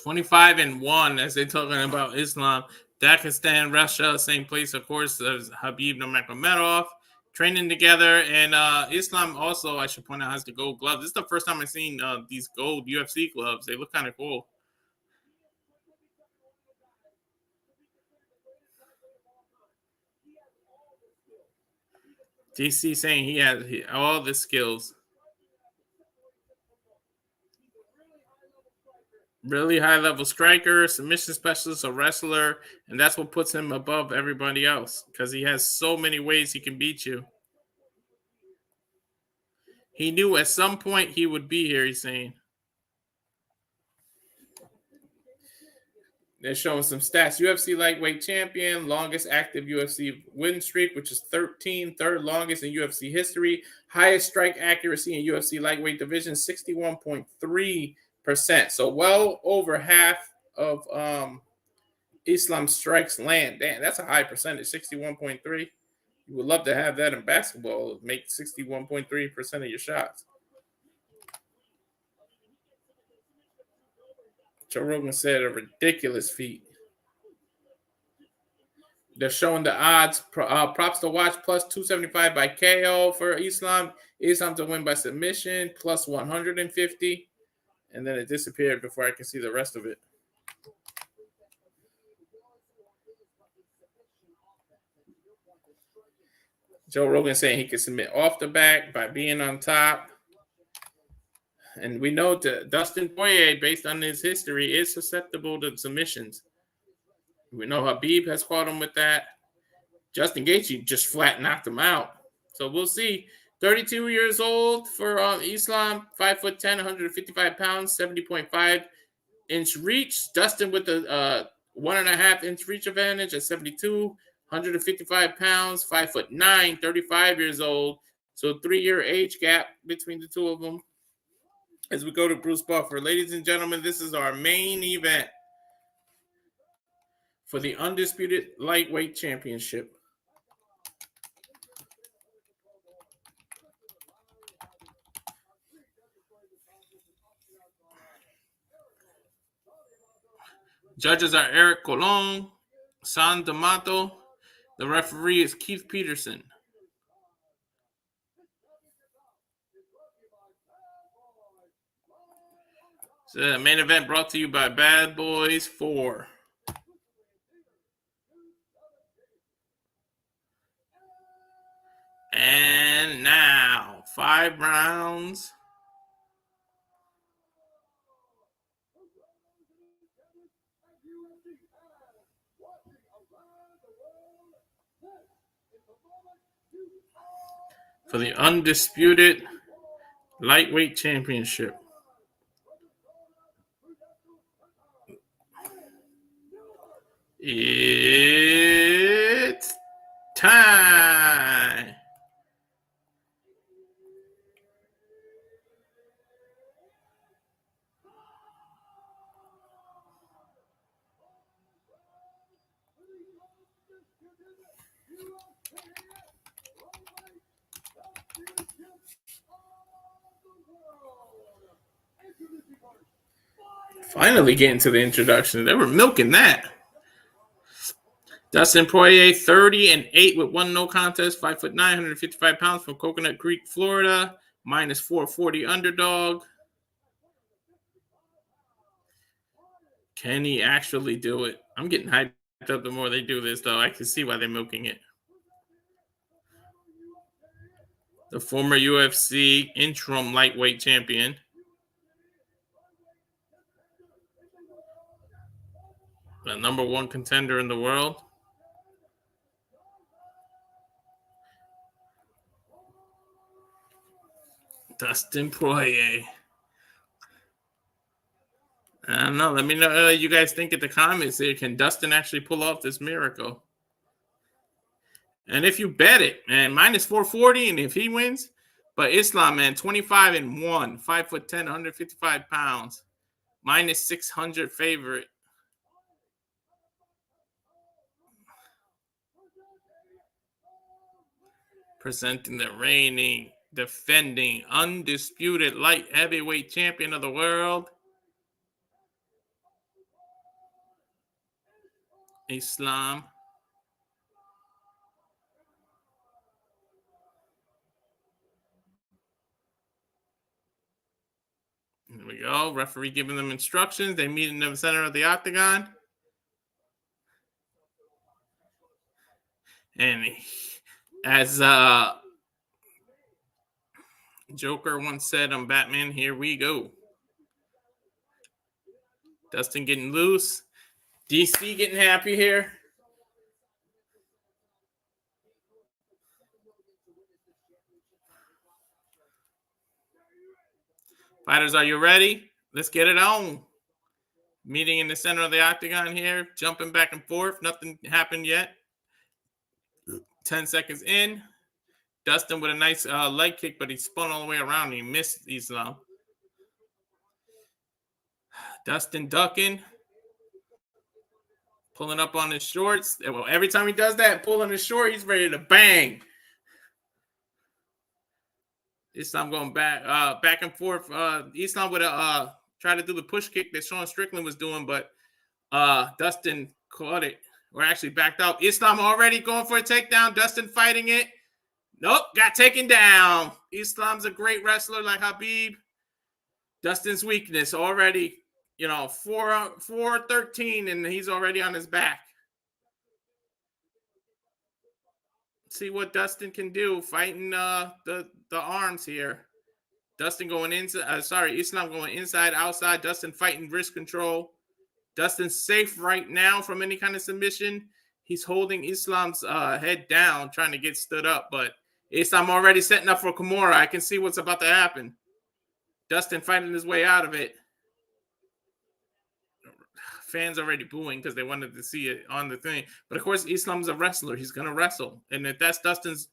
(25-1) as they're talking about Islam. Dagestan, Russia, same place, of course, as Habib Nurmagomedov, training together. And Islam also, I should point out, has the gold gloves. This is the first time I've seen these gold UFC gloves. They look kind of cool. DC saying he has all the skills. Really high-level striker, submission specialist, a wrestler, and that's what puts him above everybody else because he has so many ways he can beat you. He knew at some point he would be here, he's saying. They're showing some stats. UFC lightweight champion, longest active UFC win streak, which is 13, third longest in UFC history. Highest strike accuracy in UFC lightweight division, 61.3%. So well over half of Islam's strikes land. Damn, that's a high percentage, 61.3. You would love to have that in basketball, make 61.3% of your shots. Joe Rogan said a ridiculous feat. They're showing the odds. Props to watch plus 275 by KO for Islam. Islam to win by submission plus 150. And then it disappeared before I can see the rest of it. Joe Rogan saying he can submit off the back by being on top. And we know that Dustin Poirier, based on his history, is susceptible to submissions. We know Habib has fought him with that. Justin Gaethje just flat knocked him out. So we'll see. 32 years old for Islam, 5'10", 155 pounds, 70.5-inch reach. Dustin with the 1.5-inch reach advantage at 72, 155 pounds, 5'9", 35 years old. So 3-year age gap between the two of them. As we go to Bruce Buffer. Ladies and gentlemen, this is our main event for the Undisputed Lightweight Championship. Judges are Eric Colon, San D'Amato. The referee is Keith Peterson. So the main event brought to you by Bad Boys 4. And now, 5 rounds. For the Undisputed Lightweight Championship. It's time. Finally getting to the introduction. They were milking that. Dustin Poirier, 30-8 with 1 no contest, 5'9", 155 pounds from Coconut Creek, Florida, minus 440 underdog. Can he actually do it? I'm getting hyped up the more they do this, though. I can see why they're milking it. The former UFC interim lightweight champion. The number one contender in the world. Dustin Poirier. I don't know. Let me know what you guys think in the comments here. Can Dustin actually pull off this miracle? And if you bet it, man, minus 440, and if he wins, but Islam, man, 25-1, 5'10", 155 pounds, minus 600 favorite. Presenting the reigning, defending, undisputed light heavyweight champion of the world, Islam. There we go. Referee giving them instructions. They meet in the center of the octagon. And as Joker once said on Batman, here we go. Dustin getting loose. DC getting happy here. Fighters, are you ready? Let's get it on. Meeting in the center of the octagon here. Jumping back and forth. Nothing happened yet. 10 seconds in. Dustin with a nice leg kick, but he spun all the way around and he missed Islam. Dustin ducking. Pulling up on his shorts. Well, every time he does that, pulling his short, he's ready to bang. Islam going back and forth. Islam would try to do the push kick that Sean Strickland was doing, but Dustin caught it. Or actually backed out. Islam already going for a takedown. Dustin fighting it. Nope, got taken down. Islam's a great wrestler like Habib. Dustin's weakness already, 4-13, and he's already on his back. See what Dustin can do fighting the arms here. Dustin going inside. Islam going inside, outside. Dustin fighting wrist control. Dustin's safe right now from any kind of submission. He's holding Islam's head down, trying to get stood up, but Islam already setting up for Kimura. I can see what's about to happen. Dustin fighting his way out of it. Fans already booing because they wanted to see it on the thing. But of course, Islam's a wrestler. He's going to wrestle. And if that's Dustin's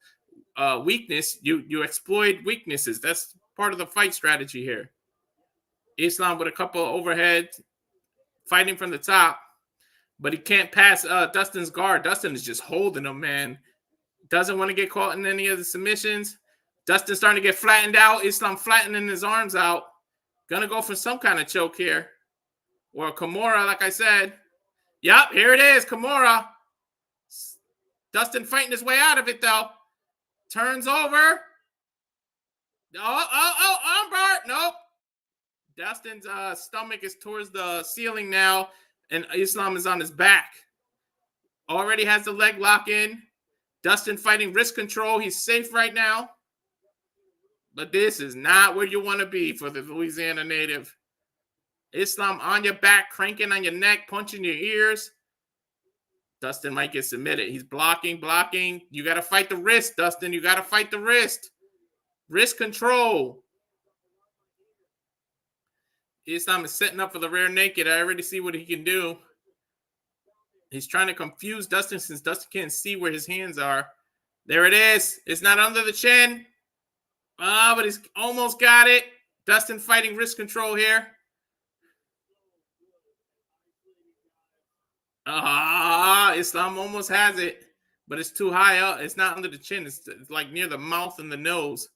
weakness, you exploit weaknesses. That's part of the fight strategy here. Islam with a couple of overheads, fighting from the top. But he can't pass Dustin's guard. Dustin is just holding him, man. Doesn't want to get caught in any of the submissions. Dustin's starting to get flattened out. Islam flattening his arms out. Gonna go for some kind of choke here. Or Kimura, like I said. Yep, here it is, Kimura. Dustin fighting his way out of it, though. Turns over. Armbar. Nope. Dustin's stomach is towards the ceiling now, and Islam is on his back. Already has the leg lock in. Dustin fighting wrist control. He's safe right now. But this is not where you want to be for the Louisiana native. Islam on your back, cranking on your neck, punching your ears. Dustin might get submitted. He's blocking. You got to fight the wrist, Dustin. You got to fight the wrist. Wrist control. Islam is setting up for the rear naked. I already see what he can do. He's trying to confuse Dustin since Dustin can't see where his hands are. There it is. It's not under the chin. But he's almost got it. Dustin fighting wrist control here. Islam almost has it, but it's too high up. It's not under the chin. It's like near the mouth and the nose.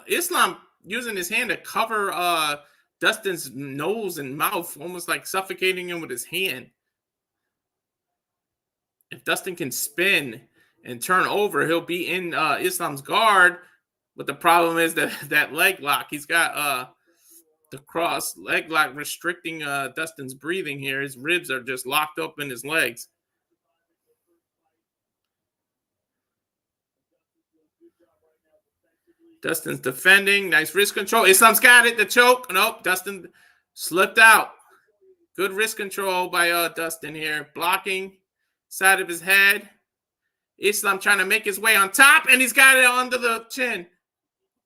Islam using his hand to cover Dustin's nose and mouth, almost like suffocating him with his hand. If Dustin can spin and turn over, he'll be in Islam's guard. But the problem is that leg lock. He's got The cross leg lock restricting Dustin's breathing here. His ribs are just locked up in his legs. Dustin's defending. Nice wrist control. Islam's got it. The choke. Nope. Dustin slipped out. Good wrist control by Dustin here. Blocking side of his head. Islam trying to make his way on top, and he's got it under the chin.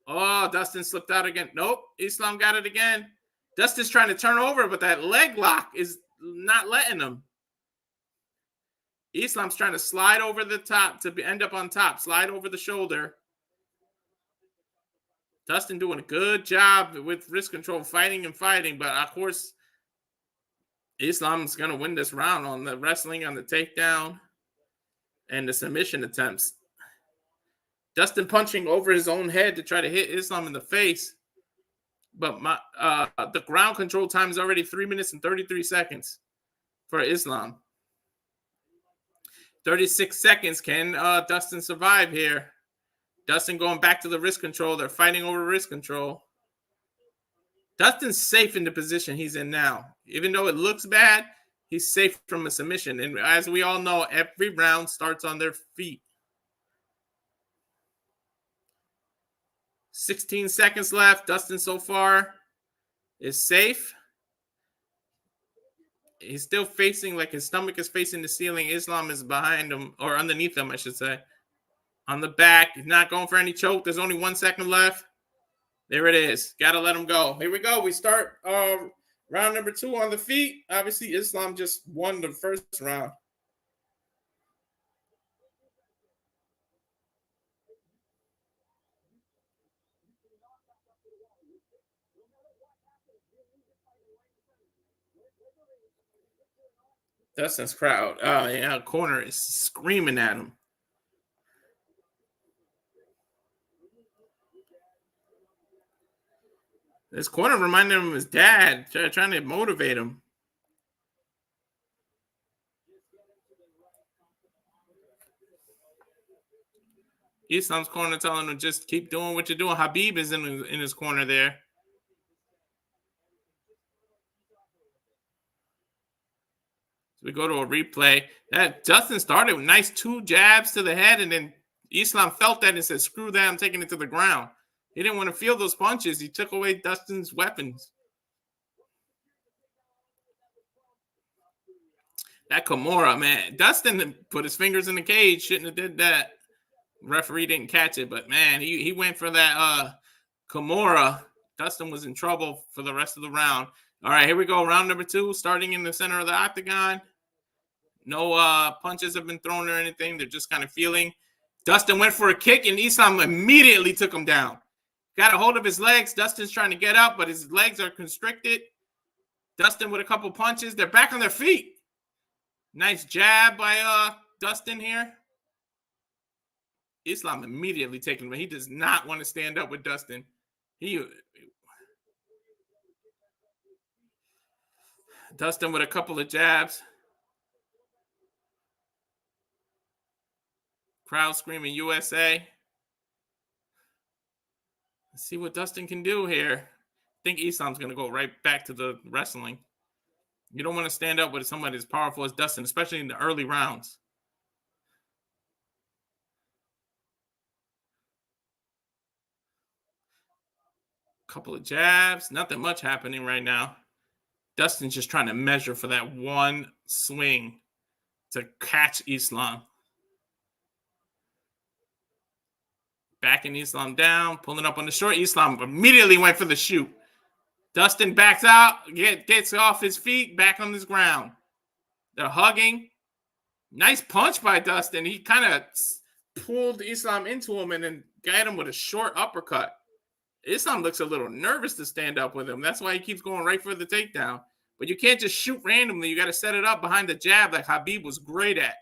Oh, Dustin slipped out again. Nope. Islam got it again. Dustin's trying to turn over, but that leg lock is not letting him. Islam's trying to slide over the top to end up on top. Slide over the shoulder. Dustin doing a good job with wrist control, fighting, but of course, Islam's going to win this round on the wrestling, on the takedown, and the submission attempts. Dustin punching over his own head to try to hit Islam in the face. But the ground control time is already 3 minutes and 33 seconds for Islam. 36 seconds. Can Dustin survive here? Dustin going back to the wrist control. They're fighting over wrist control. Dustin's safe in the position he's in now. Even though it looks bad, he's safe from a submission. And as we all know, every round starts on their feet. 16 seconds left. Dustin so far is safe. He's still facing, like his stomach is facing the ceiling. Islam is behind him, or underneath him, I should say. On the back. He's not going for any choke. There's only 1 second left. There it is. Got to let him go. Here we go. We start round number 2 on the feet. Obviously, Islam just won the first round. Dustin's crowd. Oh, yeah. Corner is screaming at him. This corner reminded him of his dad, trying to motivate him. Islam's corner telling him just keep doing what you're doing. Habib is in his corner there. So we go to a replay. That Dustin started with nice 2 jabs to the head, and then Islam felt that and said, screw that, I'm taking it to the ground. He didn't want to feel those punches. He took away Dustin's weapons. That Kimura, man. Dustin put his fingers in the cage. Shouldn't have did that. Referee didn't catch it, but man, he went for that Kimura. Dustin was in trouble for the rest of the round. All right, here we go. Round number 2, starting in the center of the octagon. No punches have been thrown or anything. They're just kind of feeling. Dustin went for a kick, and Islam immediately took him down. Got a hold of his legs. Dustin's trying to get up, but his legs are constricted. Dustin with a couple punches. They're back on their feet. Nice jab by Dustin here. Islam immediately taking him. He does not want to stand up with Dustin. Dustin with a couple of jabs. Crowd screaming USA. Let's see what Dustin can do here. I think Islam's going to go right back to the wrestling. You don't want to stand up with somebody as powerful as Dustin, especially in the early rounds. Couple of jabs. Nothing much happening right now. Dustin's just trying to measure for that one swing to catch Islam. Backing Islam down, pulling up on the short. Islam immediately went for the shoot. Dustin backs out, gets off his feet, back on his ground. They're hugging. Nice punch by Dustin. He kind of pulled Islam into him and then got him with a short uppercut. Islam looks a little nervous to stand up with him. That's why he keeps going right for the takedown. But you can't just shoot randomly. You got to set it up behind the jab like Habib was great at.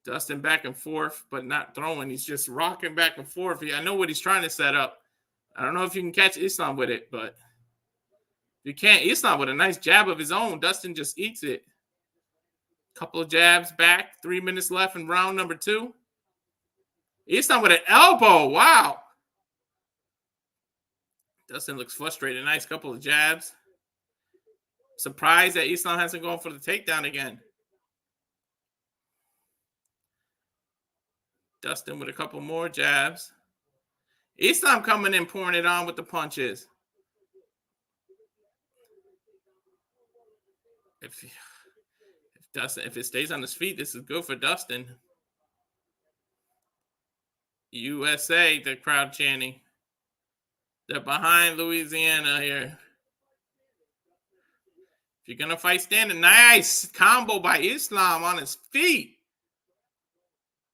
Dustin back and forth, but not throwing. He's just rocking back and forth. I know what he's trying to set up. I don't know if you can catch Islam with it, but you can't. Islam with a nice jab of his own. Dustin just eats it. Couple of jabs back. 3 minutes left in round number 2. Islam with an elbow. Wow. Dustin looks frustrated. Nice couple of jabs. Surprised that Islam hasn't gone for the takedown again. Dustin with a couple more jabs. Islam coming in, pouring it on with the punches. If it stays on his feet, this is good for Dustin. USA, the crowd chanting. They're behind Louisiana here. If you're gonna fight standing, nice combo by Islam on his feet.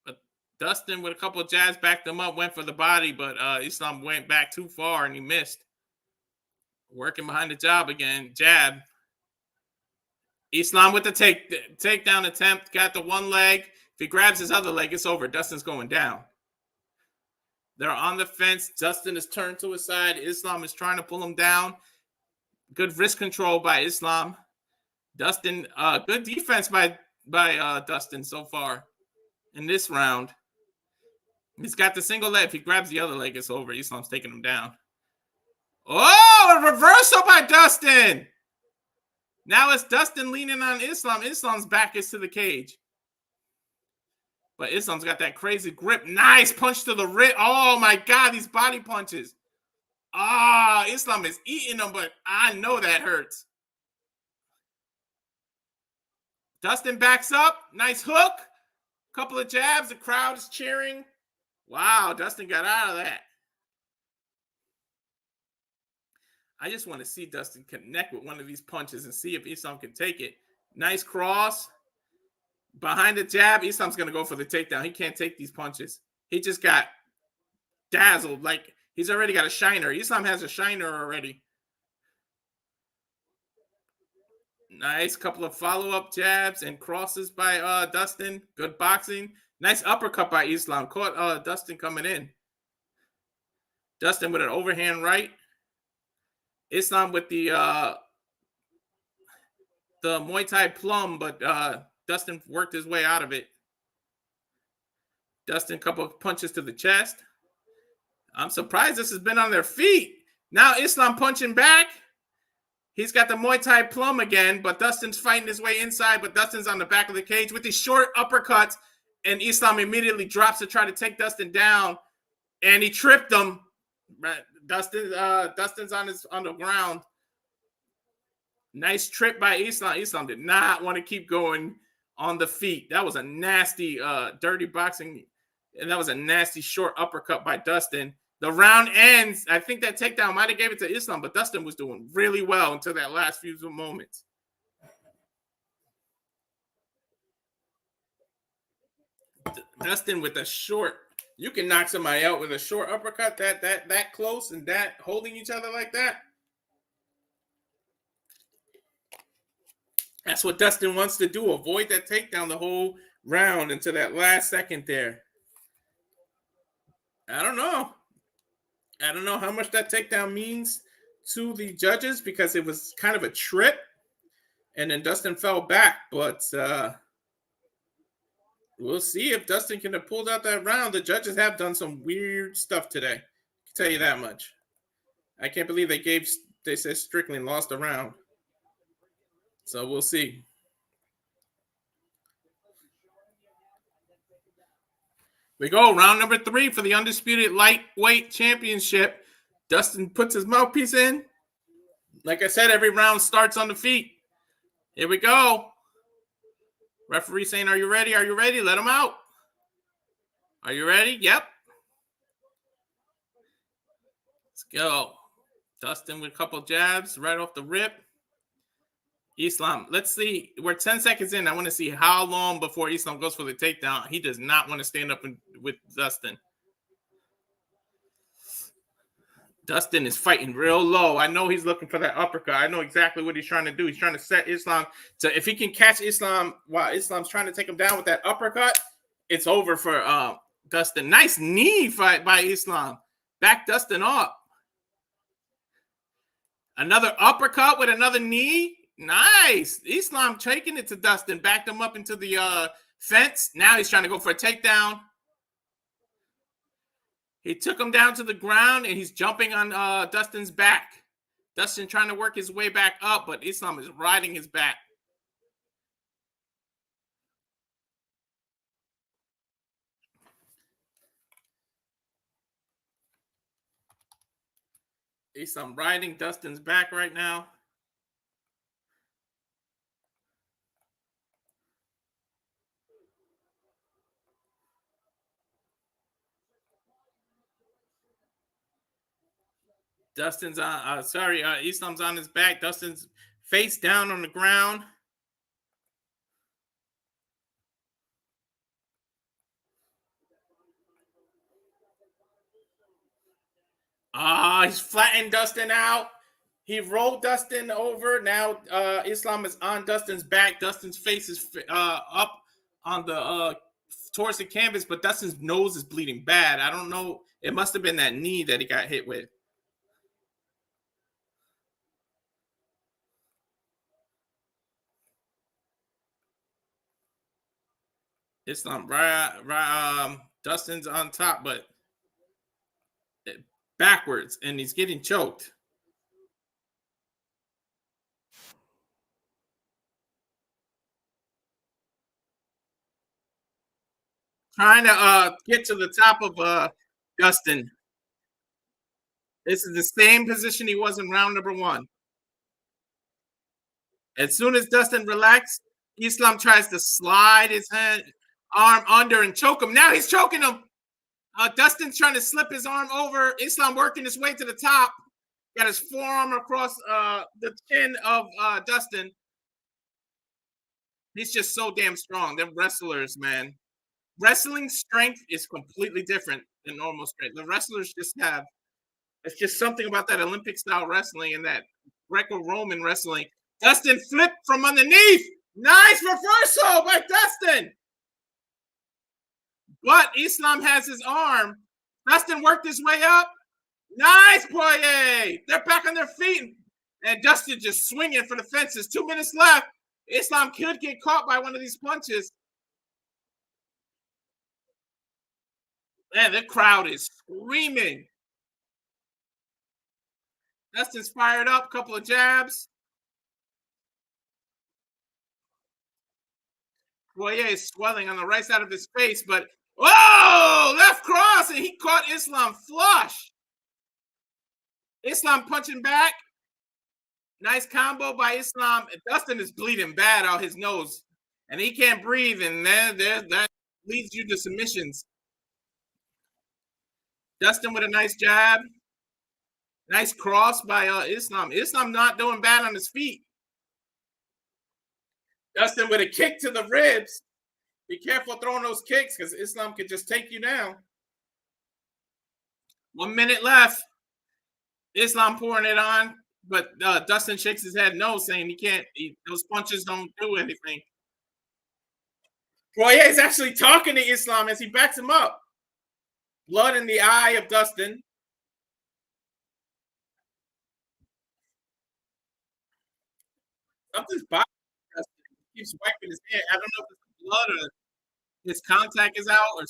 But Dustin with a couple of jabs backed him up, went for the body, but Islam went back too far and he missed. Working behind the jab. Islam with the takedown attempt, got the one leg. If he grabs his other leg, it's over. Dustin's going down. They're on the fence. Dustin is turned to his side. Islam is trying to pull him down. Good wrist control by Islam. Dustin, good defense by Dustin so far in this round. He's got the single leg. If he grabs the other leg, it's over. Islam's taking him down. Oh, a reversal by Dustin. Now it's Dustin leaning on Islam. Islam's back is to the cage. But Islam's got that crazy grip. Nice punch to the wrist. Oh, my God, these body punches. Islam is eating them, but I know that hurts. Dustin backs up. Nice hook. Couple of jabs. The crowd is cheering. Wow, Dustin got out of that. I just want to see Dustin connect with one of these punches and see if Islam can take it. Nice cross. Behind the jab, Islam's going to go for the takedown. He can't take these punches. He just got dazzled. Like, he's already got a shiner. Islam has a shiner already. Nice couple of follow-up jabs and crosses by Dustin. Good boxing. Nice uppercut by Islam. Caught Dustin coming in. Dustin with an overhand right. Islam with the Muay Thai plum, but Dustin worked his way out of it. Dustin, a couple of punches to the chest. I'm surprised this has been on their feet. Now Islam punching back. He's got the Muay Thai plum again, but Dustin's fighting his way inside, but Dustin's on the back of the cage with these short uppercuts, and Islam immediately drops to try to take Dustin down, and he tripped him. Dustin's on the ground. Nice trip by Islam. Islam did not want to keep going on the feet. That was a nasty, dirty boxing, and that was a nasty short uppercut by Dustin. The round ends. I think that takedown might have gave it to Islam, but Dustin was doing really well until that last few moments. Dustin with a short. You can knock somebody out with a short uppercut that close and that holding each other like that. That's what Dustin wants to do. Avoid that takedown the whole round until that last second there. I don't know how much that takedown means to the judges because it was kind of a trip and then Dustin fell back. But we'll see if Dustin can have pulled out that round. The judges have done some weird stuff today. I can tell you that much. I can't believe they said Strickland lost a round. So we'll see. We go round number 3 for the undisputed lightweight championship. Dustin puts his mouthpiece in. Like I said, every round starts on the feet. Here we go. Referee saying, "Are you ready? Are you ready? Let him out. Are you ready? Yep. Let's go." Dustin with a couple jabs right off the rip. Islam, let's see. We're 10 seconds in. I want to see how long before Islam goes for the takedown. He does not want to stand up with Dustin. Dustin is fighting real low. I know he's looking for that uppercut. I know exactly what he's trying to do. He's trying to set Islam. So if he can catch Islam while Islam's trying to take him down with that uppercut, it's over for Dustin. Nice knee fight by Islam. Back Dustin up. Another uppercut with another knee. Nice. Islam taking it to Dustin. Backed him up into the fence. Now he's trying to go for a takedown. He took him down to the ground, and he's jumping on Dustin's back. Dustin trying to work his way back up, but Islam is riding his back. Islam riding Dustin's back right now. Dustin's on, Islam's on his back. Dustin's face down on the ground. He's flattened Dustin out. He rolled Dustin over. Now Islam is on Dustin's back. Dustin's face is up on the towards the canvas, but Dustin's nose is bleeding bad. I don't know. It must have been that knee that he got hit with. Islam, Dustin's on top, but backwards, and he's getting choked. Trying to get to the top of Dustin. This is the same position he was in round number 1. As soon as Dustin relaxed, Islam tries to slide his arm under and choke him. Now he's choking him. Dustin's trying to slip his arm over. Islam working his way to the top. Got his forearm across the chin of Dustin. He's just so damn strong. They're wrestlers, man. Wrestling strength is completely different than normal strength. The wrestlers just have, it's just something about that Olympic style wrestling and that Greco-Roman wrestling. Dustin flipped from underneath. Nice reversal by Dustin. But Islam has his arm. Dustin worked his way up. Nice, poirier. They're back on their feet. And Dustin just swinging for the fences. 2 minutes left. Islam could get caught by one of these punches. Man, the crowd is screaming. Dustin's fired up. Couple of jabs. Poirier is swelling on the right side of his face, but oh, left cross, and he caught Islam flush. Islam punching back. Nice combo by Islam. Dustin is bleeding bad out his nose, and he can't breathe, and then that leads you to submissions. Dustin with a nice jab. Nice cross by Islam. Islam not doing bad on his feet. Dustin with a kick to the ribs. Be careful throwing those kicks because Islam could just take you down. 1 minute left. Islam pouring it on, but Dustin shakes his head no, saying he can't. Those punches don't do anything. Poirier is actually talking to Islam as he backs him up. Blood in the eye of Dustin. Something's bothering Dustin. He keeps wiping his head. I don't know if it's blood or his contact is out or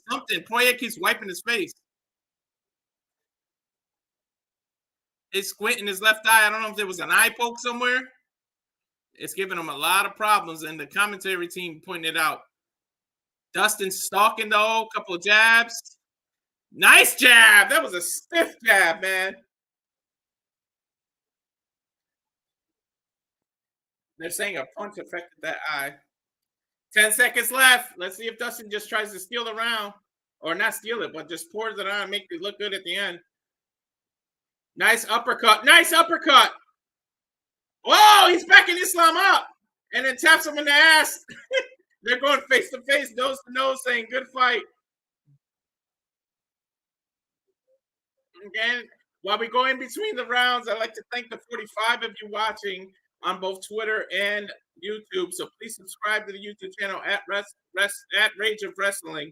something. Poirier keeps wiping his face. He's squinting his left eye. I don't know if there was an eye poke somewhere. It's giving him a lot of problems, and the commentary team pointed it out. Dustin stalking, though. Couple of jabs. Nice jab. That was a stiff jab, man. They're saying a punch affected that eye. 10 seconds left. Let's see if Dustin just tries to steal the round. Or not steal it, but just pours it on and make it look good at the end. Nice uppercut. Nice uppercut. Whoa, he's backing Islam up. And then taps him in the ass. They're going face to face, nose to nose, saying good fight. Again, while we go in between the rounds, I'd like to thank the 45 of you watching on both Twitter and YouTube. So please subscribe to the YouTube channel at Rage of Wrestling.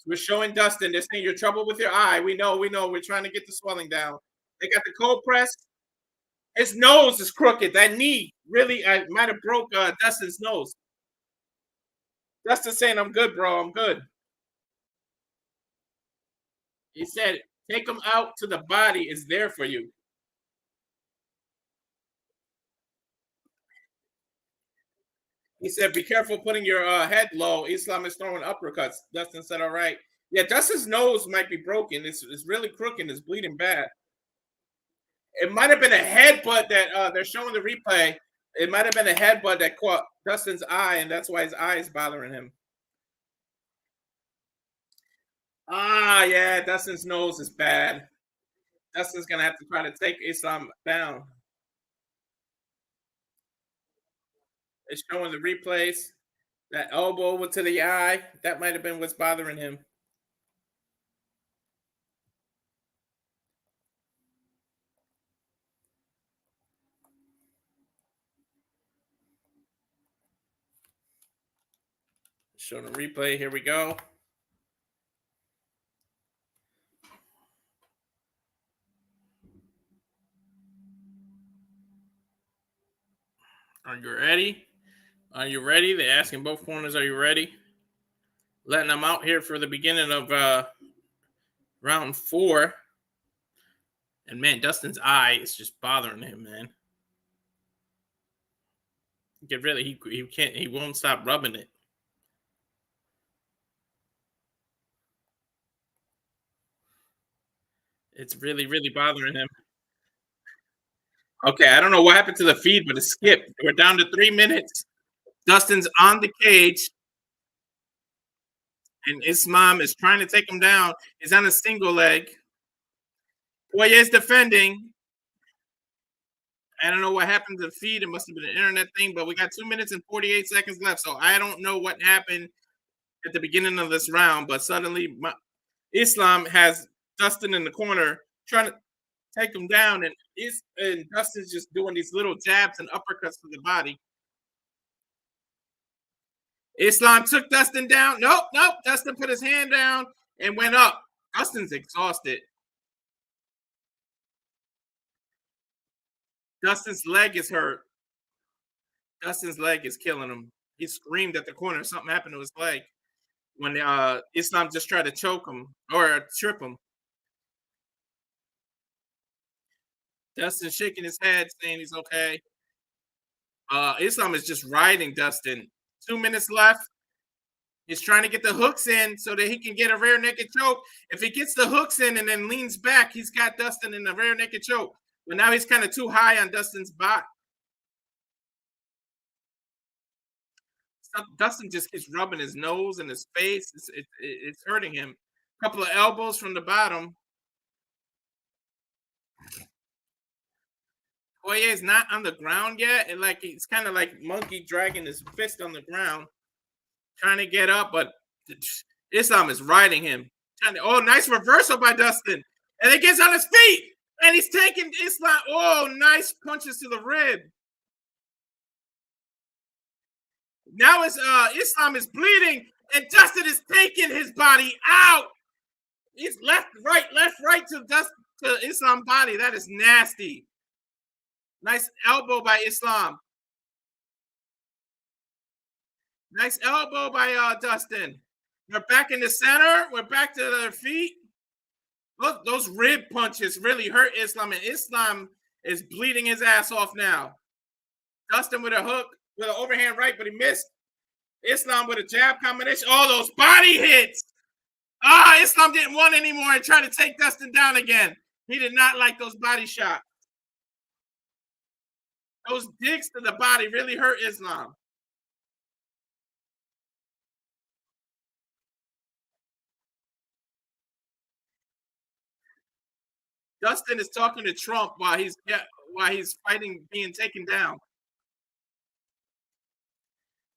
We're showing Dustin. They're saying you're trouble with your eye. We know. We're trying to get the swelling down. They got the cold press. His nose is crooked. That knee really might have broke Dustin's nose. Dustin's saying, I'm good, bro. I'm good. He said, take him out to the body. It's there for you. He said, be careful putting your head low. Islam is throwing uppercuts. Dustin said, all right. Yeah, Dustin's nose might be broken. It's really crooked. It's bleeding bad. It might have been a headbutt that they're showing the replay. It might have been a headbutt that caught Dustin's eye, and that's why his eye is bothering him. Ah, yeah, Dustin's nose is bad. Dustin's going to have to try to take Islam down. It's showing the replays. That elbow over to the eye, that might have been what's bothering him. Showing the replay. Here we go. Are you ready? Are you ready? They're asking both corners, are you ready? Letting them out here for the beginning of round 4. And man, Dustin's eye is just bothering him, man. He won't stop rubbing it. It's really, really bothering him. Okay, I don't know what happened to the feed, but it skipped. We're down to 3 minutes. Dustin's on the cage. And Islam is trying to take him down. He's on a single leg. Poirier's defending. I don't know what happened to the feed. It must have been an internet thing, but we got 2 minutes and 48 seconds left. So I don't know what happened at the beginning of this round, but suddenly Islam has Dustin in the corner trying to take him down, and Dustin's just doing these little jabs and uppercuts to the body. Islam took Dustin down. Nope. Dustin put his hand down and went up. Dustin's exhausted. Dustin's leg is hurt. Dustin's leg is killing him. He screamed at the corner. Something happened to his leg when Islam just tried to choke him or trip him. Dustin shaking his head, saying he's okay. Islam is just riding Dustin. 2 minutes left. He's trying to get the hooks in so that he can get a rear naked choke. If he gets the hooks in and then leans back, he's got Dustin in the rear naked choke. But now he's kind of too high on Dustin's back. Dustin just keeps rubbing his nose and his face. It's hurting him. A couple of elbows from the bottom. Poirier's not on the ground yet. And like it's kind of like monkey dragging his fist on the ground, trying to get up, but Islam is riding him. Nice reversal by Dustin. And he gets on his feet. And he's taking Islam. Oh, nice punches to the rib. Now Islam is bleeding, and Dustin is taking his body out. He's left, right to Islam's body. That is nasty. Nice elbow by Islam. Nice elbow by Dustin. We're back in the center. We're back to their feet. Look, those rib punches really hurt Islam, and Islam is bleeding his ass off now. Dustin with a hook, with an overhand right, but he missed. Islam with a jab combination. Oh, those body hits. Islam didn't want anymore and tried to take Dustin down again. He did not like those body shots. Those digs to the body really hurt Islam. Dustin is talking to Trump while he's fighting being taken down.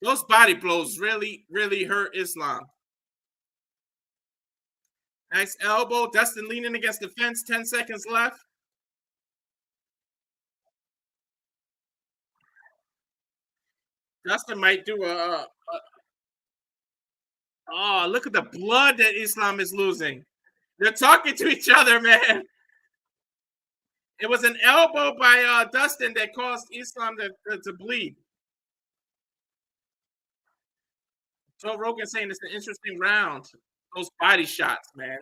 Those body blows really, really hurt Islam. Nice elbow. Dustin leaning against the fence. 10 seconds left. Dustin might do oh, look at the blood that Islam is losing. They're talking to each other, man. It was an elbow by Dustin that caused Islam to bleed. Joe Rogan saying it's an interesting round. Those body shots, man.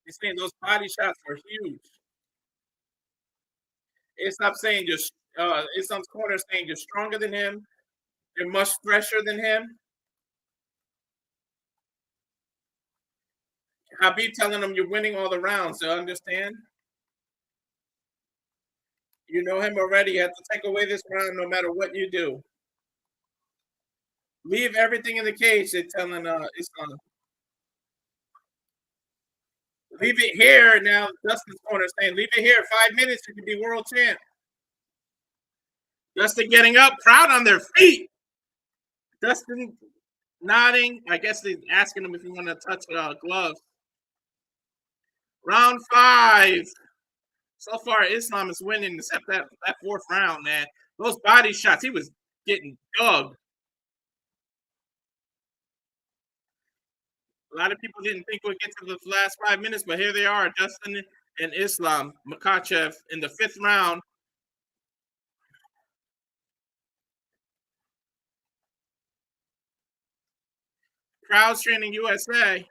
He's saying those body shots are huge. Islam's saying Islam's corner saying you're stronger than him. You're much fresher than him. Habib telling him you're winning all the rounds. You understand? You know him already. You have to take away this round no matter what you do. Leave everything in the cage. They're telling Islam. Leave it here now. Dustin's corner saying, leave it here. 5 minutes, you can be world champ. Dustin getting up, crowd on their feet. Dustin nodding. I guess they're asking him if he want to touch gloves. Round 5. So far, Islam is winning, except that 4th round, man. Those body shots, he was getting dug. A lot of people didn't think we'd get to the last 5 minutes, but here they are, Dustin and Islam. Makhachev in the 5th round. Crowds training USA.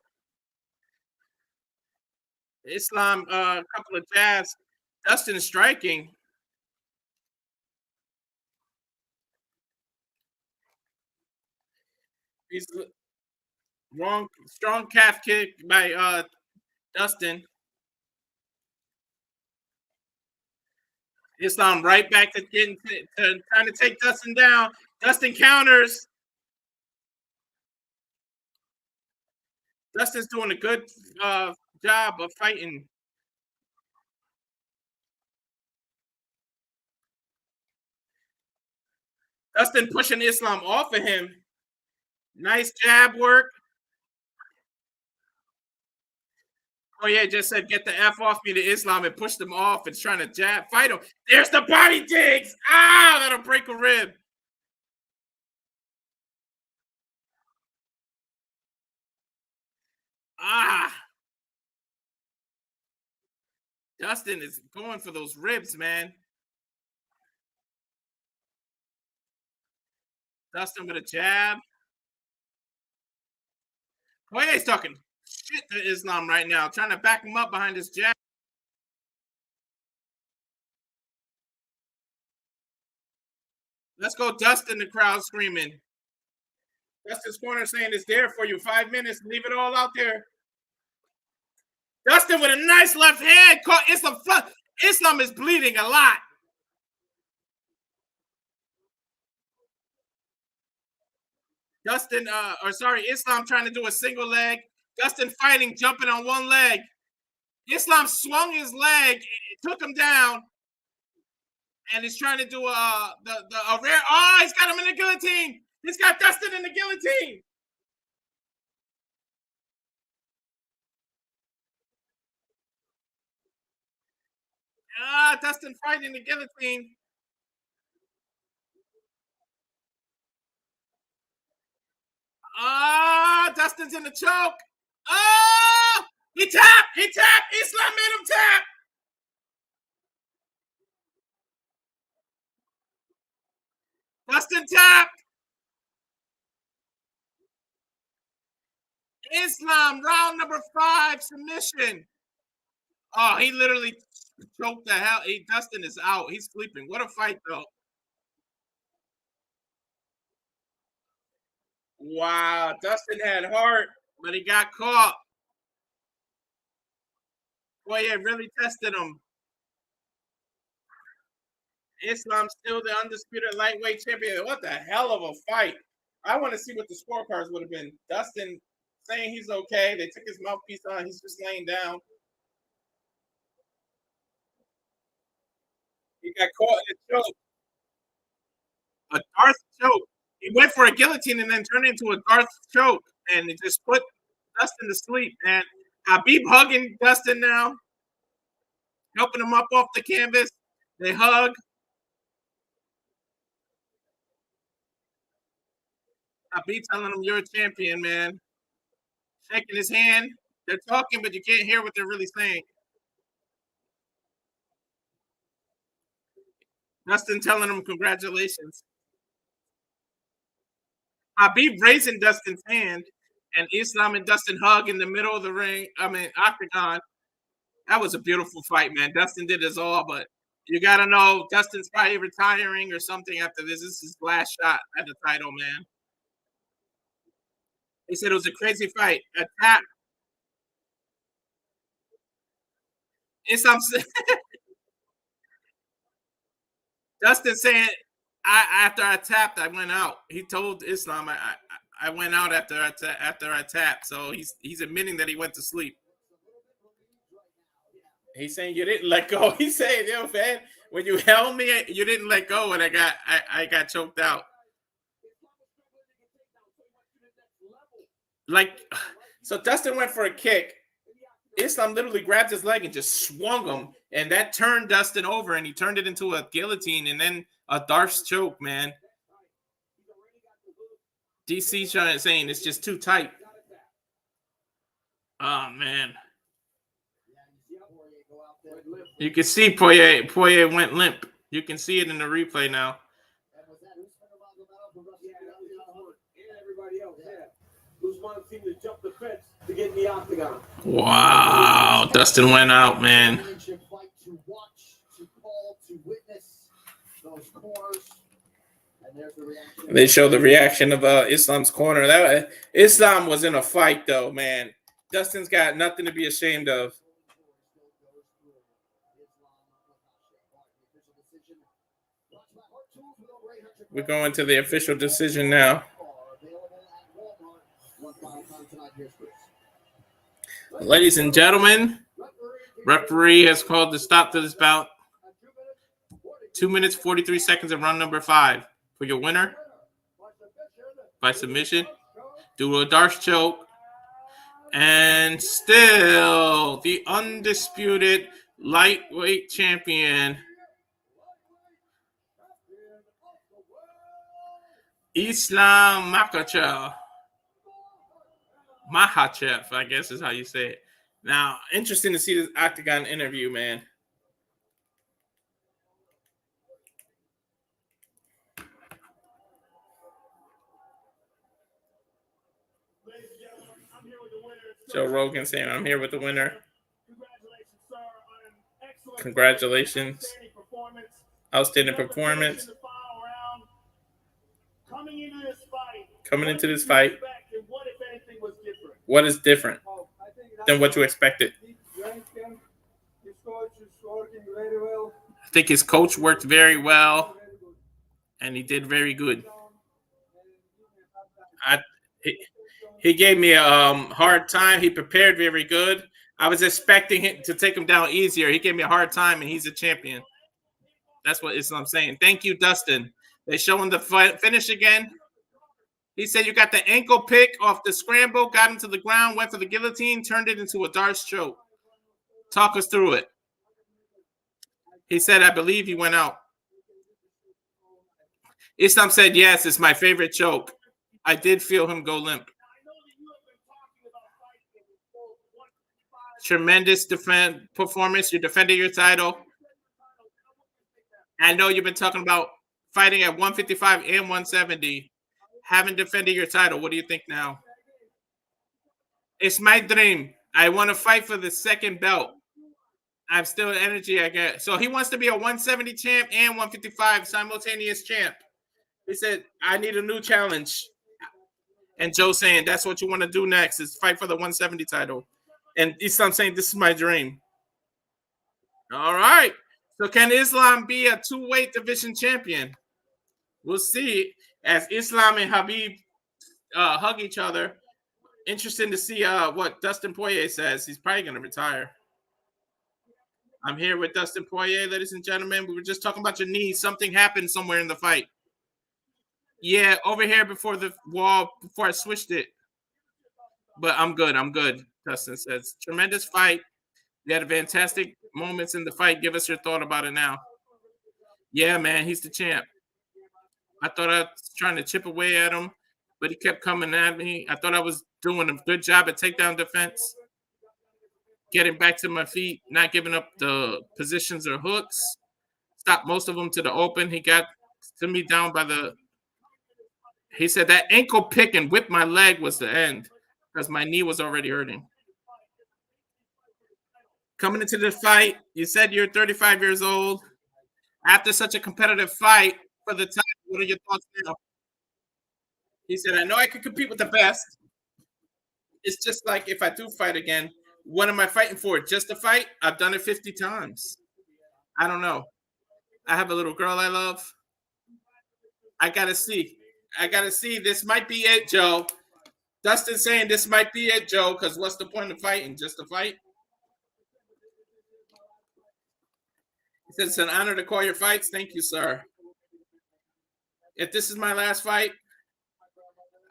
Islam, a couple of jabs. Dustin striking. He's wrong, strong calf kick by Dustin. Islam right back to trying to take Dustin down. Dustin counters. Dustin's doing a good job of fighting. Dustin pushing Islam off of him. Nice jab work. Oh yeah, just said get the F off me to Islam and pushed him off and trying to jab fight him. There's the body digs. Ah, that'll break a rib. Ah. Dustin is going for those ribs, man. Dustin with a jab. Poirier's talking shit to Islam right now, trying to back him up behind his jab. Let's go, Dustin, the crowd screaming. Dustin's corner saying it's there for you. 5 minutes, leave it all out there. Dustin with a nice left hand. Caught Islam. Islam is bleeding a lot. Dustin, Islam trying to do a single leg. Dustin fighting, jumping on one leg. Islam swung his leg, took him down, and he's trying to do a rare. Oh, he's got him in the guillotine. He's got Dustin in the guillotine. Dustin fighting the guillotine. Dustin's in the choke. He tapped. Islam made him tap. Dustin tapped. Islam, round number 5, submission. Oh, he literally choked the hell. Dustin is out. He's sleeping. What a fight, though. Wow, Dustin had heart, but he got caught. Boy, it really tested him. Islam's still the undisputed lightweight champion. What the hell of a fight. I want to see what the scorecards would have been. Dustin saying he's okay. They took his mouthpiece on. He's just laying down. He got caught in a choke. A Darth choke. He went for a guillotine and then turned into a Darth choke. And it just put Dustin to sleep, man. Habib hugging Dustin now. Helping him up off the canvas. They hug. Habib telling him you're a champion, man. Shaking his hand. They're talking, but you can't hear what they're really saying. Dustin telling him congratulations. Habib raising Dustin's hand, and Islam and Dustin hug in the middle of the ring. Octagon. That was a beautiful fight, man. Dustin did his all, but you got to know Dustin's probably retiring or something after this. This is his last shot at the title, man. He said it was a crazy fight. A tap. Islam Dustin saying, after I tapped, I went out. He told Islam, I went out after I tapped. So he's admitting that he went to sleep. He's saying you didn't let go. He's saying, yo, man, when you held me, you didn't let go, and I got choked out. Like, so Dustin went for a kick. Islam literally grabbed his leg and just swung him, and that turned Dustin over, and he turned it into a guillotine and then a Darce choke, man. DC saying it's just too tight. Oh, man. You can see Poirier went limp. You can see it in the replay now. Wow, Dustin went out, man. They show the reaction of Islam's corner. Islam was in a fight, though, man. Dustin's got nothing to be ashamed of. We're going to the official decision now. Ladies and gentlemen, referee has called the stop to this bout. 2 minutes, 43 seconds of round number 5. For your winner, by submission, due to a Darce choke, and still the undisputed lightweight champion, Islam Makhachev. Makhachev, I guess is how you say it. Now, interesting to see this Octagon interview, man. Joe Rogan saying, I'm here with the winner. Congratulations. Outstanding performance. Coming into this fight. What is different than what you expected? I think his coach worked very well, and he did very good. He gave me a hard time. He prepared very good. I was expecting him to take him down easier. He gave me a hard time, and he's a champion. That's what I'm saying. Thank you, Dustin. They show him the finish again. He said you got the ankle pick off the scramble, got him to the ground, went for the guillotine, turned it into a Darce choke. Talk us through it. He said, I believe he went out. Islam said, yes, it's my favorite choke. I did feel him go limp. Tremendous performance. You defended your title. I know you've been talking about fighting at 155 and 170. Haven't defended your title. What do you think now? It's my dream. I want to fight for the second belt. I'm still in energy, I guess. So he wants to be a 170 champ and 155 simultaneous champ. He said, I need a new challenge. And Joe saying, that's what you want to do next is fight for the 170 title. And Islam saying, this is my dream. All right. So can Islam be a two-weight division champion? We'll see. As Islam and Habib hug each other. Interesting to see what Dustin Poirier says. He's probably going to retire. I'm here with Dustin Poirier, ladies and gentlemen. We were just talking about your knee. Something happened somewhere in the fight. Yeah, over here before the wall, before I switched it. But I'm good. Dustin says. Tremendous fight. You had fantastic moments in the fight. Give us your thought about it now. Yeah, man, he's the champ. I thought I was trying to chip away at him, but he kept coming at me. I thought I was doing a good job at takedown defense, getting back to my feet, not giving up the positions or hooks. Stopped most of them to the open. He got to me down by the... He said that ankle pick and whip my leg was the end because my knee was already hurting. coming into the fight, you said you're 35 years old. After such a competitive fight for the title, what are your thoughts now? He said, I know I could compete with the best. It's just like if I do fight again, what am I fighting for? Just a fight? I've done it 50 times. I don't know. I have a little girl I love. I got to see. This might be it, Joe. Dustin's saying this might be it, Joe, because what's the point of fighting? Just a fight? He said, it's an honor to call your fights. Thank you, sir. If this is my last fight,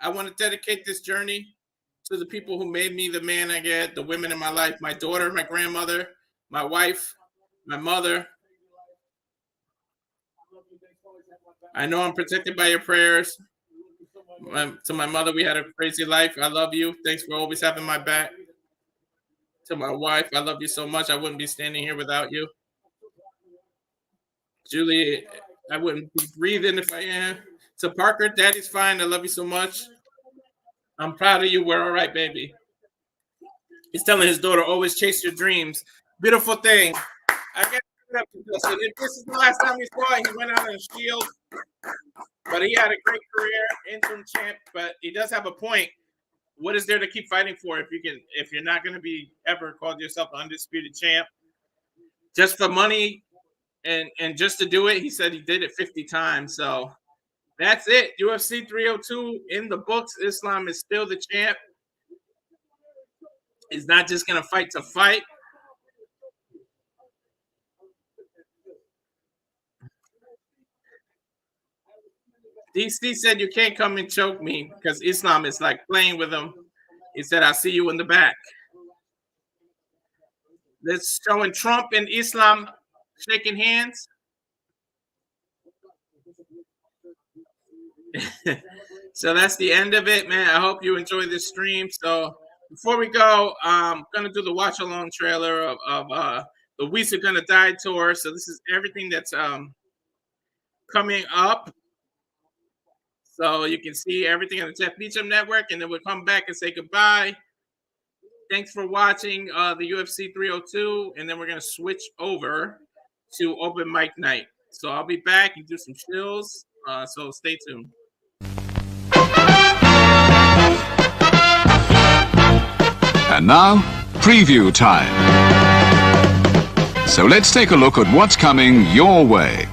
I want to dedicate this journey to the people who made me the man I get, the women in my life, my daughter, my grandmother, my wife, my mother. I know I'm protected by your prayers. To my mother, we had a crazy life. I love you. Thanks for always having my back. To my wife, I love you so much. I wouldn't be standing here without you. Julie, I wouldn't be breathing if I am. To Parker, Daddy's fine. I love you so much. I'm proud of you. We're all right, baby. He's telling his daughter, always chase your dreams. Beautiful thing. I got to give it up to Dustin. If this is the last time we saw it, he went out on a shield. But he had a great career, interim champ. But he does have a point. What is there to keep fighting for if you're not going to be ever called yourself an undisputed champ? Just for money and just to do it, he said he did it 50 times. So that's it. UFC 302 in the books. Islam is still the champ. He's not just going to fight to fight. DC said you can't come and choke me because Islam is like playing with him. He said, I'll see you in the back. That's showing Trump and Islam shaking hands. So that's the end of it, man. I hope you enjoy this stream. So before we go, I'm going to do the watch along trailer of the Weeks Are Gonna Die tour. So this is everything that's coming up. So you can see everything on the Jeff Beecham Network, and then we'll come back and say goodbye. Thanks for watching the UFC 302, and then we're going to switch over to Open Mic Night. So I'll be back and do some chills, so stay tuned. And now, preview time. So let's take a look at what's coming your way.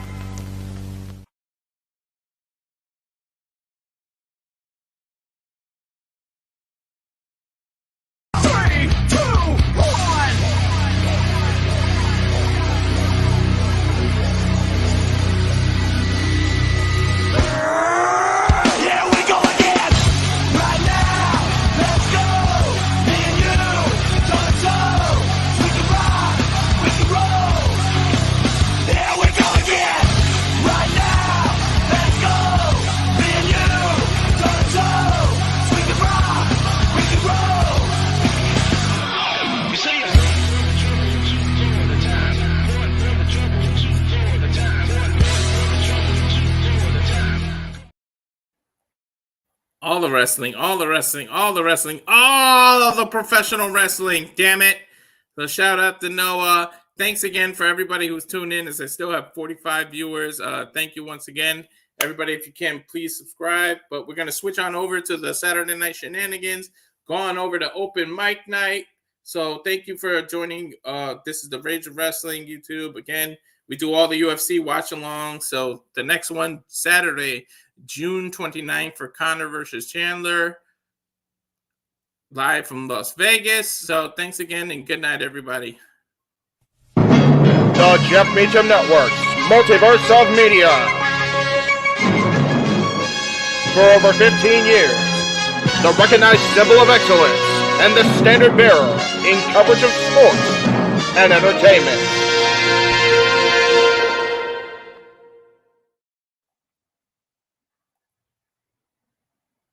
All the wrestling, all the professional wrestling, damn it. So shout out to Noah. Thanks again for everybody who's tuned in, as I still have 45 viewers. Thank you once again. Everybody, if you can, please subscribe. But we're going to switch on over to the Saturday Night Shenanigans, going over to Open Mic Night. So thank you for joining. This is the Rage of Wrestling YouTube. Again, we do all the UFC watch-along. So the next one, Saturday, June 29th for Conor versus Chandler, live from Las Vegas. So thanks again and good night, everybody. The Jeff Beecham Network's multiverse of media. For over 15 years, the recognized symbol of excellence and the standard bearer in coverage of sports and entertainment.